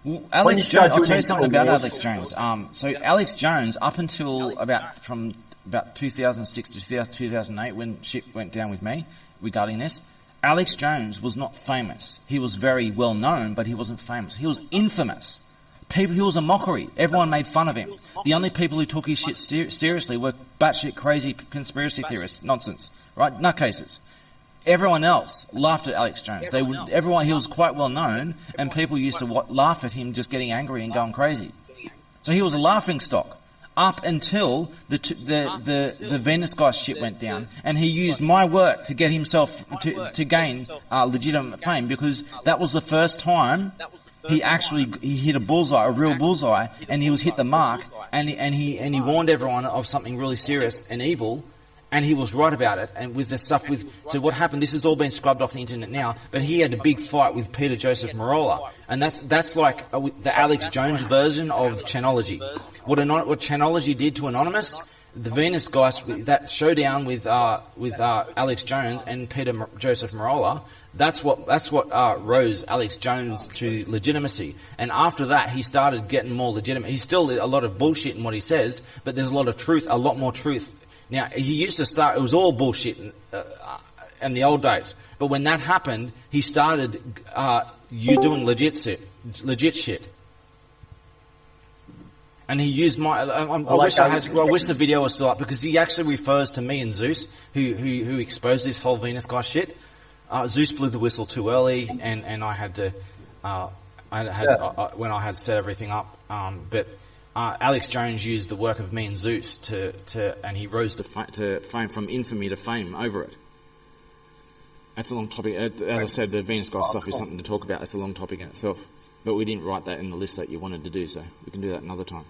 Well, Alex Jones, I'll tell you something about Alex Jones. So Alex Jones, up until about 2006 to 2008, when shit went down with me regarding this, Alex Jones was not famous. He was very well known, but he wasn't famous. He was infamous. He was a mockery. Everyone made fun of him. The only people who took his shit seriously were batshit crazy conspiracy theorists. Nonsense. Right? Nutcases. Everyone else laughed at Alex Jones. He was quite well known, and people used to laugh at him just getting angry and going crazy. So he was a laughing stock. Up until the Venus guy shit went down, and he used my work to get himself to gain legitimate fame, because that was the first time he hit a real bullseye, and he was hit the mark, and he warned everyone of something really serious and evil, and he was right about it. And with the stuff so what happened? This has all been scrubbed off the internet now, but he had a big fight with Peter Joseph Marola, and that's like the Alex Jones version of Chanology. What Chanology did to Anonymous, the Venus guys, that showdown with Alex Jones and Peter Joseph Marola, that's what rose Alex Jones to legitimacy. And after that, he started getting more legitimate. He's still a lot of bullshit in what he says, but there's a lot more truth. Now, he used to start, it was all bullshit in the old days. But when that happened, he started doing legit shit. And he used I wish the video was still up, because he actually refers to me and Zeus, who exposed this whole Venus guy shit. Zeus blew the whistle too early, and I had to, when I had set everything up, but Alex Jones used the work of me and Zeus and he rose to fame, from infamy to fame over it. That's a long topic. As I said, the Venus guy stuff is something to talk about. It's a long topic in itself. But we didn't write that in the list that you wanted to do, so we can do that another time.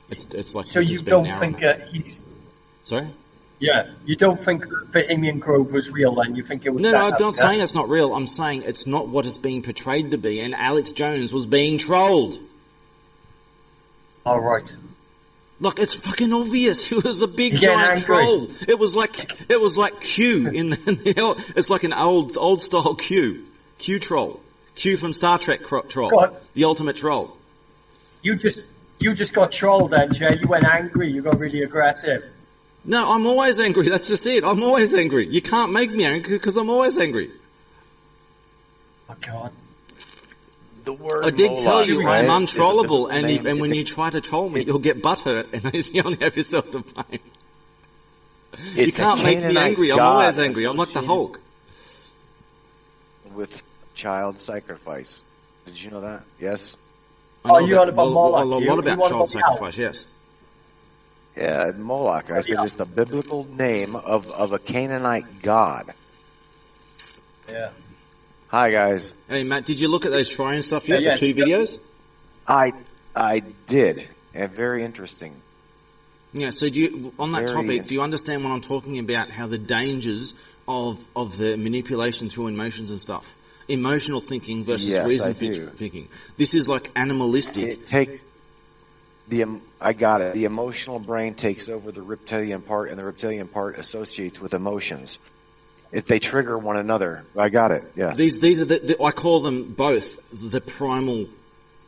It's like... So you don't think he's... Sorry? Yeah, you don't think Bohemian Grove was real then? You think it was... No, I'm not saying it's not real. I'm saying it's not what it's being portrayed to be, and Alex Jones was being trolled. All right. Look, it's fucking obvious. He was a big giant troll. It was like Q it's like an old style Q troll. Q from Star Trek troll. The ultimate troll. You just got trolled then, Jay. You went angry. You got really aggressive. No, I'm always angry. That's just it. I'm always angry. You can't make me angry because I'm always angry. Oh God. The word I did tell you right, I'm untrollable, and when you try to troll me, you'll get butthurt, and you only have yourself to blame. You can't make me angry. I'm always angry. I'm like the Hulk. With child sacrifice. Did you know that? Yes? You heard about Moloch? A lot about child sacrifice, yes. Yeah, Moloch. I said it's the biblical name of a Canaanite god. Yeah. Hi guys. Hey Matt, did you look at those shrine stuff yet? The 2 videos? I did. And very interesting. Yeah, so on that topic, do you understand what I'm talking about, how the dangers of the manipulation through emotions and stuff? Emotional thinking versus reason thinking. This is like animalistic. I got it. The emotional brain takes over the reptilian part, and the reptilian part associates with emotions. If they trigger one another, I got it. Yeah. These are I call them both the primal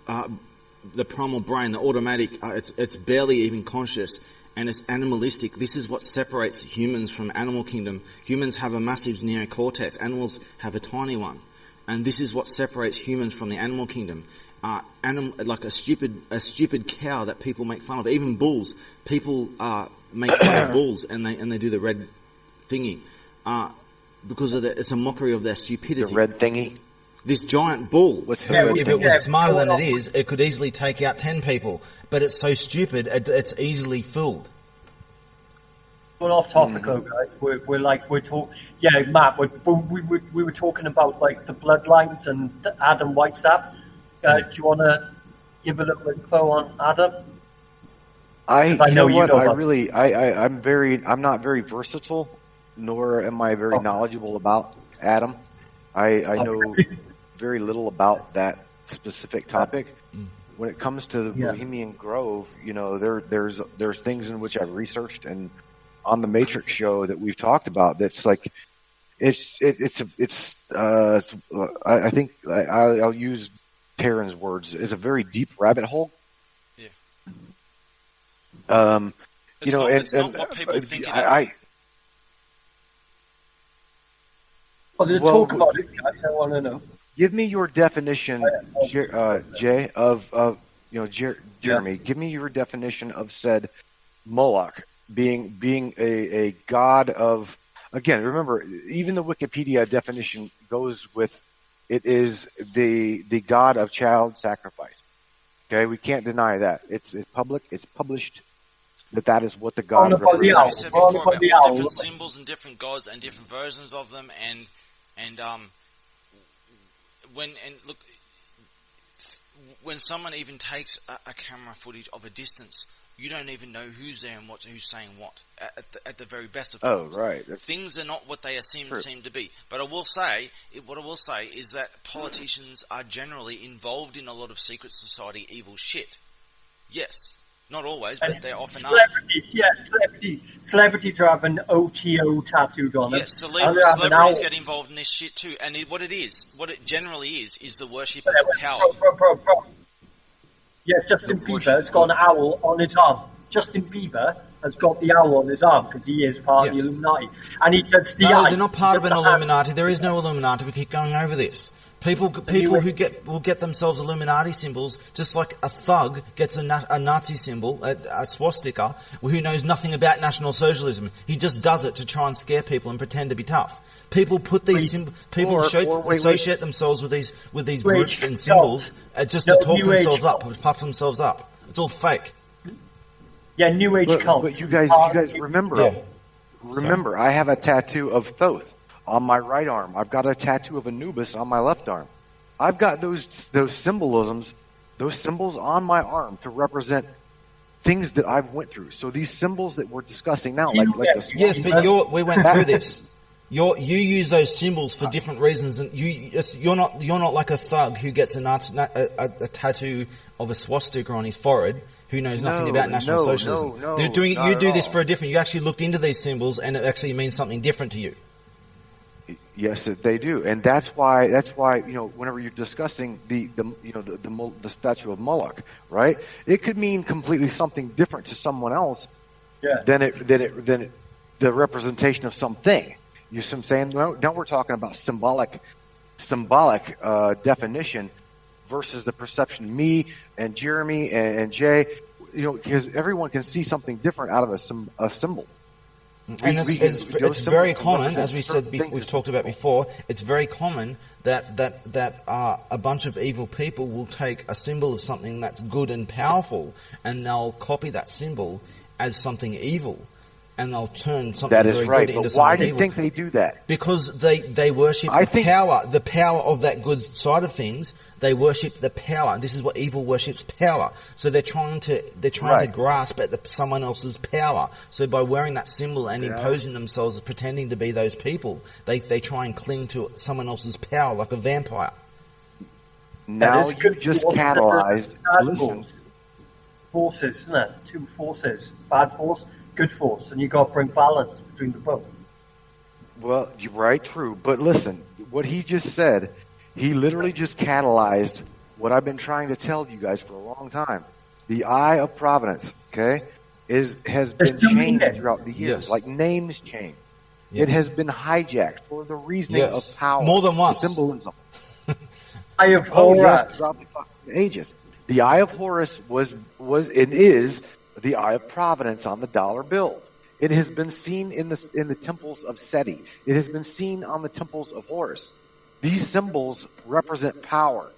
brain, the automatic. It's barely even conscious, and it's animalistic. This is what separates humans from animal kingdom. Humans have a massive neocortex. Animals have a tiny one, and this is what separates humans from the animal kingdom. Like a stupid cow that people make fun of. Even bulls, people make fun of bulls, and they do the red thingy. Because it's a mockery of their stupidity. The red thingy? This giant bull, if it was smarter than it is, it could easily take out 10 people. But it's so stupid, it's easily fooled. Going off topic, though, guys. We're talking. Yeah, Matt. We were talking about like the bloodlines and Adam Whitestaff. Do you want to give a little info on Adam? I'm not very versatile, nor am I very knowledgeable about Adam. I know very little about that specific topic. When it comes to the Bohemian Grove, there's things in which I've researched, and on the Matrix show that we've talked about, that's like I think I'll use Taryn's words. It's a very deep rabbit hole. Yeah. It's not what people think it is. Talk about it, guys. I want to know. Give me your definition, Jay, of Jeremy. Give me your definition of said Moloch being a god of. Again, remember, even the Wikipedia definition goes with it is the god of child sacrifice. Okay, we can't deny that. It's public. It's published that is what the god represents. We said before about all different symbols and different gods and different versions of them, and when someone even takes a camera footage of a distance, you don't even know who's there and who's saying what at the very best of times. Oh, right. Things are not what they seem to be. But what I will say is that politicians are generally involved in a lot of secret society evil shit. Yes. Not always, but they often are. Celebrities are having OTO tattooed on them. Yes, celebrities get involved in this shit too. And what it generally is the worship of power. Bro. Yeah, Justin Bieber has got an owl on his arm. Justin Bieber has got the owl on his arm because he is part of the Illuminati. And he does the they're not part of an Illuminati. There is no Illuminati. We keep going over this. People who will get themselves Illuminati symbols, just like a thug gets a Nazi symbol, a swastika, who knows nothing about National Socialism. He just does it to try and scare people and pretend to be tough. People put these symbols. People associate themselves with these groups and symbols just to talk themselves up, puff themselves up. It's all fake. Yeah, New Age cult. But you guys remember? Yeah. Remember, I have a tattoo of Thoth on my right arm. I've got a tattoo of Anubis on my left arm. I've got those symbols on my arm to represent things that I've went through. So these symbols that we're discussing now, yes, but we went through this. You use those symbols for different reasons, and you're not like a thug who gets a tattoo of a swastika on his forehead, who knows nothing about National Socialism. They're doing it. You do this for a different. You actually looked into these symbols, and it actually means something different to you. Yes, they do, and that's why whenever you're discussing the statue of Moloch, right? It could mean completely something different to someone else than the representation of something. You see what I'm saying? Now we're talking about symbolic definition versus the perception. Me and Jeremy and Jay, because everyone can see something different out of a symbol. And it's very common, as we said, we've talked about before. It's very common that a bunch of evil people will take a symbol of something that's good and powerful, and they'll copy that symbol as something evil, and they'll turn something very good into something evil. Why do you think they do that? Because they worship the power of that good side of things. They worship the power. This is what evil worships: power. So they're trying to grasp at someone else's power. So by wearing that symbol and imposing themselves, pretending to be those people, they try and cling to someone else's power like a vampire. Now you just catalyzed. Listen, forces, isn't it? Two forces: bad force, good force, and you got to bring balance between the both. Well, you're right, true. But listen, what he just said. He literally just catalyzed what I've been trying to tell you guys for a long time. The eye of providence, okay, has been changed throughout the years, like names change. It has been hijacked for the reasoning of power, more than once. Symbolism. Eye of Horus, throughout the fucking ages. The eye of Horus was and is the eye of providence on the dollar bill. It has been seen in the temples of Seti. It has been seen on the temples of Horus. These symbols represent power.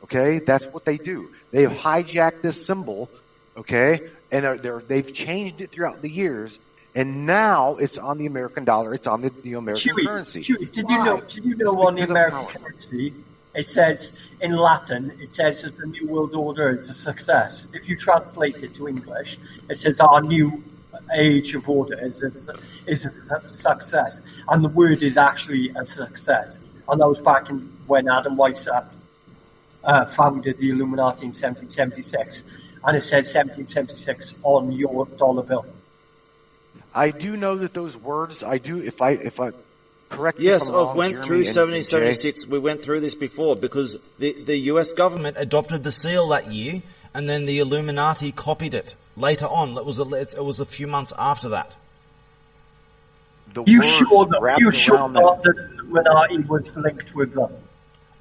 Okay, that's what they do. They have hijacked this symbol. Okay, and they've changed it throughout the years, and now it's on the American dollar. It's on the American currency. Chewy, did you know on the American currency, it says in Latin, it says that the New World Order is a success. If you translate it to English, it says our new age of order is a success, and the word is actually a success. And that was back when Adam Weishaupt founded the Illuminati in 1776, and it says 1776 on your dollar bill. I do know that those words. I do. If I correct. Yes, I've went through 1776. We went through this before because the U.S. government adopted the seal that year, and then the Illuminati copied it later on. It was a few months after that. You sure that the Illuminati was linked with them?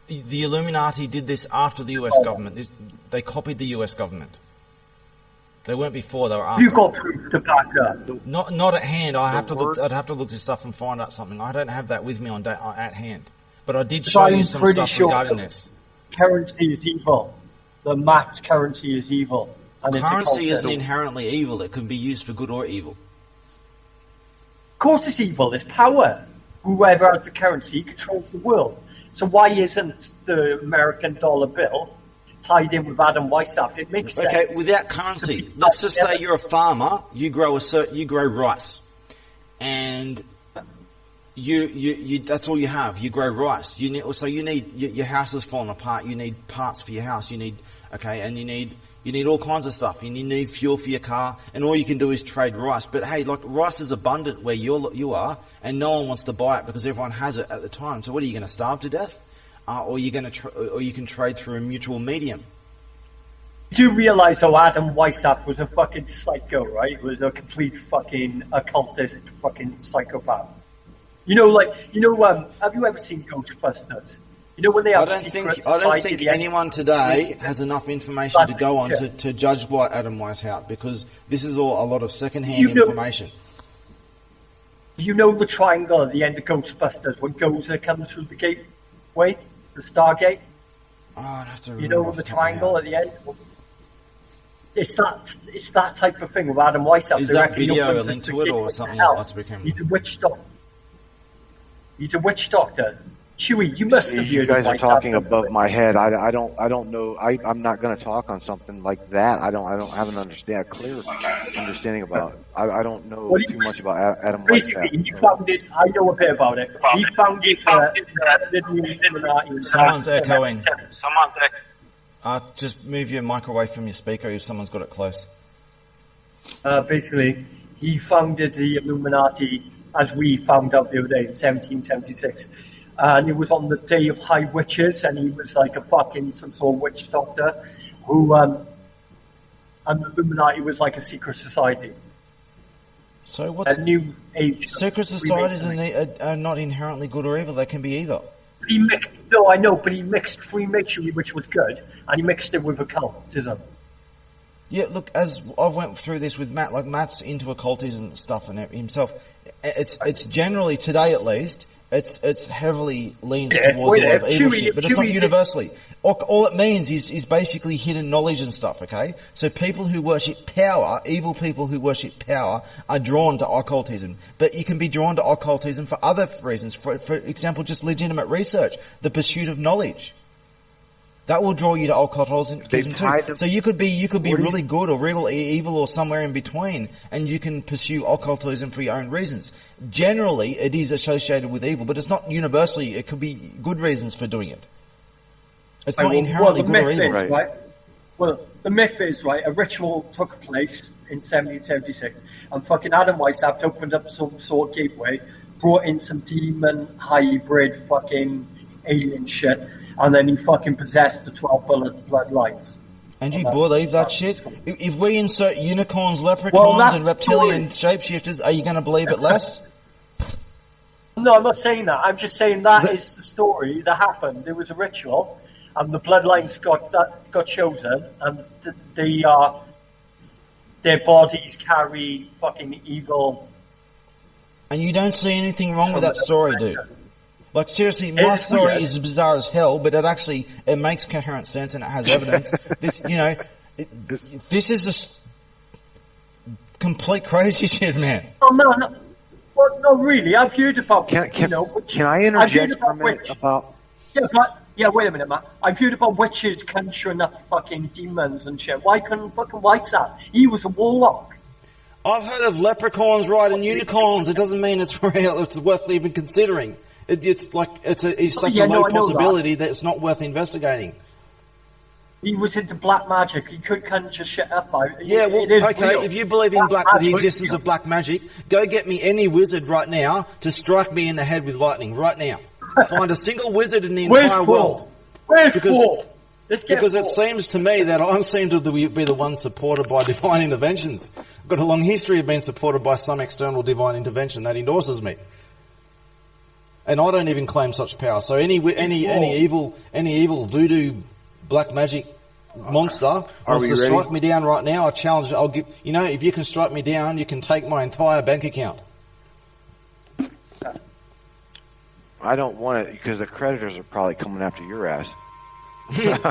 The Illuminati did this after the U.S. government. They copied the U.S. government. They weren't before; they were after. You got proof to back up? Not at hand. I'd have to look this stuff and find out something. I don't have that with me at hand. But I did show you some stuff regarding this. Currency is evil. The Max currency is evil. And currency isn't inherently evil. It can be used for good or evil. Of course, it's evil. It's power. Whoever has the currency controls the world. So why isn't the American dollar bill tied in with Adam Weishaupt? It makes sense. Okay, without currency, let's just say you're a farmer. You grow rice, and you that's all you have. You grow rice. You need your house is falling apart. You need parts for your house. You need all kinds of stuff. And you need fuel for your car, and all you can do is trade rice. But hey, like rice is abundant where you are, and no one wants to buy it because everyone has it at the time. So what are you going to starve to death? Or you can trade through a mutual medium. Do you realize how Adam Weishaupt was a fucking psycho, right? He was a complete fucking occultist, fucking psychopath. Have you ever seen Ghostbusters? You know when they have I don't think anyone today has enough information to go on to judge by Adam Weishaupt, because this is all a lot of second-hand information. You know the triangle at the end of Ghostbusters when Gozer comes through the gateway, the Stargate? Oh, I'd have to remember the triangle at the end? It's that type of thing with Adam Weishaupt. Is that video a link to it or something else? He's a witch doctor. He's a witch doctor. Chewy, you must have. You guys are talking above my head. I don't know. I'm not going to talk on something like that. I don't have a clear understanding about. I don't know too much about Adam Weishaupt. He found it. I know a bit about it. He found it. Someone's echoing. Just move your mic away from your speaker if someone's got it close. Basically, he founded the Illuminati, as we found out the other day, in 1776. And it was on the day of High Witches, and he was like some sort of witch doctor who, and the Illuminati was like a secret society. So what's a new age? Secret societies are not inherently good or evil. They can be either. But he mixed Freemasonry, which was good, and he mixed it with occultism. Yeah, look, as I've went through this with Matt, like Matt's into occultism stuff and himself. It's generally, today at least, it's heavily leans towards a lot of evil shit, but it's not universally. All it means is basically hidden knowledge and stuff, okay? So people who worship power, evil people who worship power, are drawn to occultism. But you can be drawn to occultism for other reasons. For example, just legitimate research, the pursuit of knowledge. That will draw you to occultism too. So you could be really good or real evil or somewhere in between, and you can pursue occultism for your own reasons. Generally, it is associated with evil, but it's not universally. It could be good reasons for doing it. It's not inherently good or evil. Right? Well, the myth is, right, a ritual took place in 1776, and fucking Adam Weishaupt opened up some sort of gateway, brought in some demon hybrid fucking alien shit, and then he fucking possessed the 12 bloodlines. And you believe that shit? If we insert unicorns, leprechauns, and reptilian shapeshifters, are you going to believe it less? No, I'm not saying that. I'm just saying that is the story that happened. There was a ritual, and the bloodlines got chosen, and their bodies carry fucking evil. And you don't see anything wrong with that story, dude. Like, seriously, my story is bizarre as hell, but it makes coherent sense and it has evidence. This is just complete crazy shit, man. Oh, no. Well, no, really. I've heard about... Can I interject for a minute about... Yeah, wait a minute, Matt. I've heard about witches conjuring up fucking demons and shit. Why couldn't fucking White's that? He was a warlock. I've heard of leprechauns riding unicorns. It doesn't mean it's real. It's worth even considering. It's such a low possibility that it's not worth investigating. He was into black magic. He could conjure shit up. If you believe in the existence of black magic, go get me any wizard right now to strike me in the head with lightning right now. Find a single wizard in the entire world. Because it seems to me that I seem to be the one supported by divine interventions. I've got a long history of being supported by some external divine intervention that endorses me. And I don't even claim such power. So any evil voodoo black magic monster wants to strike me down right now, I challenge it. If you can strike me down, you can take my entire bank account. I don't want it because the creditors are probably coming after your ass. Look,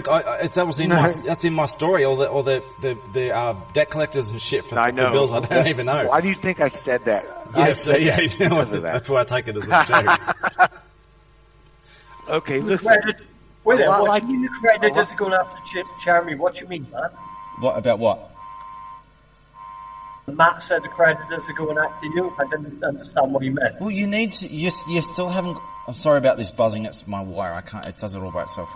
that's in my story. All the debt collectors and shit for the bills. I don't even know. Why do you think I said that? Yes, that's why I take it as a joke. Okay, listen. Wait a minute. What do you mean the creditors are going after Jeremy? What do you mean, man? What about what? Matt said the creditors are going after you. I didn't understand what he meant. Well, you need to. You still haven't. I'm sorry about this buzzing. It's my wire. I can't. It does it all by itself.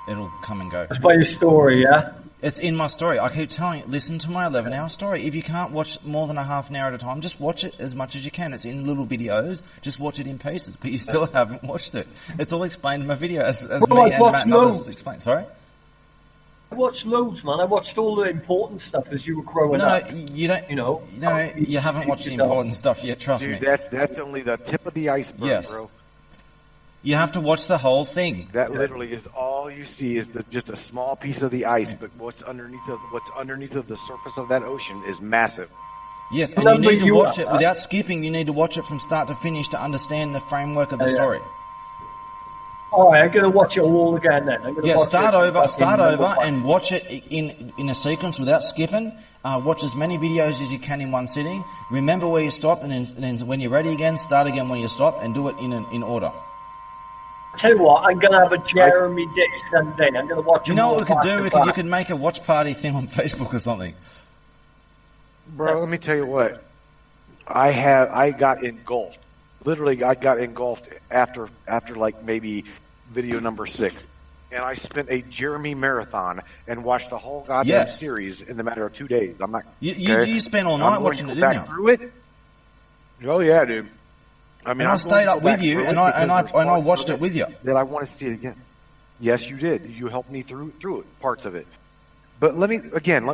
It'll come and go. It's by your story, yeah. It's in my story. I keep telling you, listen to my 11-hour story. If you can't watch more than a half an hour at a time, just watch it as much as you can. It's in little videos. Just watch it in pieces. But you still haven't watched it. It's all explained in my video as me and Matt and others explain. Sorry. I watched loads, man. I watched all the important stuff as you were growing up. No, you don't. You haven't watched the important stuff yet. Trust me. That's only the tip of the iceberg, bro. You have to watch the whole thing. That literally is all you see is just a small piece of the ice, but what's underneath of the surface of that ocean is massive. Yes, and you need to watch it without skipping. You need to watch it from start to finish to understand the framework of the story. All right, I'm going to watch it all again then. Start over, and watch it in a sequence without skipping. Watch as many videos as you can in one sitting. Remember where you stopped, and then when you're ready again, start again when you stop, and do it in order. Tell you what, I'm going to have a Jeremy Dick Sunday. I'm going to watch. You know what we could do? You could make a watch party thing on Facebook or something. Bro, let me tell you what. I got engulfed. Literally, I got engulfed after like maybe video number 6. And I spent a Jeremy marathon and watched the whole goddamn series in the matter of 2 days. I'm not. You spent all night watching it, didn't you? Through it. Oh yeah, dude. I mean, I stayed up with you, and I watched it with you. That I want to see it again. Yes, you did. You helped me through it, parts of it. But let me again.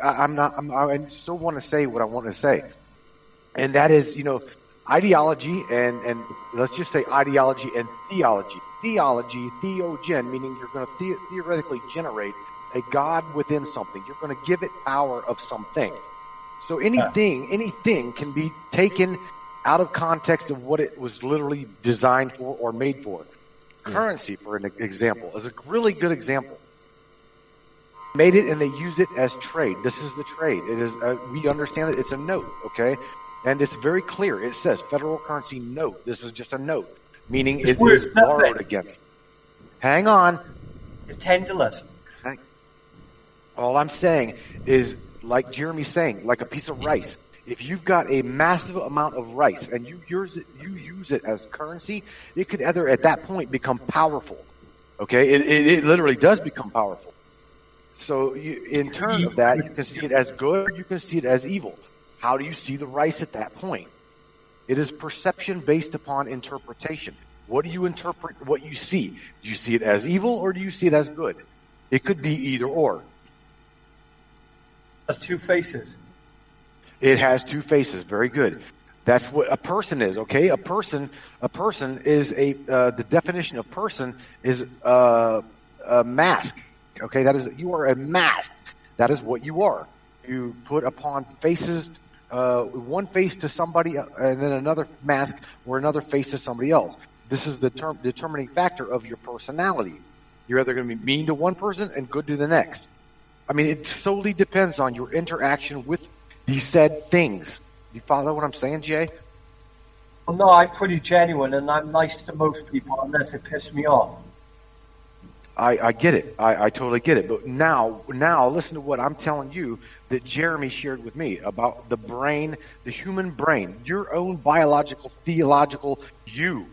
I still want to say what I want to say, and that is, ideology and let's just say ideology and theology. Theology, theogen, meaning you're going to theoretically generate a God within something. You're going to give it power of something. So anything can be taken out of context of what it was literally designed for or made for. Currency, for an example, is a really good example. Made it and they use it as trade. This is the trade. It is. We understand that it's a note, okay? And it's very clear. It says federal currency note. This is just a note, meaning it is borrowed against. Hang on. It's $10. All I'm saying is, like Jeremy's saying, like a piece of rice. If you've got a massive amount of rice and you use it as currency, it could either at that point become powerful. Okay, it literally does become powerful. So in turn of that, you can see it as good, or you can see it as evil. How do you see the rice at that point? It is perception based upon interpretation. What do you interpret what you see? Do you see it as evil or do you see it as good? It could be either or. It has 2 faces. It has 2 faces. Very good. That's what a person is. Okay, a person is the definition of person is a mask. Okay, that is, you are a mask. That is what you are. You put upon faces one face to somebody and then another mask or another face to somebody else. This is the determining factor of your personality. You're either going to be mean to one person and good to the next. I mean, it solely depends on your interaction with these said things. You follow what I'm saying, Jay? Well, no, I'm pretty genuine, and I'm nice to most people unless it pisses me off. I get it. I totally get it. But now listen to what I'm telling you that Jeremy shared with me about the brain, the human brain, your own biological, theological you.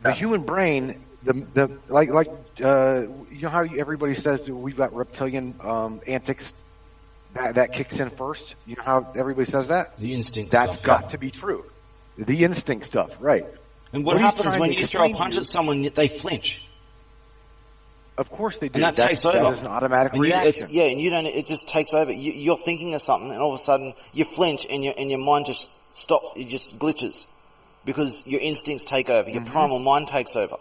The human brain, like you know how everybody says that we've got reptilian antics that kicks in first. You know how everybody says that? The instinct. That's stuff, got to be true. The instinct stuff, right? And what happens when you throw a punch at someone? They flinch. Of course they do. And that takes over. That is an automatic reaction. And you don't. It just takes over. You're thinking of something, and all of a sudden you flinch, and your mind just stops. It just glitches because your instincts take over. Your primal mind takes over.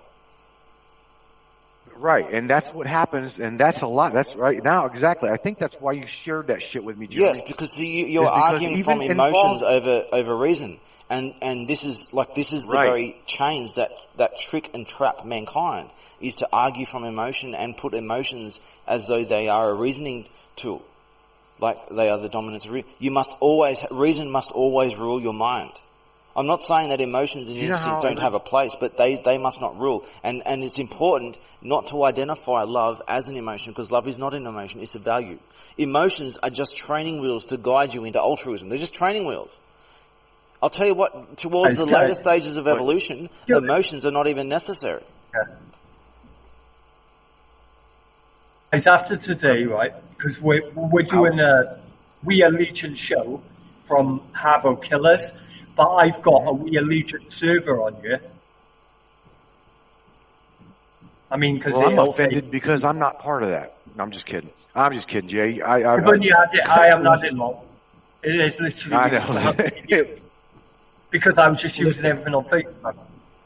Right, and that's what happens, and that's a lot. That's right now, exactly. I think that's why you shared that shit with me, Jeremy. Yes, because you're arguing from emotions over reason, and this is the very chains that trick and trap mankind, is to argue from emotion and put emotions as though they are a reasoning tool, like they are the dominance of reason must always rule your mind. I'm not saying that emotions and instinct don't have a place, but they must not rule. And it's important not to identify love as an emotion, because love is not an emotion, it's a value. Emotions are just training wheels to guide you into altruism. They're just training wheels. I'll tell you what, towards the later stages of evolution, emotions are not even necessary. It's after today, right? Because we're doing a We Are Legion show from Havo Killers. But I've got a We Are Legion server on here. I mean, because I'm offended because I'm not part of that. No, I'm just kidding. I'm just kidding, Jay. I am not in law. It is literally. I know. Because I was just using everything on Facebook.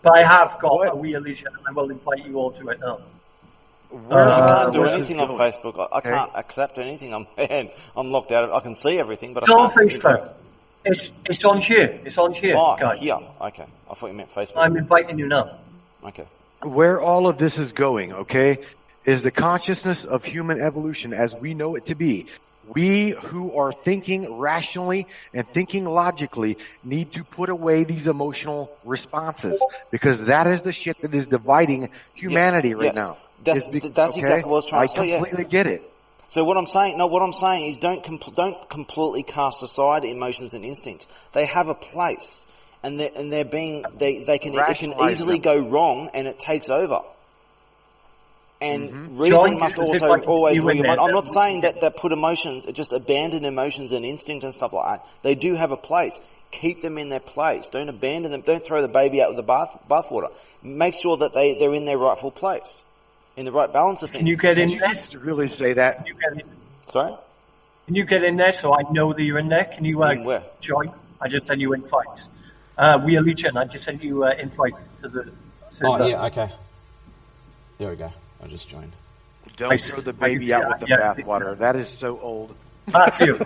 But I have got a We Are Legion, and I will invite you all to it now. I can't do anything on Facebook. I can't accept anything. I'm locked out of it. I can see everything, but I can't. It's on Facebook. It's on here. It's on here, guys. Yeah. Okay. I thought you meant Facebook. I'm inviting you now. Okay. Where all of this is going, okay, is the consciousness of human evolution as we know it to be. We who are thinking rationally and thinking logically need to put away these emotional responses, because that is the shit that is dividing humanity right now. That's exactly what I was trying to say. I completely get it. So what I'm saying is don't completely cast aside emotions and instincts. They have a place, and it can easily go wrong, and it takes over. And reason must also always rule your mind. I'm not saying that put emotions, just abandon emotions and instinct and stuff like that. They do have a place. Keep them in their place. Don't abandon them. Don't throw the baby out with the bathwater. Make sure that they're in their rightful place, in the right balance of things. Can you get in there? To really say that? Sorry? Can you get in there so I know that you're in there? Can you where? join? I just sent you invites. We Are Legion. I just sent you invites to the. Oh yeah, okay. There we go. I just joined. Don't throw the baby out with the bathwater. That is so old. Matthew.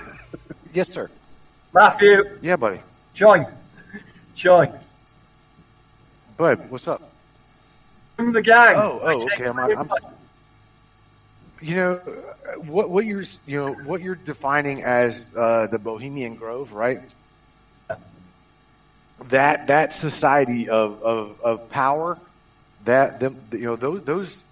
Yes, sir. Matthew. Yeah, buddy. Join. Bud, what's up? I'm the gang. Oh, okay. I'm you know what you're defining as the Bohemian Grove, right? That society of power, those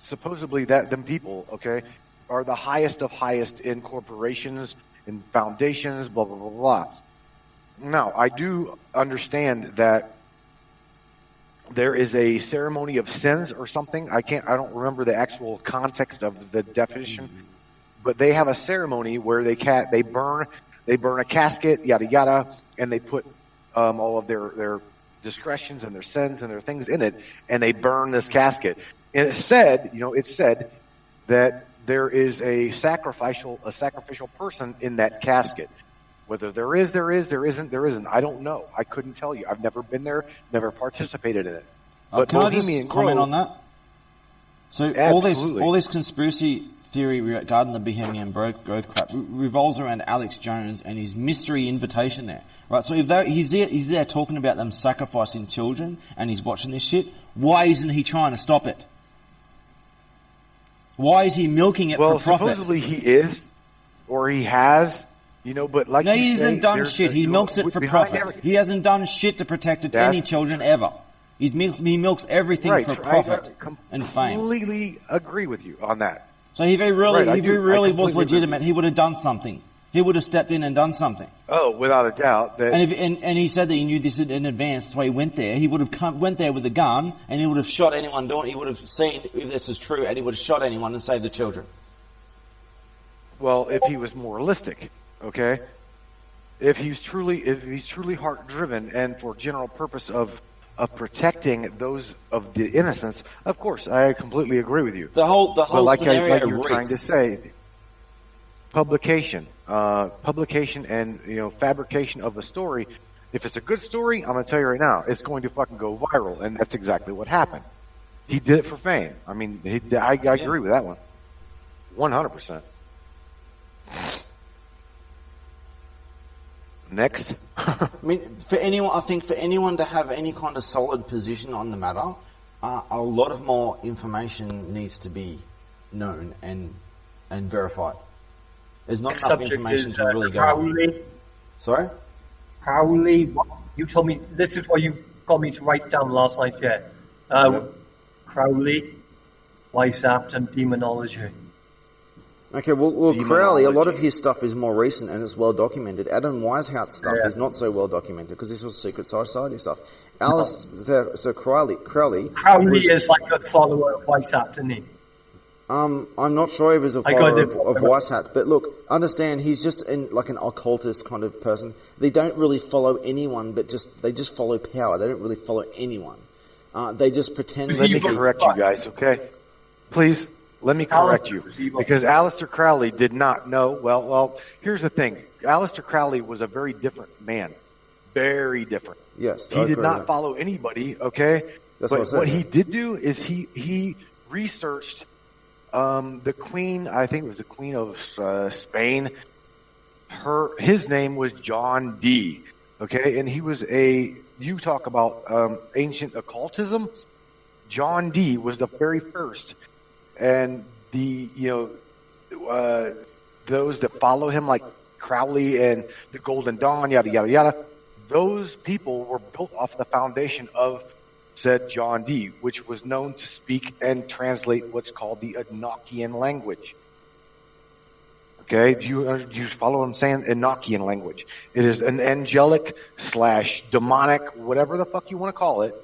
supposedly them people, okay, are the highest of highest in corporations, in foundations, blah blah blah blah. Now, I do understand that there is a ceremony of sins or something. I don't remember the actual context of the definition, but they have a ceremony where they burn a casket, yada yada, and they put all of their discretions and their sins and their things in it, and they burn this casket. And it's said that there is a sacrificial person in that casket. Whether there is, there isn't. I don't know. I couldn't tell you. I've never been there, never participated in it. But can I just comment on that? So all this conspiracy theory regarding the Bohemian growth crap revolves around Alex Jones and his mystery invitation there. Right, so if he's there talking about them sacrificing children and he's watching this shit, why isn't he trying to stop it? Why is he milking it for profit? Well, supposedly he is, or he has, but like no, he hasn't done shit. He milks it for profit. He hasn't done shit to protect any children ever. He milks everything for profit and fame. I completely agree with you on that. So if he really was legitimate, he would have done something. He would have stepped in and done something. Oh, without a doubt. And he said that he knew this in advance, so he went there. He would have went there with a gun, and he would have shot anyone doing it. He would have seen if this is true, and he would have shot anyone and saved the children. Well, if he was moralistic, okay? If he's truly heart-driven and for general purpose of protecting those of the innocents, of course, I completely agree with you. The whole like scenario like you're trying to say, publication and fabrication of a story. If it's a good story, I'm gonna tell you right now, it's going to fucking go viral, and that's exactly what happened. He did it for fame. I mean, I agree with that one, 100%. Next. I mean, for anyone to have any kind of solid position on the matter, a lot of more information needs to be known and verified. There's not enough information to really go on. Sorry? Crowley, you told me, this is what you got me to write down last night, yeah. Crowley, Weishaupt, and demonology. Okay, well, Crowley, a lot of his stuff is more recent and it's well documented. Adam Weishaupt's stuff is not so well documented because this was secret society stuff. So Crowley is like a follower of Weishaupt, isn't he? I'm not sure if he's a follower of Weishaupt, but look, understand he's just like an occultist kind of person. They don't really follow anyone, but they just follow power. They don't really follow anyone. They just pretend. Let me correct you guys, okay? Please. Let me correct you, because Aleister Crowley did not know. Well, here's the thing. Aleister Crowley was a very different man. Very different. Yes. He did not follow anybody, okay? But what he did do is he researched the queen, I think it was the queen of Spain. His name was John Dee, okay? And he was you talk about ancient occultism. John Dee was the very first. And those that follow him, like Crowley and the Golden Dawn, yada, yada, yada, those people were built off the foundation of said John Dee, which was known to speak and translate what's called the Enochian language. Okay, do you follow what I'm saying? Enochian language. It is an angelic / demonic, whatever the fuck you want to call it,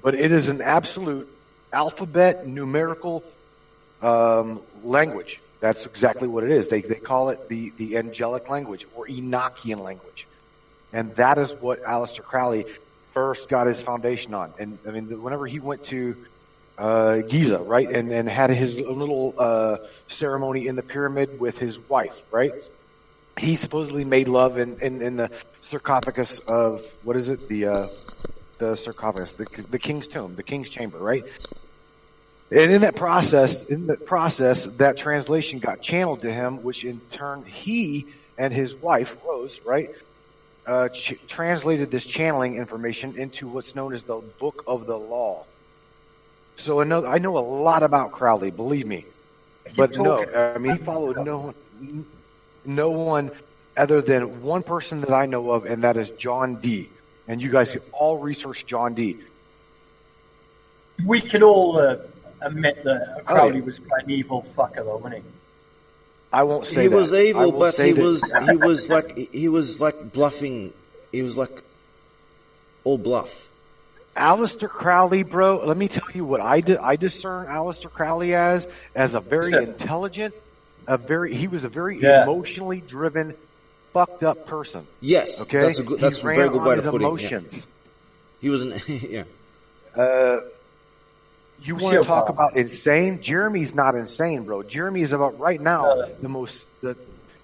but it is an absolute alphabet numerical language. That's exactly what it is. They call it the angelic language or Enochian language. And that is what Aleister Crowley first got his foundation on. And I mean, whenever he went to Giza, right, and had his little ceremony in the pyramid with his wife, right, he supposedly made love in the sarcophagus of, what is it, the sarcophagus, the king's tomb, the king's chamber, right? And in that process, that translation got channeled to him, which in turn he and his wife, Rose, right, translated this channeling information into what's known as the Book of the Law. So I know a lot about Crowley, believe me. But no, I mean, he followed no one other than one person that I know of, and that is John Dee. And you guys can all research John Dee. We can all admit that Crowley was quite an evil fucker, though, wasn't he? I won't say he that. Was evil, but he was like bluffing. He was like all bluff. Aleister Crowley, bro. Let me tell you what I discern Aleister Crowley as a very intelligent, he was a very emotionally driven, fucked up person. Yes. Okay. That's a very good way to put emotions. it. Yeah. He was yeah. You want to talk about insane? Jeremy's not insane, bro. Jeremy is about right now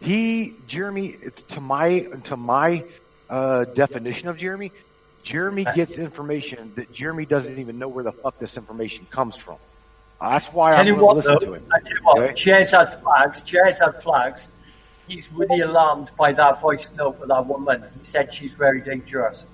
Jeremy. It's to my definition of Jeremy. Jeremy gets information that Jeremy doesn't even know where the fuck this information comes from. That's why Tell I'm you going to what, listen though, to him. I tell you what, Okay? Jez had flags. He's really alarmed by that voice note with that woman. He said she's very dangerous.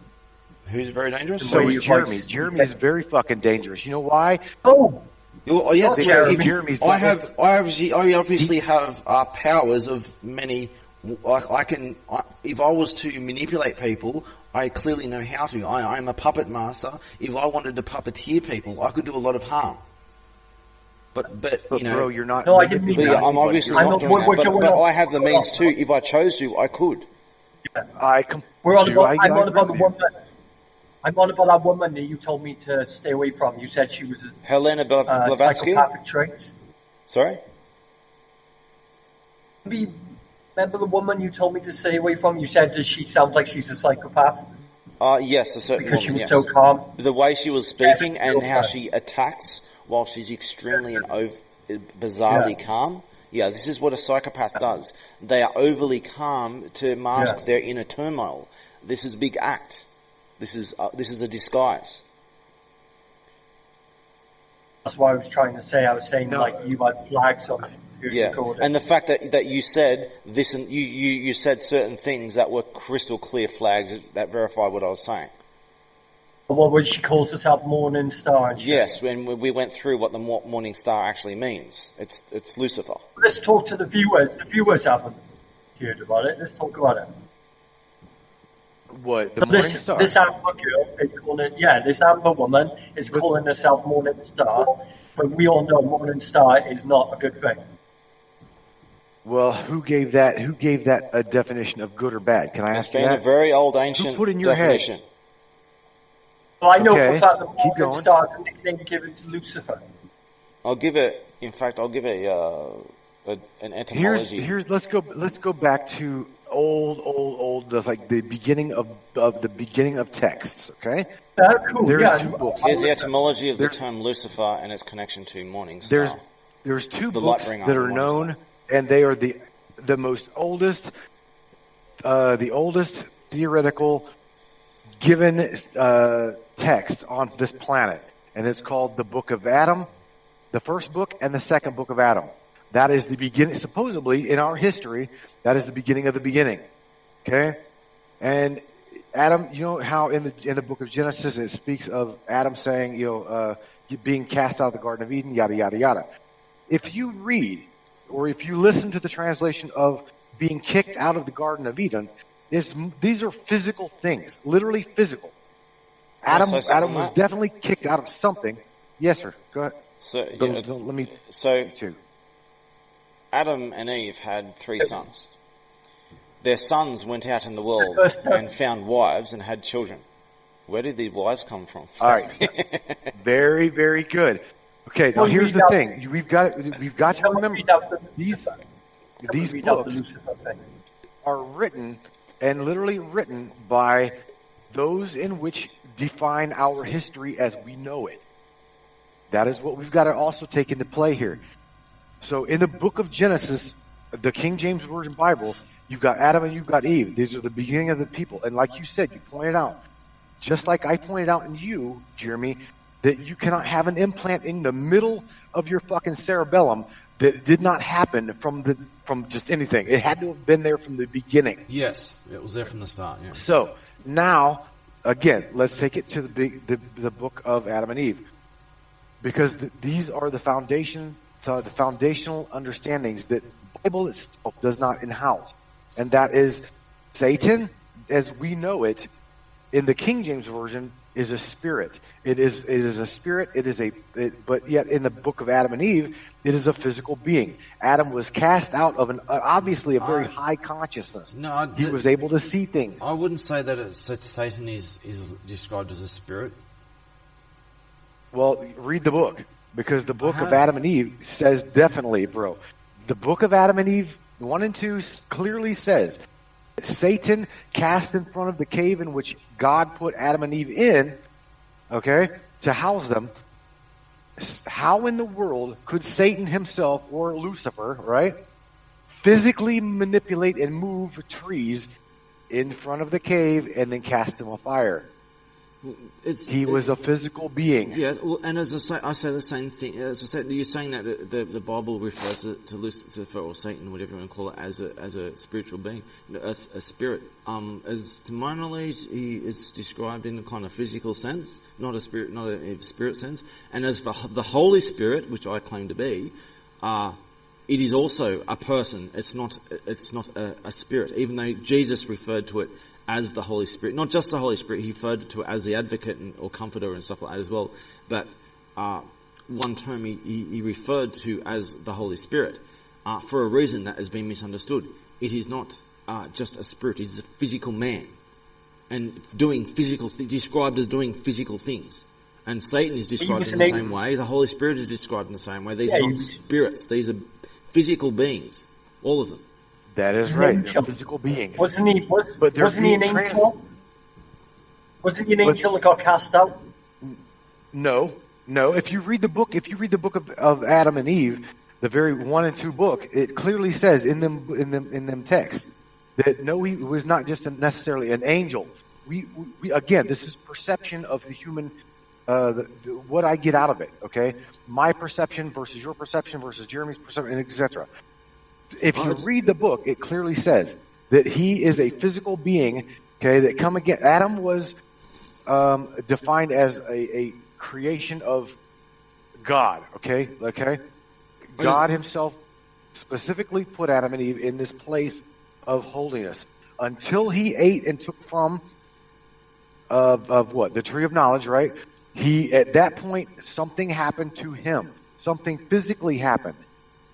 Who's very dangerous? So is Jeremy. Jeremy's very fucking dangerous. You know why? Oh, yes, Jeremy's. I obviously have powers of many. If I was to manipulate people, I clearly know how to. I'm a puppet master. If I wanted to puppeteer people, I could do a lot of harm. But you know, bro, you're not. No, I didn't mean that. I'm obviously not doing that. But I have the means too. If I chose to, I could. I'm on about the woman. I'm on about that woman that you told me to stay away from. You said she was Helena Blavatsky. Psychopathic traits. Sorry. Remember the woman you told me to stay away from? You said that she sounds like she's a psychopath. Yes, a certain because woman, she was so calm. The way she was speaking and how she attacks while she's extremely and bizarrely calm. Yeah, this is what a psychopath does. They are overly calm to mask their inner turmoil. This is a big act. This is a disguise. That's what I was trying to say. I was saying like you had flags on it. And the fact that you said this and you said certain things that were crystal clear flags that verify what I was saying. Well, when she calls herself Morning Star. Yes, when we went through what the Morning Star actually means. It's Lucifer. Let's talk to the viewers. The viewers haven't heard about it. Let's talk about it. What, the Morning Star? This Amber girl is calling it, this Amber woman is calling herself Morning Star, but we all know Morning Star is not a good thing. Well, who gave that a definition of good or bad? Can I ask you that? It's been a very old ancient who put in your definition. Head? Well, I know Okay, for a fact that keep Morning going. Star is a nickname given to Lucifer. I'll give it an etymology. Here's let's go back to old like the beginning of the beginning of texts, okay? Cool. There's two books. Here's the etymology of the term Lucifer and its connection to Morning Star. There's two The books Lightbringer that are and Morning known, and they are the most oldest theoretical given text on this planet, and it's called the Book of Adam, the first book, and the second book of Adam. That is the beginning, supposedly in our history. That is the beginning of the beginning. Okay, and Adam, you know how in the book of Genesis it speaks of Adam saying, being cast out of the Garden of Eden, yada yada yada. If you read or if you listen to the translation of being kicked out of the Garden of Eden, these are physical things, literally physical. Adam was definitely kicked out of something. Yes, sir. Go ahead. So Adam and Eve had 3 sons. Their sons went out in the world and found wives and had children. Where did these wives come from? All right. Very, very good. Okay, now here's the thing. We've got to remember these books are written and literally written by those in which define our history as we know it. That is what we've got to also take into play here. So in the book of Genesis, the King James Version Bible, you've got Adam and you've got Eve. These are the beginning of the people. And like you said, you pointed out, just like I pointed out in you, Jeremy, that you cannot have an implant in the middle of your fucking cerebellum that did not happen from just anything. It had to have been there from the beginning. Yes, it was there from the start. Yeah. So now, again, let's take it to the book of Adam and Eve, because these are the foundational understandings that the Bible itself does not in-house, and that is Satan, as we know it, in the King James Version, is a spirit. It is a spirit. But yet in the book of Adam and Eve, it is a physical being. Adam was cast out of obviously a very high consciousness. No, he was able to see things. I wouldn't say that Satan is described as a spirit. Well, read the book, because the book of Adam and Eve says definitely, bro. The book of Adam and Eve 1 and 2 clearly says Satan cast in front of the cave in which God put Adam and Eve in, okay, to house them. How in the world could Satan himself, or Lucifer, right, physically manipulate and move trees in front of the cave and then cast them afire? He was a physical being. Yeah, well, and as I say the same thing. As I said, you're saying that the Bible refers to Lucifer or Satan, whatever you want to call it, as a spiritual being, a spirit. As to my knowledge, he is described in a kind of physical sense, not a spirit sense. And as for the Holy Spirit, which I claim to be, it is also a person. It's not a spirit, even though Jesus referred to it as the Holy Spirit. Not just the Holy Spirit, he referred to it as the advocate or comforter and stuff like that as well. But one term he referred to as the Holy Spirit for a reason that has been misunderstood. It is not just a spirit, it is a physical man. And described as doing physical things. And Satan is described in the same way. The Holy Spirit is described in the same way. These are not spirits, these are physical beings. All of them. That is right. They're physical beings. Wasn't he an angel? Wasn't he an angel that got cast out? No. If you read the book of Adam and Eve, the very 1 and 2 book, it clearly says in them texts that no, he was not just necessarily an angel. We again, this is perception of the human. What I get out of it. Okay, my perception versus your perception versus Jeremy's perception, etc. If you read the book, it clearly says that he is a physical being, okay, that come again. Adam was defined as a creation of God, okay? God himself specifically put Adam and Eve in this place of holiness until he ate and took from of what? The tree of knowledge, right? At that point, something happened to him. Something physically happened.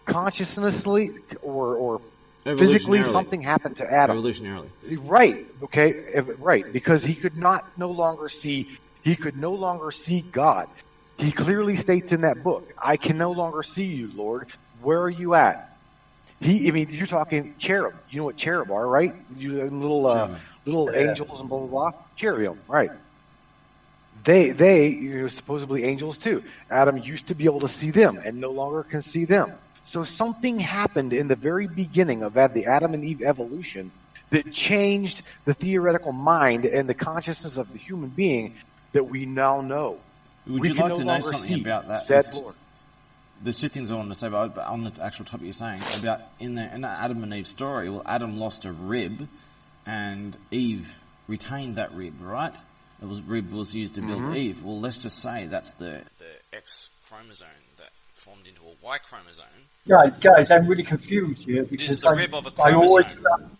Consciously or physically, something happened to Adam. Evolutionarily. Right. Okay. Right. Because he could no longer see God. He clearly states in that book, I can no longer see you, Lord. Where are you at? You're talking cherub. You know what cherub are, right? Little angels and blah, blah, blah. Cherubim, right. They supposedly angels too. Adam used to be able to see them and no longer can see them. So something happened in the very beginning of the Adam and Eve evolution that changed the theoretical mind and the consciousness of the human being that we now know. Would you like to know something about that? There's 2 things I wanted to say about on the actual topic you're saying about in the Adam and Eve story. Well, Adam lost a rib, and Eve retained that rib, right? Rib was used to build Eve. Well, let's just say that's the X chromosome that formed into a Y chromosome. Guys, I'm really confused here because this is the rib of a chromosome.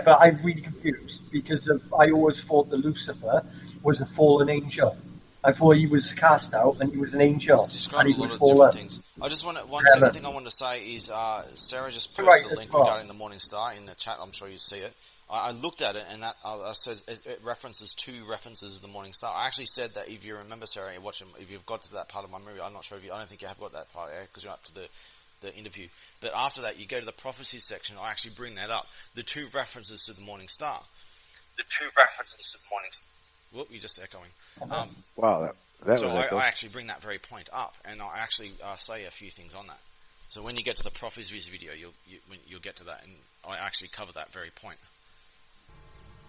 But I'm really confused because I always thought that Lucifer was a fallen angel. I thought he was cast out and he was an angel. And he was fallen. Things. I just want one second thing I wanted to say is Sarah just posted a link regarding the Morning Star in the chat. I'm sure you see it. I looked at it and that I said it references 2 references of the Morning Star. I actually said that if you remember, Sarah, if you've got to that part of my movie, I'm not sure I don't think you have got that part because you're up to the interview. But after that, you go to the prophecy section. I actually bring that up. The 2 references to the Morning Star. Whoop, you're just echoing. Wow, that so was I actually bring that very point up, and I actually say a few things on that. So when you get to the prophecies video, you'll get to that, and I actually cover that very point.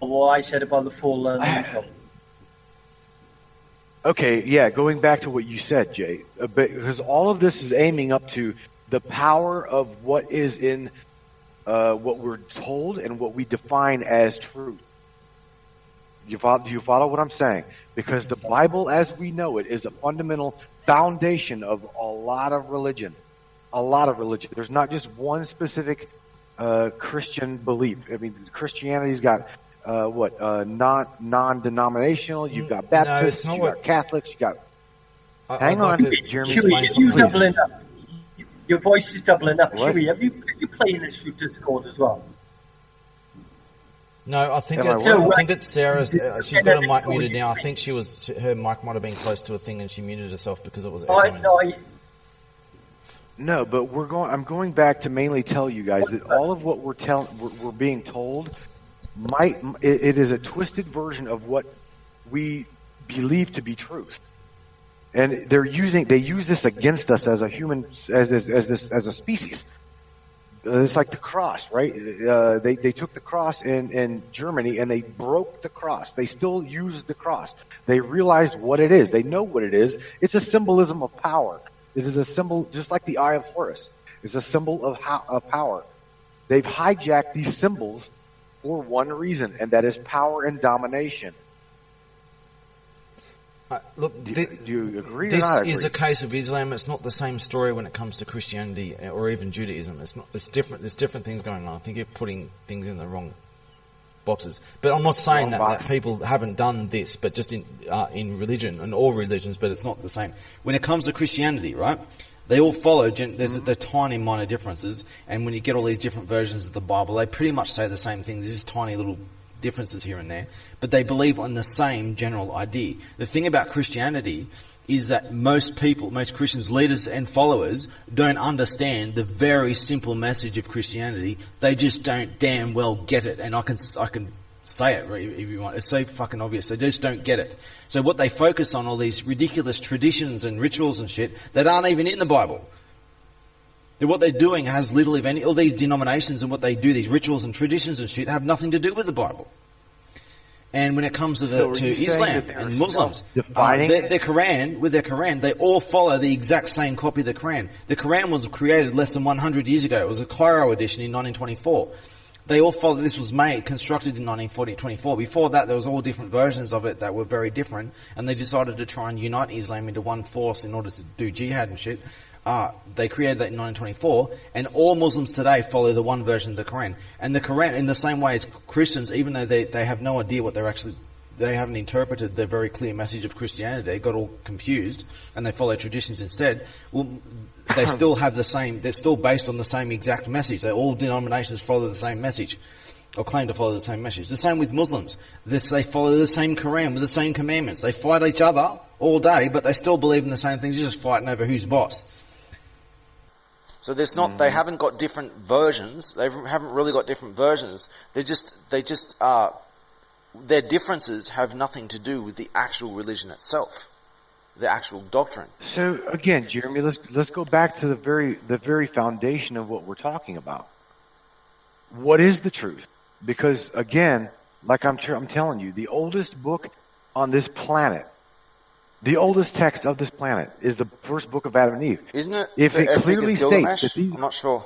What I said about the fallen angel. Okay, yeah, going back to what you said, Jay, because all of this is aiming up to the power of what is in what we're told and what we define as truth. Do you follow what I'm saying? Because the Bible, as we know it, is a fundamental foundation of a lot of religion. A lot of religion. There's not just one specific Christian belief. I mean, Christianity's got non-denominational. You've got Baptists. You've got Catholics. You got. Hang on, Jeremy. Your voice is doubling up. Chewie, have you played this through Discord as well? No, I think it's Sarah's. She's got her mic muted now. I think her mic might have been close to a thing and she muted herself because it was. No, but I'm going back to mainly tell you guys that all of what we're being told, it is a twisted version of what we believe to be truth, and they use this against us as a human, as a species. it's like the cross, right? They took the cross in Germany and they broke the cross. They still use the cross. They realized what it is. They know what it is. It's a symbolism of power. It is a symbol, just like the Eye of Horus. It's a symbol of power. They've hijacked these symbols for one reason, and that is power and domination. Look, do you agree or not agree? This is a case of Islam. It's not the same story when it comes to Christianity or even Judaism. It's not. It's different. There's different things going on. I think you're putting things in the wrong boxes. But I'm not saying that people haven't done this, but just in religion and all religions. But it's not the same. When it comes to Christianity, right? They all follow. There's the tiny minor differences, and when you get all these different versions of the Bible, they pretty much say the same thing. There's just tiny little differences here and there, but they believe on the same general idea. The thing about Christianity is that most Christians, leaders and followers, don't understand the very simple message of Christianity. They just don't damn well get it, and I can say it if you want. It's so fucking obvious. They just don't get it. So what they focus on, all these ridiculous traditions and rituals and shit that aren't even in the Bible. What they're doing has little, if any, all these denominations and what they do, these rituals and traditions and shit, have nothing to do with the Bible. And when it comes to Islam and Muslims, their Quran, they all follow the exact same copy of the Quran. The Quran was created less than 100 years ago. It was a Cairo edition in 1924. They all follow, this was constructed in 1924. Before that, there was all different versions of it that were very different, and they decided to try and unite Islam into one force in order to do jihad and shit. They created that in 1924, and all Muslims today follow the one version of the Quran. And the Quran, in the same way as Christians, even though they have no idea what they haven't interpreted the very clear message of Christianity, they got all confused, and they follow traditions instead. Well, they still have they're still based on the same exact message. All denominations follow the same message, or claim to follow the same message. The same with Muslims. They follow the same Quran with the same commandments. They fight each other all day, but they still believe in the same things. They're just fighting over who's boss. So there's not, they haven't got different versions. They haven't really got different versions. They just their differences have nothing to do with the actual religion itself, the actual doctrine. So again, Jeremy, let's go back to the very foundation of what we're talking about. What is the truth? Because again, like I'm telling you, the oldest book on this planet, the oldest text of this planet is the first book of Adam and Eve. Isn't it? If it clearly states that I'm not sure.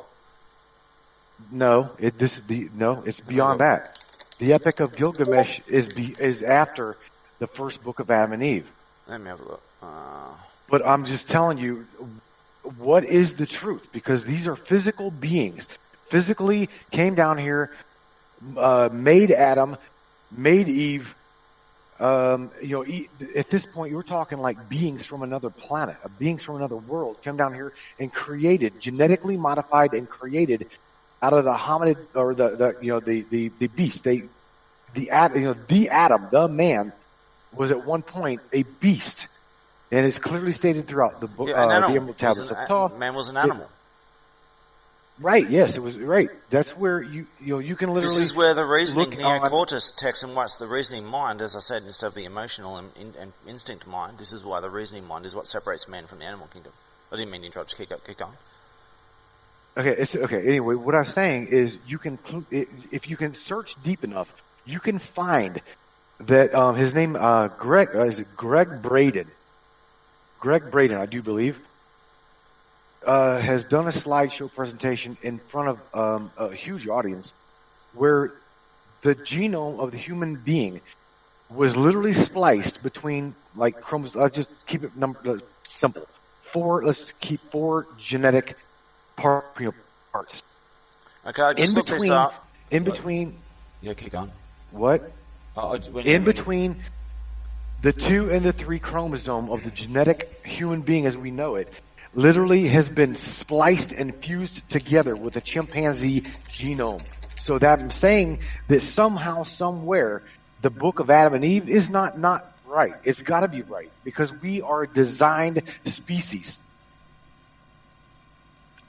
No, it's beyond that. The Epic of Gilgamesh is after the first book of Adam and Eve. Let me have a look. But I'm just telling you, what is the truth? Because these are physical beings, physically came down here, made Adam, made Eve. At this point, you're talking like beings from another planet, beings from another world, come down here and created, genetically modified and created out of the hominid or the beast. The Adam, the man, was at one point a beast, and it's clearly stated throughout the book, the Emerald Tablets of Thoth. Man was an animal. Right, yes, it was right. That's where you can literally. This is where the reasoning neocortex takes and what's the reasoning mind, as I said, instead of the emotional and instinct mind. This is why the reasoning mind is what separates man from the animal kingdom. I didn't mean to interrupt. Just keep going. Okay. Anyway, what I was saying is, if you can search deep enough, you can find that his name is it Greg Braden. Greg Braden, I do believe. Has done a slideshow presentation in front of a huge audience where the genome of the human being was literally spliced between like chromosomes. I'll just keep it simple. Let's keep 4 genetic parts. Okay, I just looked this up. In between. Yeah, keep on. What? In between the 2 and the 3 chromosome of the genetic human being as we know it, literally has been spliced and fused together with a chimpanzee genome. So that I'm saying that somehow, somewhere, the book of Adam and Eve is not right. It's got to be right because we are a designed species.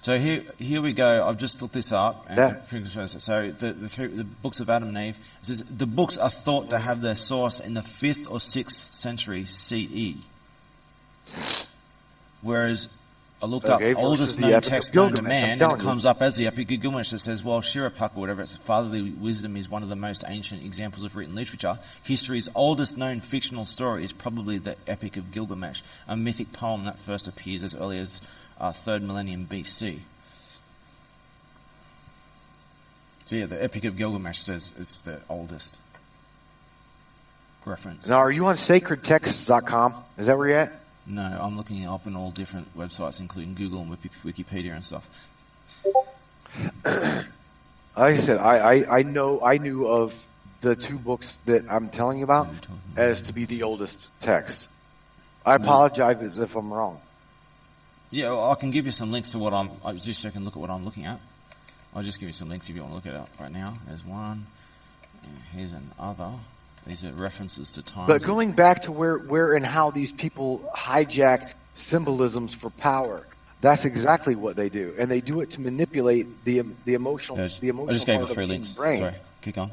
So here we go. I've just looked this up. So the books of Adam and Eve, it says the books are thought to have their source in the 5th or 6th century CE. Whereas I looked up oldest known text known to man, and it comes up as the Epic of Gilgamesh that says, while Shirapuk or whatever, its fatherly wisdom is one of the most ancient examples of written literature, history's oldest known fictional story is probably the Epic of Gilgamesh, a mythic poem that first appears as early as 3rd millennium BC. So yeah, the Epic of Gilgamesh says it's the oldest reference. Now, are you on sacredtexts.com? Is that where you're at? No, I'm looking it up on all different websites, including Google and Wikipedia and stuff. Like I said, I knew of the 2 books that I'm telling you about as to be the oldest text. I apologize as if I'm wrong. Yeah, well, I can give you some links to what just so you can look at what I'm looking at. I'll just give you some links if you want to look it up right now. There's one. Here's another. These are references to time. But going back to where and how these people hijack symbolisms for power, that's exactly what they do, and they do it to manipulate the emotional. I just gave you 3 links. Brain. Sorry, kick on.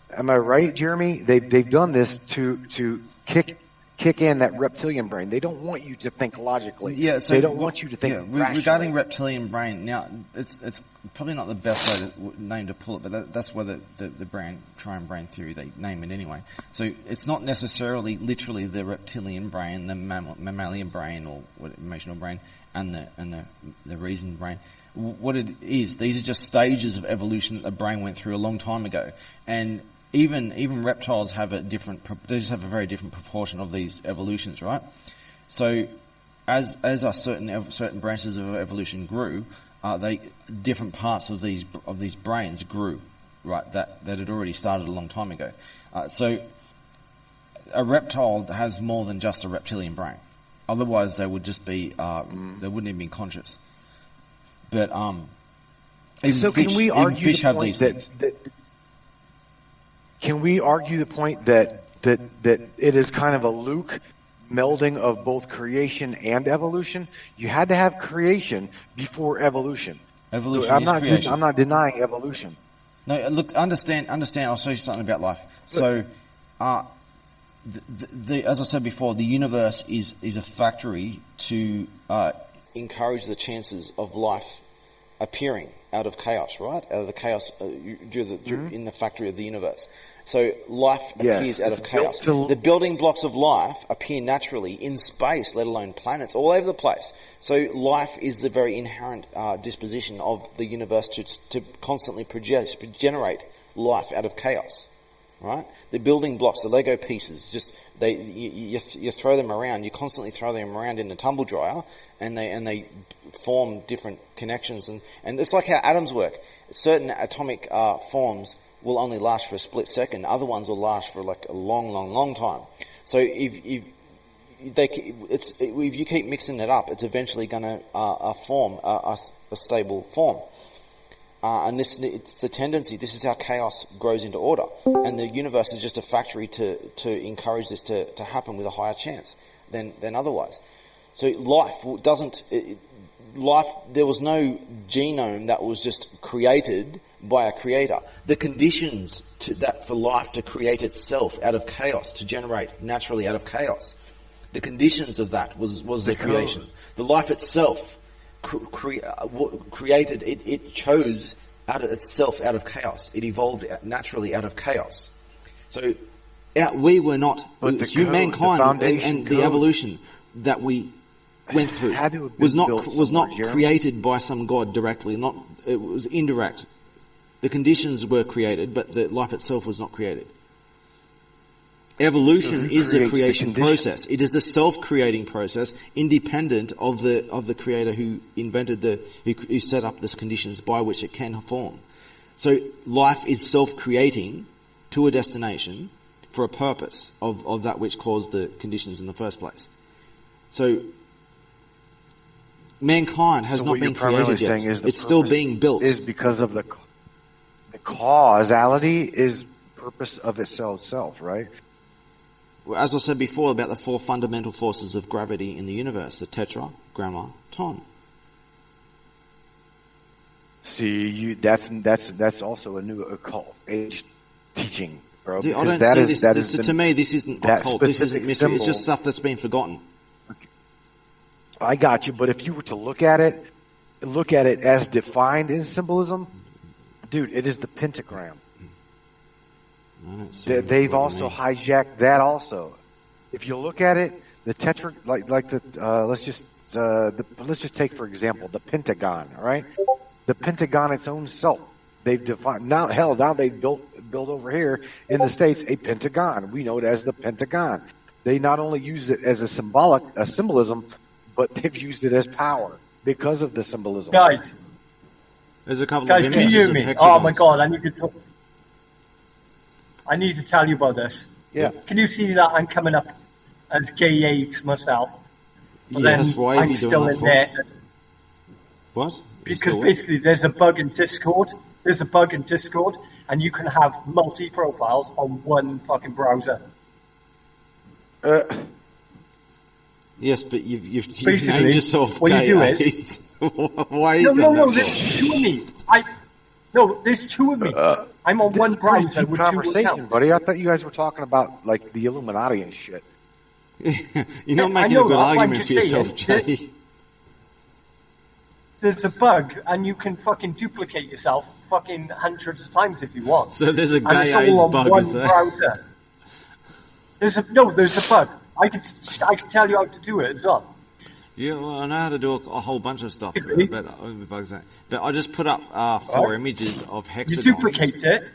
Am I right, Jeremy? They've done this to kick in that reptilian brain. They don't want you to think logically. Yeah, so they don't want you to think rationally. Regarding reptilian brain, now it's probably not the best name to pull it, but that's where the brain triune brain theory they name it anyway. So it's not necessarily literally the reptilian brain, the mammalian brain or emotional brain, and the reason brain. What it is, these are just stages of evolution that the brain went through a long time ago, and even reptiles have they just have a very different proportion of these evolutions, right? So as our certain branches of evolution grew, different parts of these brains grew, right? That had already started a long time ago. So a reptile has more than just a reptilian brain. Otherwise, they would just be they wouldn't even be conscious. But so can we argue fish the have point these things. Can we argue the point that it is kind of a Luke melding of both creation and evolution? You had to have creation before evolution. Evolution is creation. I'm not denying evolution. No, look, understand. I'll show you something about life. So, as I said before, the universe is a factory to encourage the chances of life appearing out of chaos, right? Out of the chaos in the factory of the universe. So life appears out of chaos. The building blocks of life appear naturally in space, let alone planets, all over the place. So life is the very inherent disposition of the universe to constantly generate life out of chaos, right? The building blocks, the Lego pieces, just you throw them around. You constantly throw them around in a tumble dryer, and they form different connections. And it's like how atoms work. Certain atomic forms will only last for a split second. Other ones will last for like a long time. So if you keep mixing it up, it's eventually going to form a stable form. And it's the tendency. This is how chaos grows into order, and the universe is just a factory to encourage this to happen with a higher chance than otherwise. So there was no genome that was just created by a creator. The conditions for life to create itself out of chaos, to generate naturally out of chaos, the conditions of that was the creation. The life itself created, it chose itself out of chaos. It evolved naturally out of chaos. So we were not, mankind and the evolution that we went through was not created by some god directly. It was indirect. The conditions were created, but the life itself was not created. Evolution is the creation process. It is a self-creating process, independent of the creator who invented who set up the conditions by which it can form. So life is self-creating to a destination for a purpose of that which caused the conditions in the first place. So mankind has not been created yet. It's still being built. Is because of the causality is purpose of itself, right? As I said before about the 4 fundamental forces of gravity in the universe, the tetra, grammar, ton. See, that's also a new occult age teaching, bro. See, I don't see this. To me, this isn't occult. This isn't mystery. It's just stuff that's been forgotten. I got you, but if you were to look at it as defined in symbolism, dude, it is the pentagram. They've also hijacked that also. If you look at it, the tetra, let's just take for example the Pentagon. All right, the Pentagon its own self. They've defined now they built over here in the States a Pentagon. We know it as the Pentagon. They not only use it as a symbolism, but they've used it as power because of the symbolism. Guys, there's a couple guys, of can you hear me? Oh my God, I need to tell you about this. Yeah. Can you see that I'm coming up as gay AIDS myself? But yes, then why are I'm you still doing in that there. What? Because basically there's a bug in Discord. And you can have multi-profiles on one fucking browser. Yes, but you've basically named yourself what gay you do AIDS. Why are you No, doing that there's two of me. There's two of me. I'm on one browser with two conversation, accounts. buddy. I thought you guys were talking about like the Illuminati and shit. You're not making a good argument for yourself, Jay. There's a bug, and you can fucking duplicate yourself fucking hundreds of times if you want. So there's a and gay it's all AIDS on bug, one is there? browser. There's a bug. I can tell you how to do it as well. Yeah, well, I know how to do a whole bunch of stuff with bugs. But I just put up 4 images of hexagons. You duplicate it.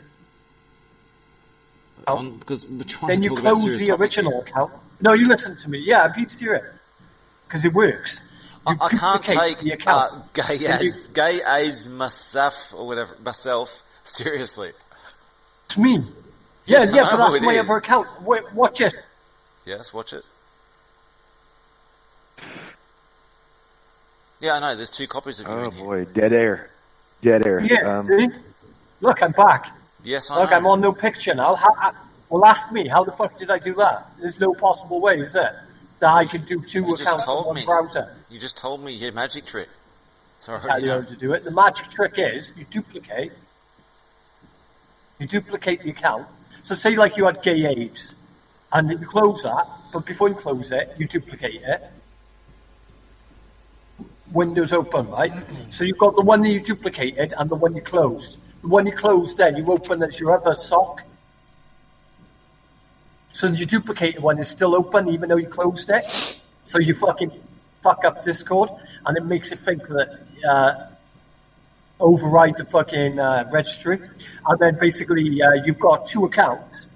Because we're trying Then to you talk about close serious the topics original here. account. No, you listen to me. Yeah, I'm being serious. Because it works. I can't take the account. gay AIDS myself or whatever myself seriously. It's me. Yes, Yeah, I but know that's it my is. other account. Wait, watch it. Yes, watch it. Yeah, I know. There's 2 copies of you. Oh boy, dead air. Yeah, see? Look, I'm back. Yes, I Look, know. I'm on no picture now. Well, ask me, how the fuck did I do that? There's no possible way, is there? That I can do 2 You just accounts on told one me. browser. You just told me your magic trick. Sorry. Tell you how to do it. The magic trick is you duplicate the account. So say like you had gay AIDS, and you close that, but before you close it, you duplicate it. Windows open, right? So you've got the one that you duplicated and the one you closed. The one you closed then you open as your other sock. So your duplicated one is still open even though you closed it. So you fucking fuck up Discord and it makes it think that override the fucking registry. And then basically you've got 2 accounts.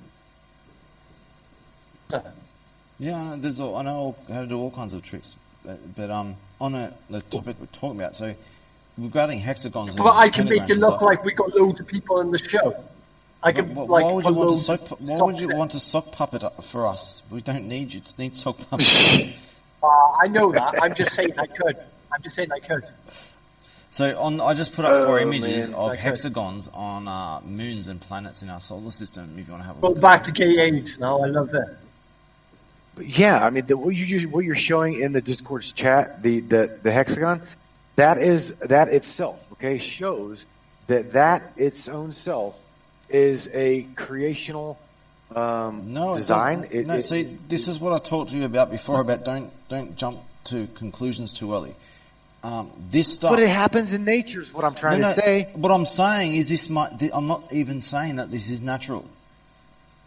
Yeah, I know how to do all kinds of tricks. But on the topic we're talking about, so regarding hexagons. But I can make it look like we got loads of people in the show. I can why would you want to sock puppet for us? We don't need you. Need sock puppet. I know that. I'm just saying I could. So I just put up 4 images of hexagons on moons and planets in our solar system. If you want to have a Go look. back to gay AIDS now. I love that. Yeah, I mean, what you're showing in the Discord's chat, the hexagon, that itself, okay, shows that its own self is a creational design. See, this is what I talked to you about before. About don't jump to conclusions too early. This stuff. But it happens in nature, is what I'm trying to say. What I'm saying is I'm not even saying that this is natural.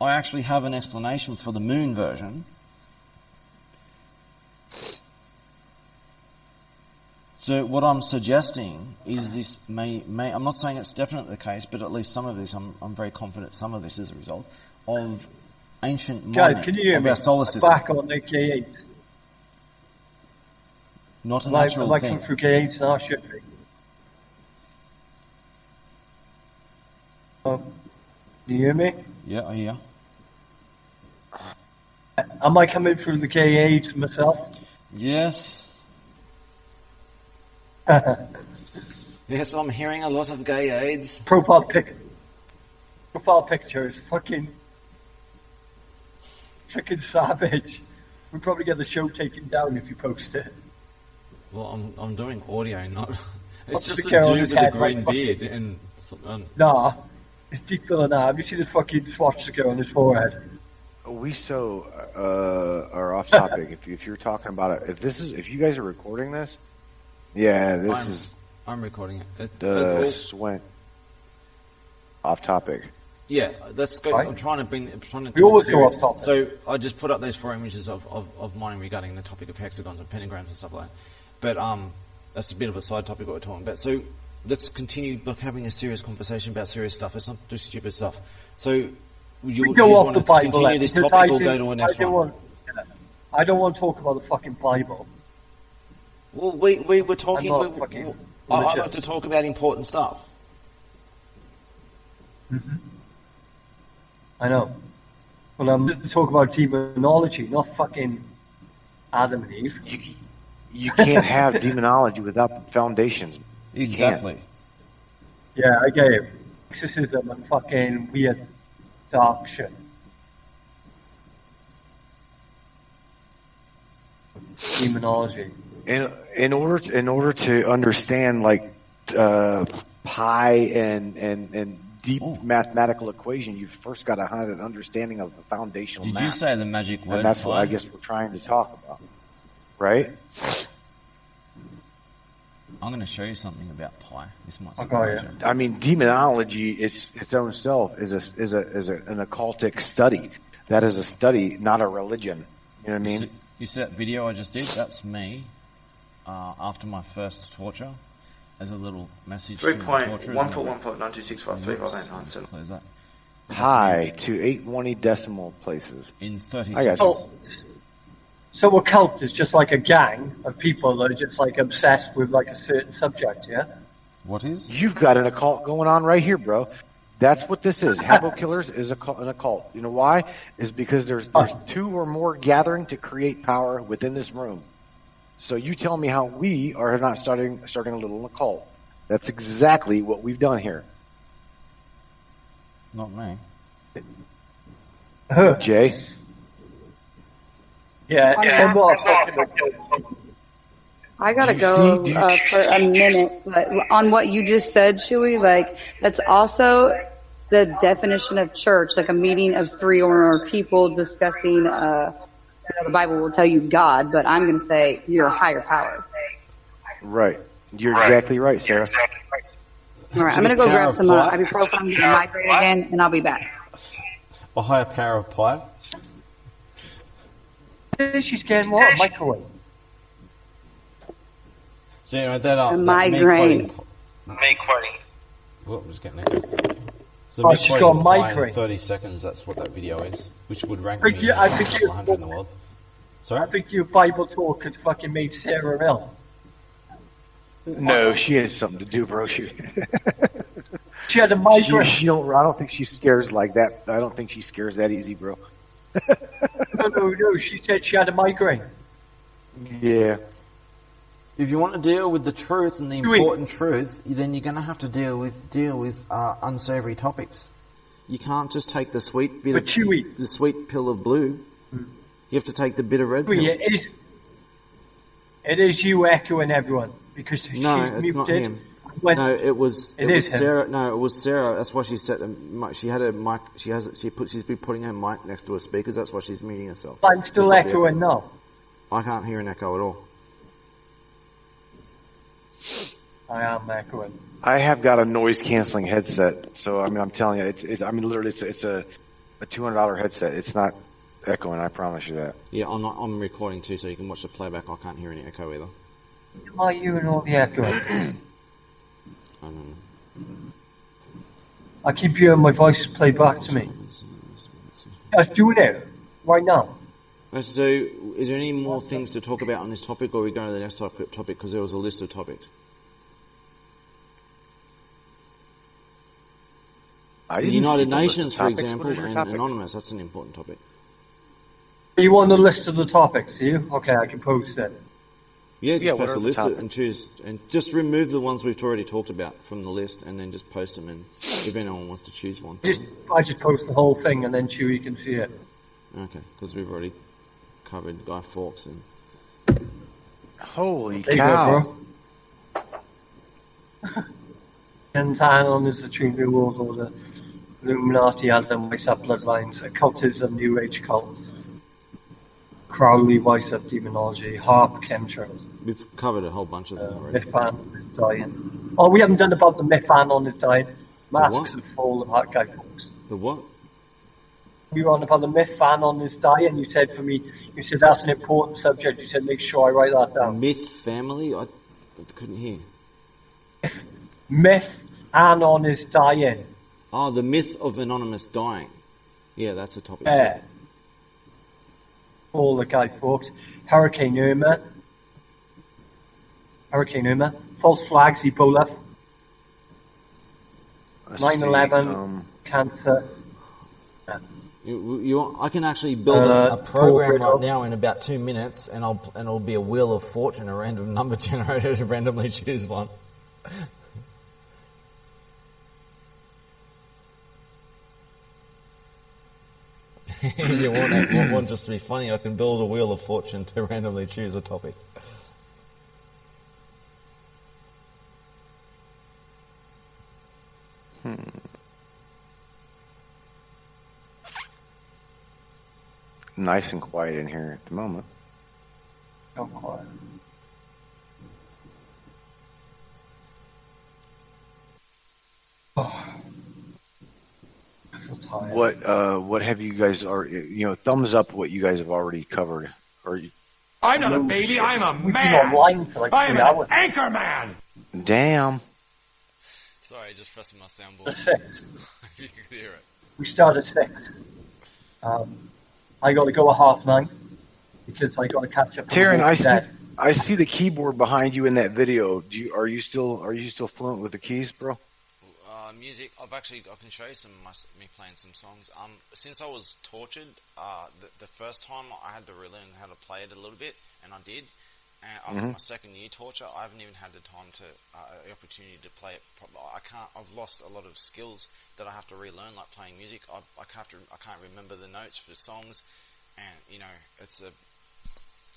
I actually have an explanation for the moon version. So what I'm suggesting is this may I'm not saying it's definitely the case, but at least some of this I'm very confident some of this is a result of ancient mining can you hear of me? our solar system. Back on the gay AIDS. Not a natural I'm thing. through gay AIDS now, should be. Do you hear me? Yeah, I hear. Am I coming through the gay AIDS myself? Yes. Yes, I'm hearing a lot of gay AIDS. Profile picture is fucking savage. We'll probably get the show taken down if you post it. Well, I'm doing audio, not. It's What's just the a girl dude who's with a had, green like, beard and something. Nah, it's deeper than that. Have you seen the fucking swastika on his forehead? We are off topic. If you're talking about it, if you guys are recording this, I'm recording it. Went off topic. Yeah, that's good. Right. I'm trying to We always go off topic. So I just put up those 4 images of mine regarding the topic of hexagons and pentagrams and stuff like that. But that's a bit of a side topic what we're talking about. So let's continue having a serious conversation about serious stuff. Let's not do stupid stuff. So you go off want the to Bible. continue this topic or go to the next one? I don't want to talk about the fucking Bible. Well, we were talking. I religious. like to talk about important stuff. Mm-hmm. I know. Well, I'm just talking about demonology, not fucking Adam and Eve. You can't have demonology without foundations. Exactly. Yeah, I get it. Exorcism and fucking weird, dark shit. Demonology. In order to understand like pi and deep mathematical equation, you've first got to have an understanding of the foundational Did math. you say the magic word? And that's what pi? I guess we're trying to talk about, right? I'm going to show you something about pi. This might surprise you. I mean, demonology, its own self is an occultic study. That is a study, not a religion. You know what I mean? You see that video I just did? That's me after my first torture. As a little message. 3.1.1.926535897. Close that. Pi to 820 decimal places. In 30 I got seconds. you. So a cult is just like a gang of people that are just like obsessed with like a certain subject, yeah? What is? You've got an occult going on right here, bro. That's what this is. Habbo Killers is an occult. You know why? Is because there's 2 or more gathering to create power within this room. So you tell me how we are not starting a little occult. That's exactly what we've done here. Not me. Jay? Yeah, I gotta go for a minute, but on what you just said, Chewy, like that's also the definition of church, like a meeting of 3 or more people discussing. The Bible will tell you God, but I'm going to say you're a higher power. Right. You're exactly right, Sarah. All right, I'm going to go grab some ibuprofen, get a migraine again, and I'll be back. A higher power of pi. She's getting what? A microwave. So anyway, that a migraine. What was getting it? So she's got a migraine. In 30 seconds, that's what that video is, which would rank I me think 100 in the world. Sorry? I think your Bible talk has fucking made Sarah ill. No, she has something to do, bro. She had a migraine. I don't think she scares like that. I don't think she scares that easy, bro. No. She said she had a migraine. Yeah. If you want to deal with the truth and the important truth, then you're going to have to deal with unsavory topics. You can't just take the sweet bit the sweet pill of blue. You have to take the bitter red pill. It is you echoing everyone because no, it's not him. No, it was Sarah. No, it was Sarah. That's why she set the mic. She had a mic. She's been putting her mic next to her speakers. That's why she's muting herself. I'm still echoing now. I can't hear an echo at all. I am echoing. I have got a noise canceling headset, so I mean, I'm telling you, it's literally it's a $200 headset. It's not echoing. I promise you that. Yeah, I'm recording too, so you can watch the playback. I can't hear any echo either. Why are you and all the echo? I don't know. I keep hearing my voice play back to me. I was doing it right now. So, is there any more things to talk about on this topic, or are we going to the next topic? Because there was a list of topics. The United Nations, for example, and Anonymous. That's an important topic. Are you on the list of the topics? Are you? Okay, I can post it. Yeah, just post a list and choose, and just remove the ones we've already talked about from the list, and then just post them. And if anyone wants to choose one, I just post the whole thing, and then Chewy can see it. Okay, because we've already covered Guy Fawkes and. Holy cow! And Anon is the true new world order. Illuminati, Adam Weishaupt bloodlines, occultism, New Age cult, Crowley, Weishaupt demonology, Harp, chemtrails. We've covered a whole bunch of them already. Myth dying. Oh, we haven't done about the Myth-Anon is dying. Masks of Fall and Hot Guy Folks. The what? We were on about the Myth-Anon is dying. You said that's an important subject. You said make sure I write that down. Myth family? I couldn't hear. Myth-Anon is dying. Oh, the myth of Anonymous dying. Yeah, that's a topic too. All the Guy Fawkes. Hurricane Irma. False flags, Ebola. 9/11. Cancer. I can actually build a program right now in about 2 minutes, and it'll be a Wheel of Fortune, a random number generator to randomly choose one. You want just to be funny? I can build a Wheel of Fortune to randomly choose a topic. Nice and quiet in here at the moment. So quiet. Oh. I feel tired. What have you guys thumbs up what you guys have already covered? I'm not a baby, I'm a man. I'm an anchor man. Damn. Sorry, just pressing my soundboard. 6. If you could hear it. We start at 6. I got to go at 9:30 because I got to catch up. Taryn, I see the keyboard behind you in that video. Are you still fluent with the keys, bro? Music. I can show you me playing some songs. Since I was tortured, the first time I had to relearn how to play it a little bit, and I did. And after my second year torture, I haven't even had the time the opportunity to play it properly. I've lost a lot of skills that I have to relearn, like playing music. I can't remember the notes for songs, and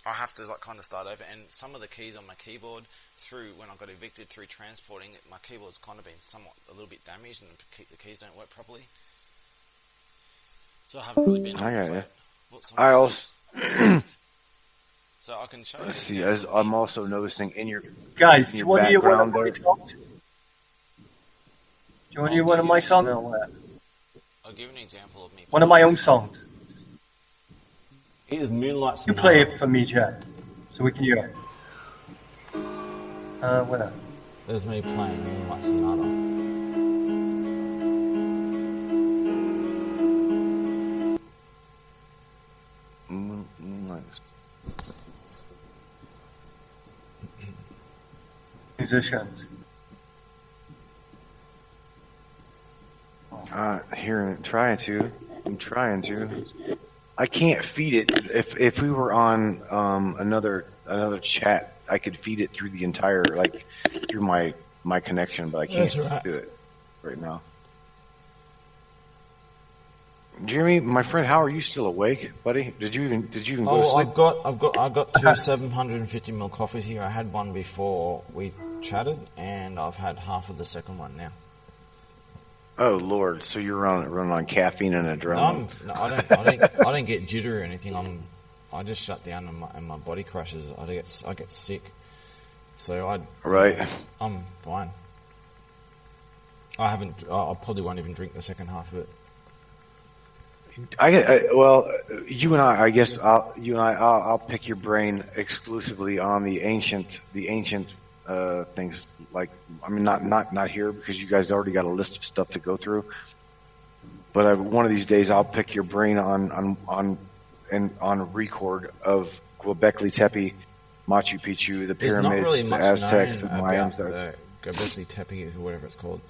I have to kind of start over. And some of the keys on my keyboard, when I got evicted through transporting, my keyboard's kind of been a little bit damaged, and the keys don't work properly. So I haven't really been. So I can show you. See, as I'm also noticing in your guys, do you want to hear one of my songs? Do you want to hear one of my songs? I'll give an example of me. One of my own songs. Here's Moonlight Sonata. You play it for me, Jet, so we can hear it. Where? There's me playing Moonlight Sonata. Moonlight. Musicians. I'm trying to. I can't feed it. If we were on another chat, I could feed it through the entire through my connection, but I can't do it right now. Jeremy, my friend, how are you still awake, buddy? Did you even go to sleep? I've got 2 750ml coffees here. I had one before we chatted, and I've had half of the second one now. Oh Lord! So you're running on caffeine and adrenaline? No, I don't get jittery or anything. I just shut down and my body crashes. I get sick. So I'm fine. I probably won't even drink the second half of it. You and I guess I'll pick your brain exclusively on the ancient things. Not here because you guys already got a list of stuff to go through. But one of these days I'll pick your brain on record of Göbekli Tepe, Machu Picchu, the pyramids, the Aztecs, the Mayans. Göbekli Tepe, or whatever it's called.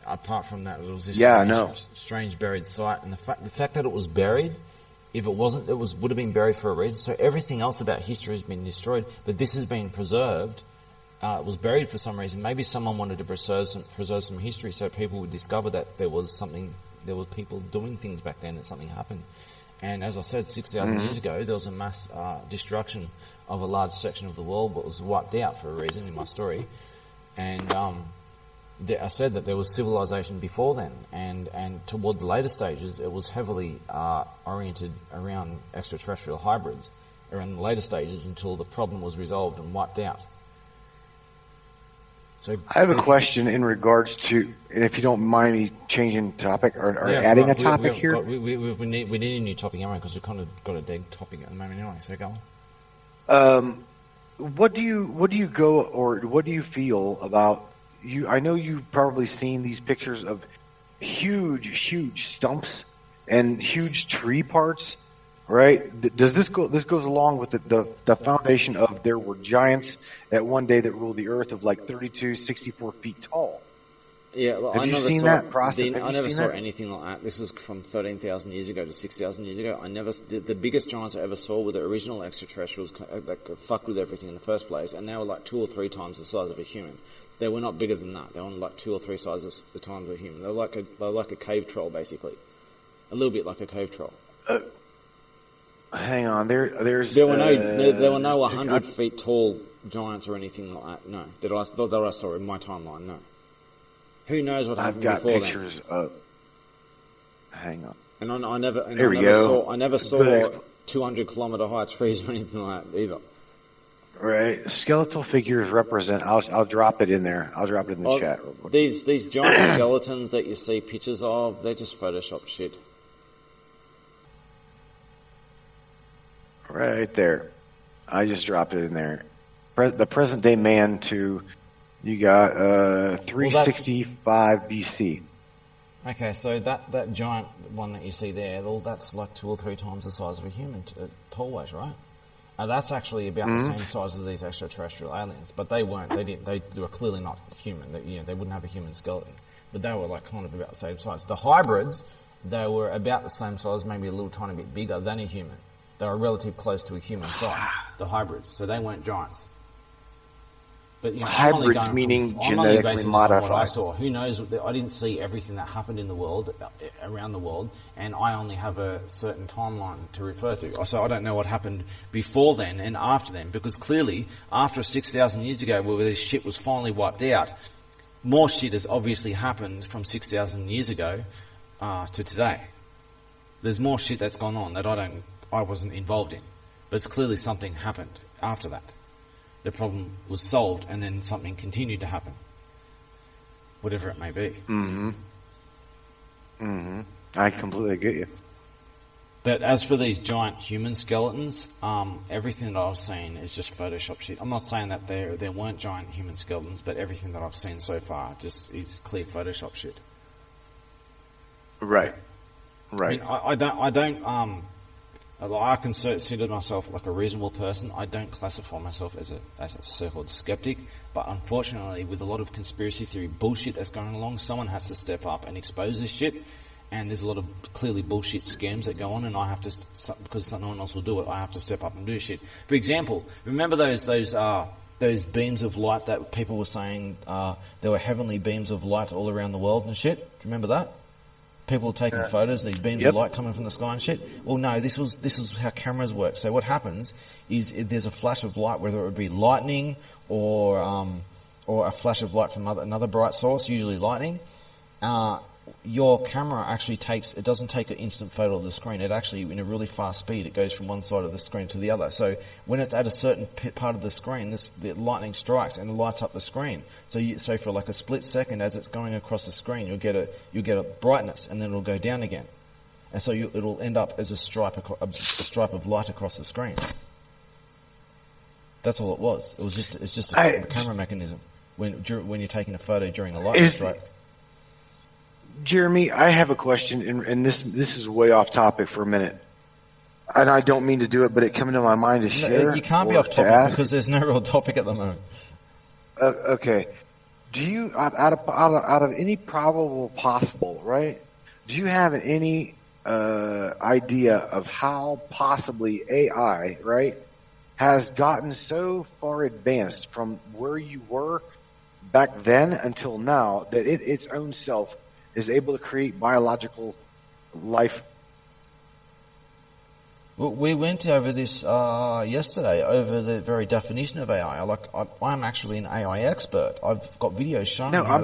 Apart from that, it was this strange buried site, and the fact that it was buried, if it wasn't, would have been buried for a reason. So everything else about history has been destroyed, but this has been preserved. It was buried for some reason. Maybe someone wanted to preserve some history, so people would discover that there was people doing things back then, that something happened. And as I said, 6,000 years ago, there was a mass destruction of a large section of the world, but was wiped out for a reason in my story, and I said that there was civilization before then, and toward the later stages, it was heavily oriented around extraterrestrial hybrids around the later stages until the problem was resolved and wiped out. So I have a question in regards to, and if you don't mind me changing topic or adding a topic here. We need a new topic anyway, because we've kind of got a dead topic at the moment anyway, so go on. What do you feel about you? I know you've probably seen these pictures of huge stumps and huge tree parts, right? Does this goes along with the foundation of there were giants at one day that ruled the earth of like 32, 64 feet tall? Yeah, well, have you seen that process? I never saw anything like that. This was from 13,000 years ago to 6,000 years ago. The biggest giants I ever saw were the original extraterrestrials that fucked with everything in the first place, and they were like 2 or 3 times the size of a human. They were not bigger than that. They were only like 2 or 3 sizes the times of a human. They were like a cave troll, basically. A little bit like a cave troll. Hang on, there were no 100 feet tall giants or anything like that. No, that I saw in my timeline. No. Who knows what happened before then? I've got pictures of. Hang on. And I never saw 200-kilometer high trees or anything like that either. Right, skeletal figures represent. I'll drop it in there. I'll drop it in the chat. These giant skeletons that you see pictures of, they're just Photoshop shit. Right there, I just dropped it in there. The present day man to. You got 365 BC. Okay, so that giant one that you see there, that's like 2 or 3 times the size of a human tall-wise, right? That's actually about the same size as these extraterrestrial aliens, but they weren't. They were clearly not human. They wouldn't have a human skeleton, but they were like kind of about the same size. The hybrids, they were about the same size, maybe a little tiny bit bigger than a human. They were relatively close to a human size. The hybrids, so they weren't giants. But, hybrids meaning genetically modified. What I saw. Who knows? I didn't see everything that happened in the world, around the world, and I only have a certain timeline to refer to. So I don't know what happened before then and after then, because clearly, after 6,000 years ago, where this shit was finally wiped out, more shit has obviously happened from 6,000 years ago to today. There's more shit that's gone on that I wasn't involved in, but it's clearly something happened after that. The problem was solved, and then something continued to happen. Whatever it may be. I completely get you. But as for these giant human skeletons, everything that I've seen is just Photoshop shit. I'm not saying that there weren't giant human skeletons, but everything that I've seen so far just is clear Photoshop shit. Right. I consider myself like a reasonable person. I don't classify myself as a so-called skeptic, but unfortunately, with a lot of conspiracy theory bullshit that's going along, someone has to step up and expose this shit. And there's a lot of clearly bullshit scams that go on, and I have to, because no one else will do it, I have to step up and do shit. For example, remember those beams of light that people were saying there were heavenly beams of light all around the world and shit? Do you remember that? People taking photos, these beams of light coming from the sky and shit. Well, no, this was how cameras work. So what happens is there's a flash of light, whether it would be lightning or a flash of light from another bright source, usually lightning. Your camera actually doesn't take an instant photo of the screen. It actually, in a really fast speed, it goes from one side of the screen to the other. So when it's at a certain part of the screen, the lightning strikes and lights up the screen. So for like a split second, as it's going across the screen, you'll get a brightness, and then it'll go down again. And so it'll end up as a stripe of light across the screen. That's all it was. It's just a camera mechanism when you're taking a photo during a lightning strike. Jeremy, I have a question, and this is way off topic for a minute. And I don't mean to do it, but it came into my mind to share. You can't be off topic because there's no real topic at the moment. Okay. Do you, out of any probable possible, right? Do you have any idea of how possibly AI, right, has gotten so far advanced from where you were back then until now that its own self is able to create biological life? Well, we went over this yesterday, over the very definition of AI. I'm actually an AI expert. I've got videos showing me how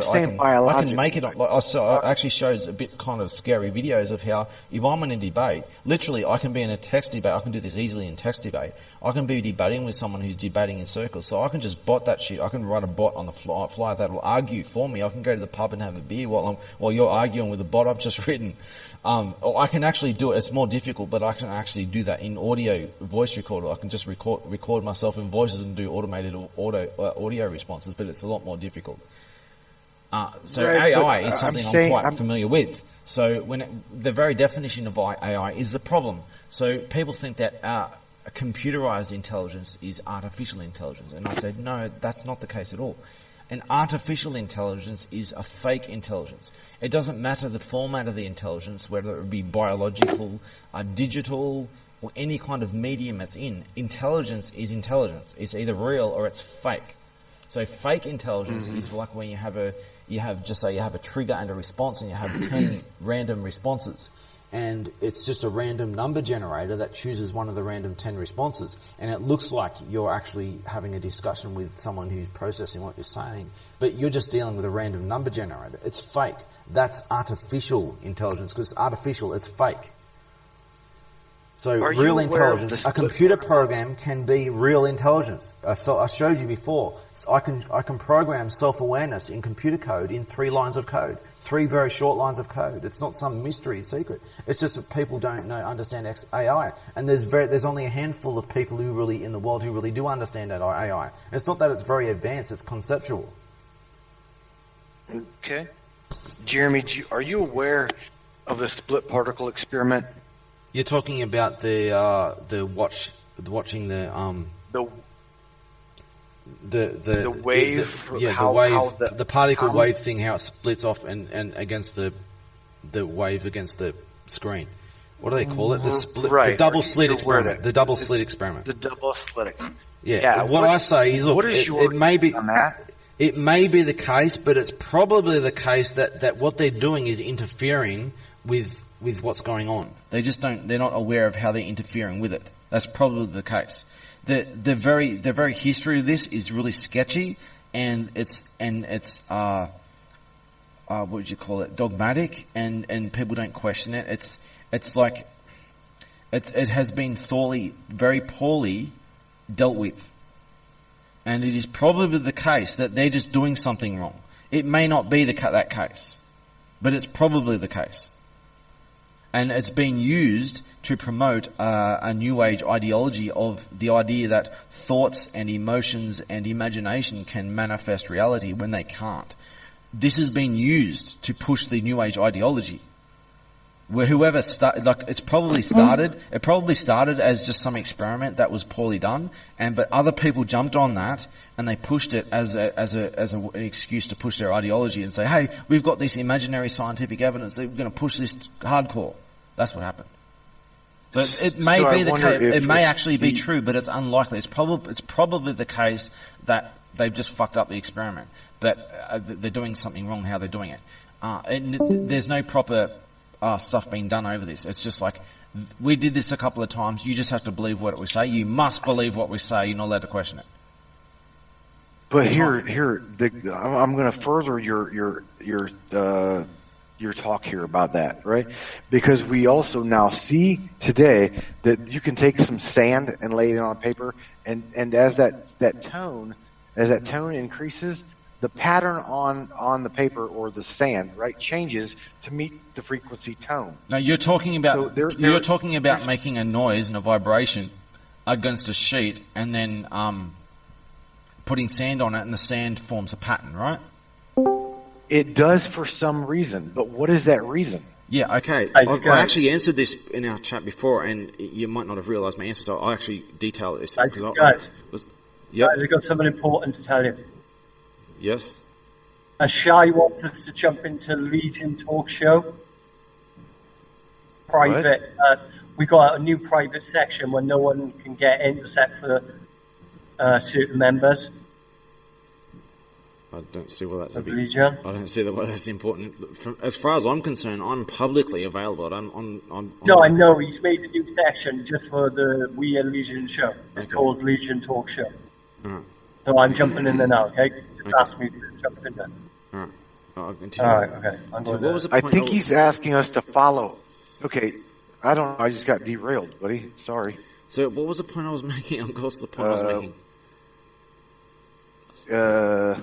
I can make it. I actually showed a bit kind of scary videos of how if I'm in a debate, literally I can be in a text debate. I can do this easily in text debate. I can be debating with someone who's debating in circles, so I can just bot that shit. I can write a bot on the fly that will argue for me. I can go to the pub and have a beer while you're arguing with the bot I've just written. Or I can actually do it. It's more difficult, but I can actually do that in audio voice recorder. I can just record myself in voices and do automated audio responses, but it's a lot more difficult. So right, AI is something I'm quite familiar with. So the very definition of AI is the problem. So people think that computerized intelligence is artificial intelligence, and I said no, that's not the case at all. An artificial intelligence is a fake intelligence. It doesn't matter the format of the intelligence, whether it be biological, digital, or any kind of medium it's in. Intelligence is intelligence. It's either real or it's fake. So fake intelligence is like when you have a trigger and a response, and you have 10 random responses. And it's just a random number generator that chooses one of the random 10 responses. And it looks like you're actually having a discussion with someone who's processing what you're saying, but you're just dealing with a random number generator. It's fake. That's artificial intelligence, because it's artificial, it's fake. So real intelligence, a computer program can be real intelligence. I showed you before. I can program self-awareness in computer code in 3 lines of code. 3 very short lines of code. It's not some mystery secret. It's just that people don't understand AI. And there's only a handful of people in the world who really do understand AI. And it's not that it's very advanced, it's conceptual. Okay. Jeremy, are you aware of the split particle experiment? You're talking about the wave, the particle wave thing, how it splits off and against the wave against the screen. What do they call it? The double slit experiment. The double slit experiment. The double slit experiment. Yeah. What I say is, look, it may be on that. It may be the case, but it's probably the case that what they're doing is interfering with what's going on. They're not aware of how they're interfering with it. That's probably the case. The very history of this is really sketchy, and it's what would you call it, dogmatic, and people don't question it. It's like it has been very poorly dealt with. And it is probably the case that they're just doing something wrong. It may not be that case, but it's probably the case. And it's been used to promote a new age ideology of the idea that thoughts and emotions and imagination can manifest reality when they can't. This has been used to push the new age ideology. Where whoever it probably started as just some experiment that was poorly done, but other people jumped on that and they pushed it as an excuse to push their ideology and say, hey, we've got this imaginary scientific evidence that we're going to push this hardcore. That's what happened. So it may be the case. It may actually be true, but it's unlikely. It's probably the case that they've just fucked up the experiment, but they're doing something wrong how they're doing it. And there's no proper stuff being done over this. It's just like, we did this a couple of times. You just have to believe what we say. You must believe what we say. You're not allowed to question it. But I'm going to further your talk here about that, right? Because we also now see today that you can take some sand and lay it on paper, and as that tone increases, the pattern on the paper or the sand, right, changes to meet the frequency tone. No, you're talking about making a noise and a vibration against a sheet, and then putting sand on it, and the sand forms a pattern, right? It does for some reason, but what is that reason? Yeah, okay. I actually answered this in our chat before, and you might not have realised my answer, so I'll actually detail this. Guys, I've got something important to tell you. Yes? Shai wants us to jump into Legion Talk Show. Private. We got a new private section where no one can get in except for certain members. I don't see why that's I don't see why that's important. As far as I'm concerned, I'm publicly available. No, I know. He's made a new section just for the We Are Legion show. It's called Legion Talk Show. Alright. So I'm jumping in there now, okay? Just ask me to jump in there. Alright. I'll continue. Alright, okay. I'm going what was the I point think he's asking us to follow. Okay, I don't know. I just got derailed, buddy. Sorry. So what was the point I was making? What's the point I was making? I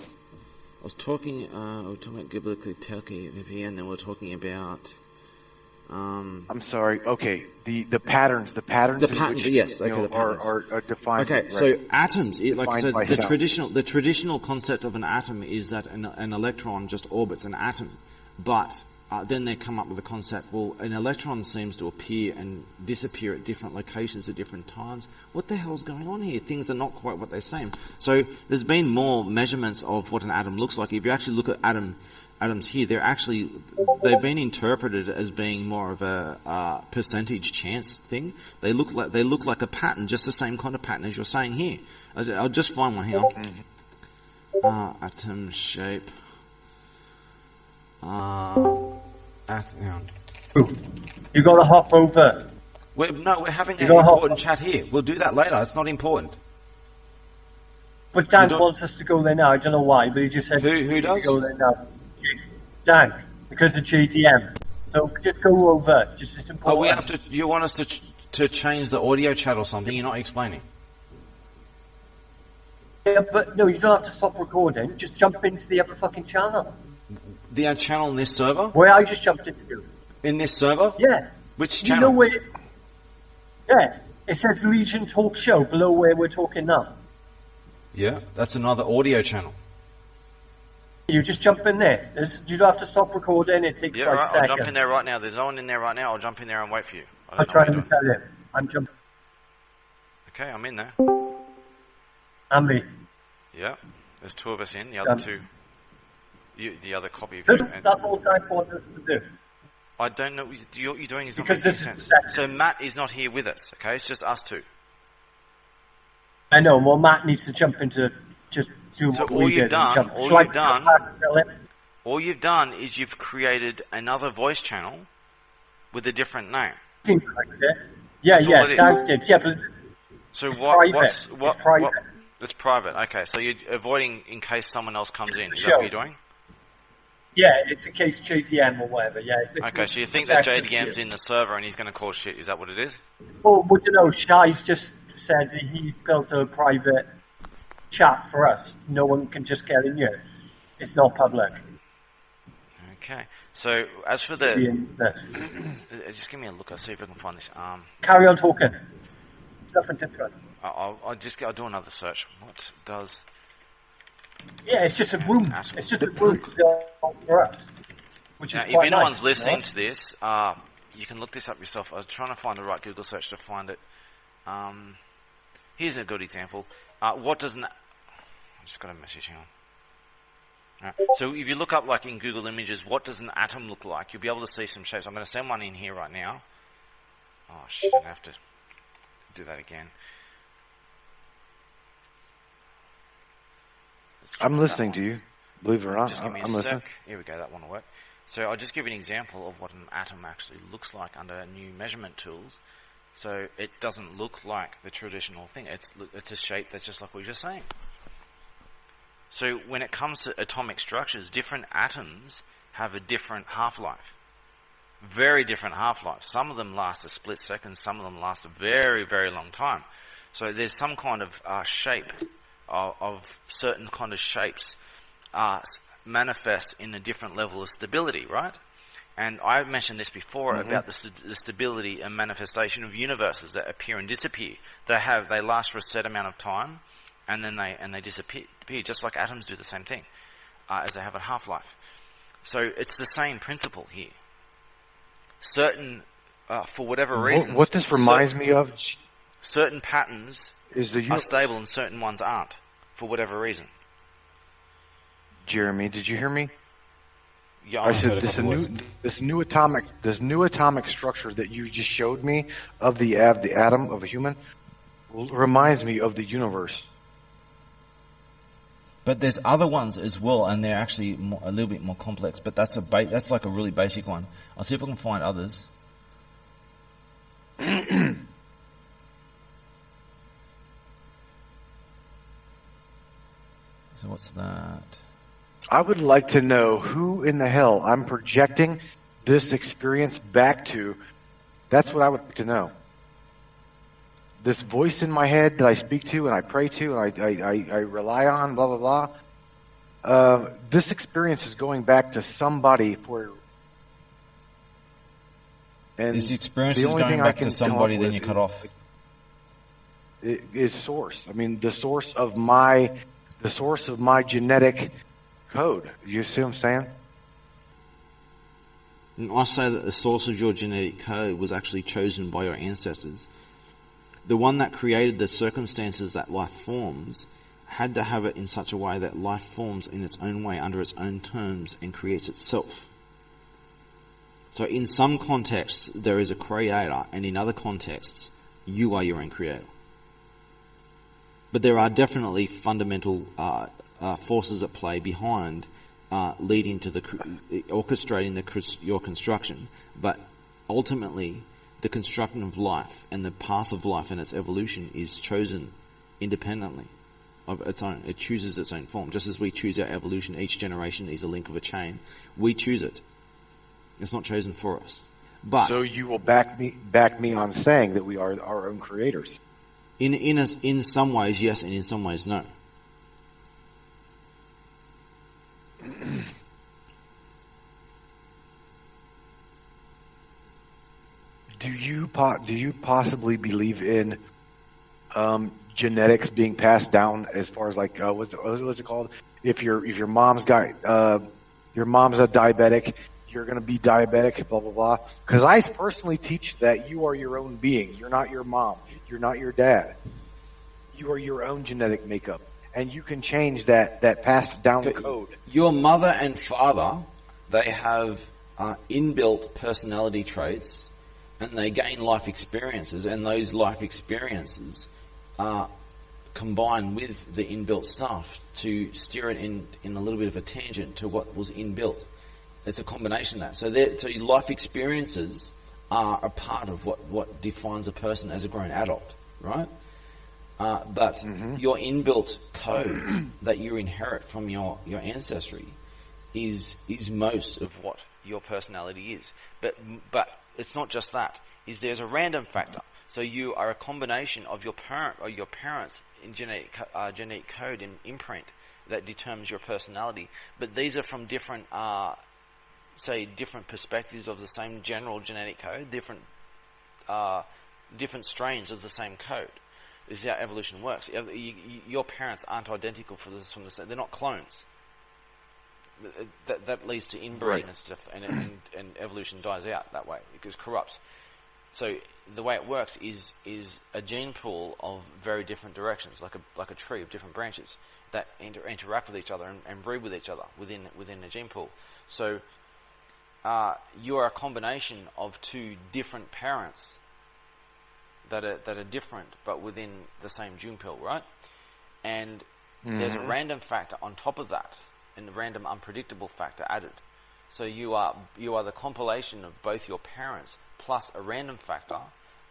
was talking. We were talking about Giblically Telki VPN, then we were talking about. I'm sorry. Okay, the patterns. The patterns. Which, yes. Okay, the patterns are defined. Okay, right, so atoms. The sound. traditional concept of an atom is that an electron just orbits an atom, but then they come up with the concept. Well, an electron seems to appear and disappear at different locations at different times. What the hell's going on here? Things are not quite what they seem. So there's been more measurements of what an atom looks like. If you actually look at atoms here, they've been interpreted as being more of a percentage chance thing. They look like a pattern, just the same kind of pattern as you're saying here. I'll just find one here. Atom shape. You gotta hop over. We're having an important chat here. We'll do that later. It's not important. But Dan wants us to go there now. I don't know why, but he just said who does? Go there now. Dan, because of JDM. So just go over. Just it's important. Oh, we have to. You want us to change the audio chat or something? You're not explaining. Yeah, but no, you don't have to stop recording. Just jump into the other fucking channel. The channel in this server? Where I just jumped into. In this server? Yeah. Which channel? You know where? Yeah, it says Legion Talk Show below where we're talking now. Yeah, that's another audio channel. You just jump in there. You don't have to stop recording. It takes seconds. I'll jump in there right now. There's no one in there right now. I'll jump in there and wait for you. I'm trying to tell you. I'm jumping. Okay, I'm in there. And me. Yeah, there's two of us in. The other two. The other copy of you. That's all I want us to do. I don't know. What you're doing is not making sense. So Matt is not here with us. Okay, it's just us two. I know. Well, Matt needs to jump into just do what we did. All you've done is you've created another voice channel with a different name. Seems like it. Yeah, Dan did. Yeah, but so it's private. It's private. Okay, so you're avoiding in case someone else comes in. Is that what you're doing? Yeah, it's in case JDM or whatever. Yeah. Okay, so you think that JDM's in the server and he's going to cause shit? Is that what it is? Well, you know, Shai's just said that he built a private chat for us. No one can just get in here. It's not public. Okay. So as for the, just give me a look. I'll see if I can find this. Carry on talking. It's nothing different. I'll do another search. What does? Yeah, it's just a room. It's just a room for us. Which is if anyone's listening to this, you can look this up yourself. I was trying to find the right Google search to find it. Here's a good example. What does I just got a message here. Right. So if you look up like in Google Images, what does an atom look like? You'll be able to see some shapes. I'm going to send one in here right now. Oh shit! I have to do that again. I'm listening to you. Believe it or not, just give me I'm listening. Here we go. That one will work. So I'll just give you an example of what an atom actually looks like under new measurement tools. So it doesn't look like the traditional thing. It's a shape that's just like we were just saying. So when it comes to atomic structures, different atoms have a different half-life. Very different half-life. Some of them last a split second. Some of them last a very, very long time. So there's some kind of shape of certain kind of shapes manifest in a different level of stability, right? And I mentioned this before about the stability and manifestation of universes that appear and disappear. They last for a set amount of time, and then they disappear, just like atoms do the same thing, as they have a half-life. So it's the same principle here. Certain, for whatever reason, what this reminds me of, certain patterns are stable and certain ones aren't, for whatever reason. Jeremy, did you hear me? Yeah, I said this new atomic structure that you just showed me of the atom of a human reminds me of the universe. But there's other ones as well, and they're actually a little bit more complex. But that's that's like a really basic one. I'll see if I can find others. So what's that? I would like to know who in the hell I'm projecting this experience back to. That's what I would like to know. This voice in my head that I speak to and I pray to and I rely on, blah, blah, blah. This experience is going back to somebody for... And this experience is going back to somebody, then you cut off. Is source. I mean, the source of my genetic code. You see what I'm saying? And I say that the source of your genetic code was actually chosen by your ancestors. The one that created the circumstances that life forms had to have it in such a way that life forms in its own way, under its own terms, and creates itself. So in some contexts, there is a creator, and in other contexts, you are your own creator. But there are definitely fundamental forces at play behind leading to orchestrating your construction. But ultimately, the construction of life and the path of life and its evolution is chosen independently of its own. It chooses its own form. Just as we choose our evolution, each generation is a link of a chain. We choose it. It's not chosen for us. But so you will back me on saying that we are our own creators. In some ways, yes, and in some ways, no. Do you possibly believe in genetics being passed down as far as like what's it called? If your mom's a diabetic, you're going to be diabetic, blah blah blah. Because I personally teach that you are your own being. You're not your mom. You're not your dad. You are your own genetic makeup, and you can change that passed down code. Your mother and father, they have inbuilt personality traits. And they gain life experiences, and those life experiences combine with the inbuilt stuff to steer it in a little bit of a tangent to what was inbuilt. It's a combination of that. So life experiences are a part of what defines a person as a grown adult, right? But your inbuilt code that you inherit from your ancestry is most of what your personality is. But it's not just that. There's a random factor. So you are a combination of your parent or your parents' in genetic code and imprint that determines your personality. But these are from different, different perspectives of the same general genetic code, different strains of the same code. This is how evolution works. Your parents aren't identical from the same. They're not clones. That leads to inbreeding and stuff, and evolution dies out that way because it corrupts. So the way it works is a gene pool of very different directions, like a tree of different branches that interact with each other and breed with each other within the gene pool. So you are a combination of two different parents that are different but within the same gene pool, right? And there's a random factor on top of that. And the random unpredictable factor added. So you are the compilation of both your parents plus a random factor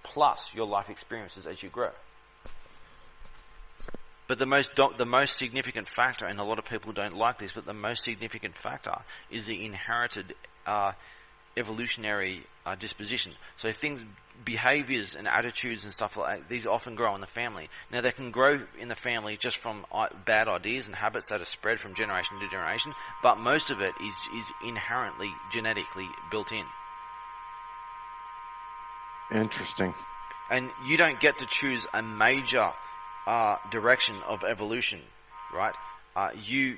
plus your life experiences as you grow. But the most significant factor, and a lot of people don't like this, but the most significant factor is the inherited evolutionary disposition. So behaviors and attitudes and stuff like that, these often grow in the family. Now they can grow in the family just from bad ideas and habits that are spread from generation to generation, but most of it is inherently genetically built in. Interesting. And you don't get to choose a major direction of evolution, right? You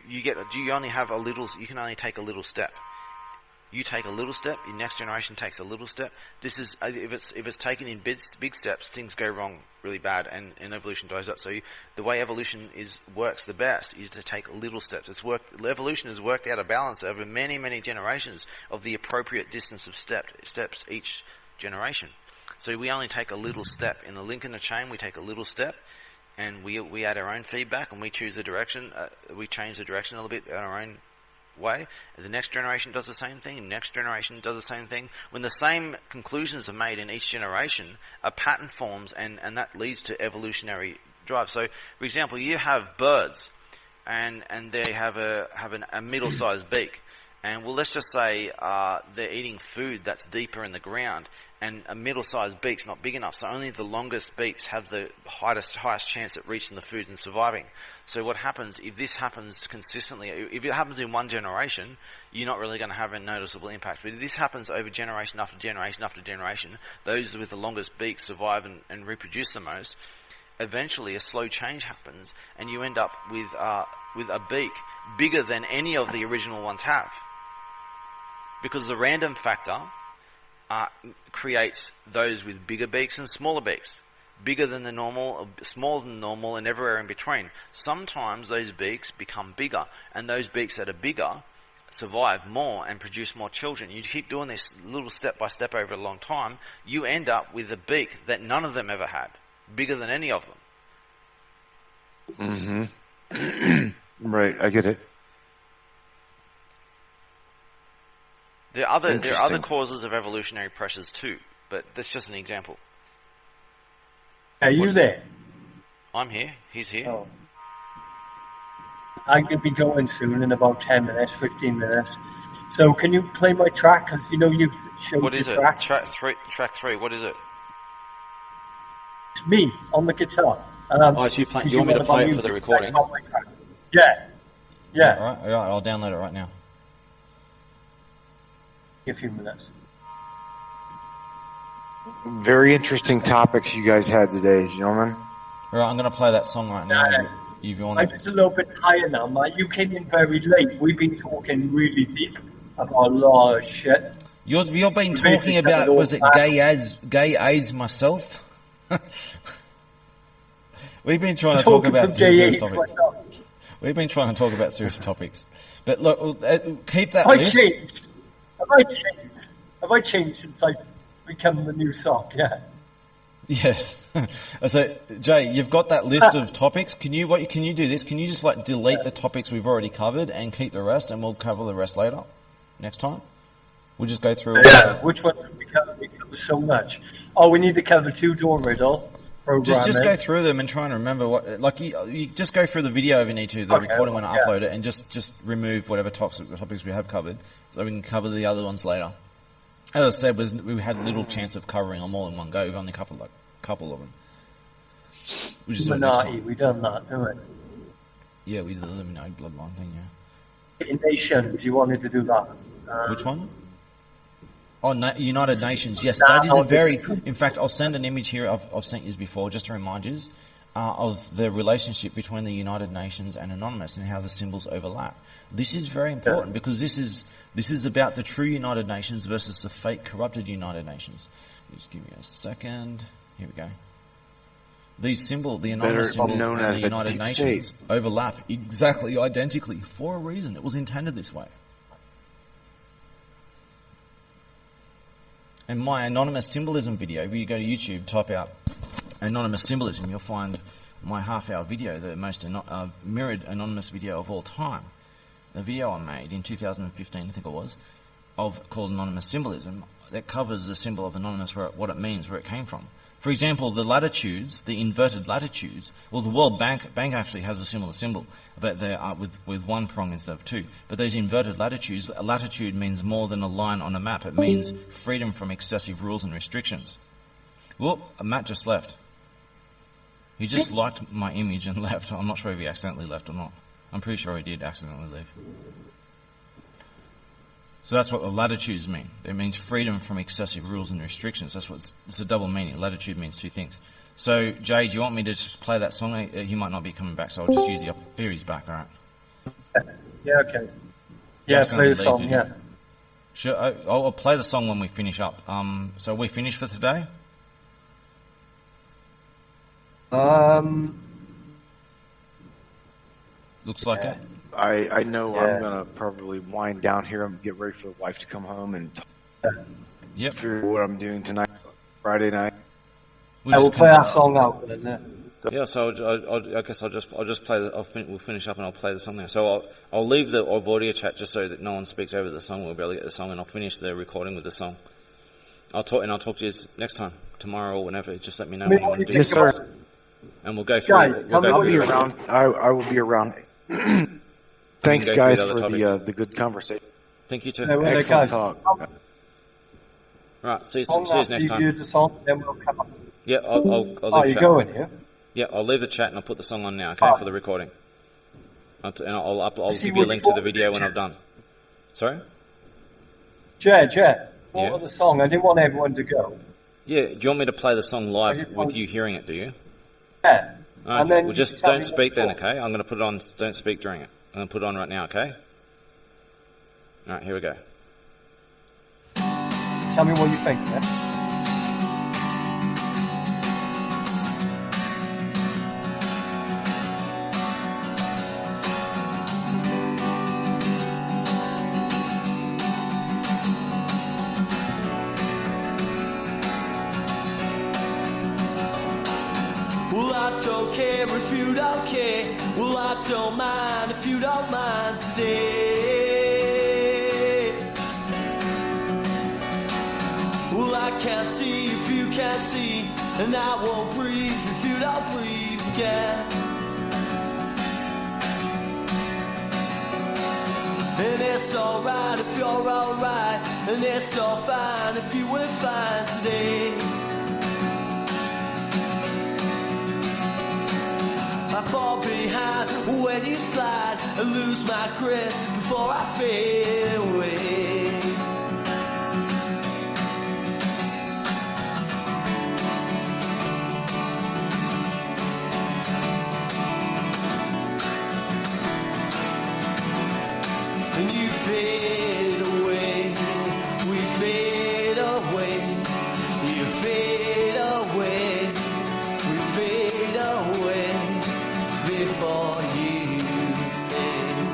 only have a little. You can only take a little step. You take a little step, your next generation takes a little step. This is if it's taken in big steps, things go wrong really bad, and evolution dies up. So the way evolution works the best is to take little steps. Evolution has worked out a balance over many generations of the appropriate distance of steps each generation. So we only take a little step in the link in the chain. We take a little step, and we add our own feedback, and we choose the direction. We change the direction a little bit in our own way. And the next generation does the same thing. And the next generation does the same thing. When the same conclusions are made in each generation, a pattern forms, and that leads to evolutionary drive. So, for example, you have birds, and they have a middle-sized beak. And well, let's just say they're eating food that's deeper in the ground, and a middle-sized beak's not big enough, so only the longest beaks have the highest chance at reaching the food and surviving. So what happens, if this happens consistently, if it happens in one generation, you're not really going to have a noticeable impact. But if this happens over generation after generation after generation, those with the longest beaks survive and reproduce the most. Eventually a slow change happens, and you end up with a beak bigger than any of the original ones have. Because the random factor creates those with bigger beaks and smaller beaks. Bigger than the normal, smaller than normal, and everywhere in between. Sometimes those beaks become bigger, and those beaks that are bigger survive more and produce more children. You keep doing this little step by step over a long time, you end up with a beak that none of them ever had. Bigger than any of them. Mm-hmm. Right, I get it. There are other causes of evolutionary pressures too, but that's just an example. Are you there? I'm here. He's here. Oh. I could be going soon in about 10 minutes, 15 minutes. So can you play my track? Because you showed what is it? Track 3. What is it? It's me on the guitar. So you want me to play it for the recording? Yeah. All right. I'll download it right now. A few minutes. Very interesting topics you guys had today, gentlemen. All right, I'm going to play that song right now. I'm just a little bit higher now, Mike. You came in very late. We've been talking really deep about a lot of shit. You've been talking about, was it gay AIDS myself? We've been trying to talk about serious topics. We've been trying to talk about serious topics. But look, keep that list. Have I changed since I've become the new sock? Yeah. Yes. So, Jay, you've got that list of topics. Can you do this? Can you just delete the topics we've already covered and keep the rest, and we'll cover the rest later, next time? We'll just go through. Yeah. Which one did we cover? We covered so much. Oh, we need to cover two-door riddle. Just go through them and try and remember what. You just go through the video if you need to, the recording when I upload it, and just remove whatever topics we have covered, so we can cover the other ones later. As I said, we had little chance of covering them all in one go. We've only covered a couple of them. Which is we done that, didn't we? Yeah, we did the Illuminati bloodline thing. Yeah. Nations, you wanted to do that. Which one? Oh, United Nations. Yes, that is a very. In fact, I'll send an image here. I've sent you before, just to remind you of the relationship between the United Nations and Anonymous and how the symbols overlap. This is very important because this is about the true United Nations versus the fake, corrupted United Nations. Just give me a second. Here we go. These symbols, the Anonymous symbol and the United Nations, overlap exactly, identically, for a reason. It was intended this way. And my anonymous symbolism video, if you go to YouTube, type out anonymous symbolism, you'll find my half-hour video, the most mirrored anonymous video of all time. The video I made in 2015, I think it was, called Anonymous Symbolism, that covers the symbol of anonymous, what it means, where it came from. For example, the latitudes, the inverted latitudes, well, the World Bank actually has a similar symbol, but they are with one prong instead of two. But those inverted latitudes, a latitude means more than a line on a map. It means freedom from excessive rules and restrictions. Whoop, Matt just left. He just liked my image and left. I'm not sure if he accidentally left or not. I'm pretty sure he did accidentally leave. So that's what the latitudes mean. It means freedom from excessive rules and restrictions. It's a double meaning. Latitude means two things. So, Jay, do you want me to just play that song? He might not be coming back, so I'll just use here he's back, alright? Yeah, okay. Yeah, play the song, yeah. Sure, I'll play the song when we finish up. So are we finished for today? Looks like it. I know I'm going to probably wind down here and get ready for the wife to come home and figure what I'm doing tonight, Friday night. I will play our song out then. Yeah, so I guess I'll just play. We'll finish up and I'll play the song now. So I'll leave the audio chat just so that no one speaks over the song. We'll be able to get the song, and I'll finish the recording with the song. I'll talk to you next time, tomorrow or whenever. Just let me know when you want to do. Yes, sir. And we'll go through. I'll be around. I will be around. Thanks, guys, for the good conversation. Thank you too. Excellent talk. Right, see you next time. You do the song, then we'll come up. Yeah, I'll leave Oh, you're going, yeah? Yeah, I'll leave the chat and I'll put the song on now, okay, for the recording. I'll give you a link to the video when I've done. Sorry? Jet, what was the song? I didn't want everyone to go. Yeah, do you want me to play the song live with you hearing it, do you? Yeah. Okay, well just don't speak then, okay? I'm going to put it on, don't speak during it. I'm going to put it on right now, okay? Alright, here we go. Tell me what you think, yeah? Well, I don't care if you don't care. Well, I don't mind if you don't mind today. Well, I can't see if you can't see, and I won't breathe if you don't breathe again. And it's alright if you're alright, and it's all fine if you were fine today. I fall behind when you slide and lose my grip before I fade away. And you fade away, we fade away, you fade away, we fade away. Before you fade.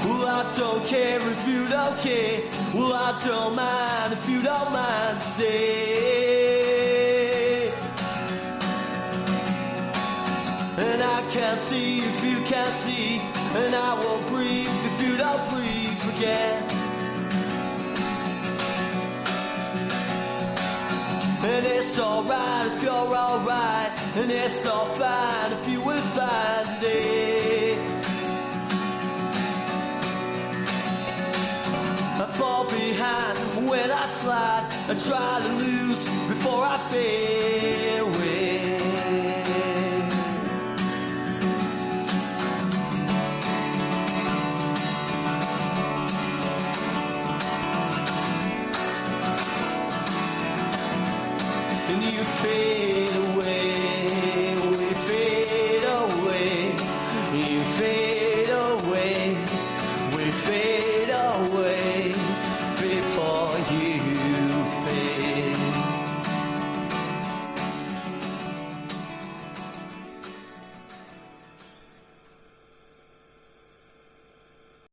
Well, I don't care if you don't care. Well, I don't mind if you don't mind stay. And I can't see if you can't see, and I won't breathe if you don't breathe again. And it's alright if you're alright, and it's all fine if you were fine today. I fall behind when I slide, I try to lose before I fade away. And you fade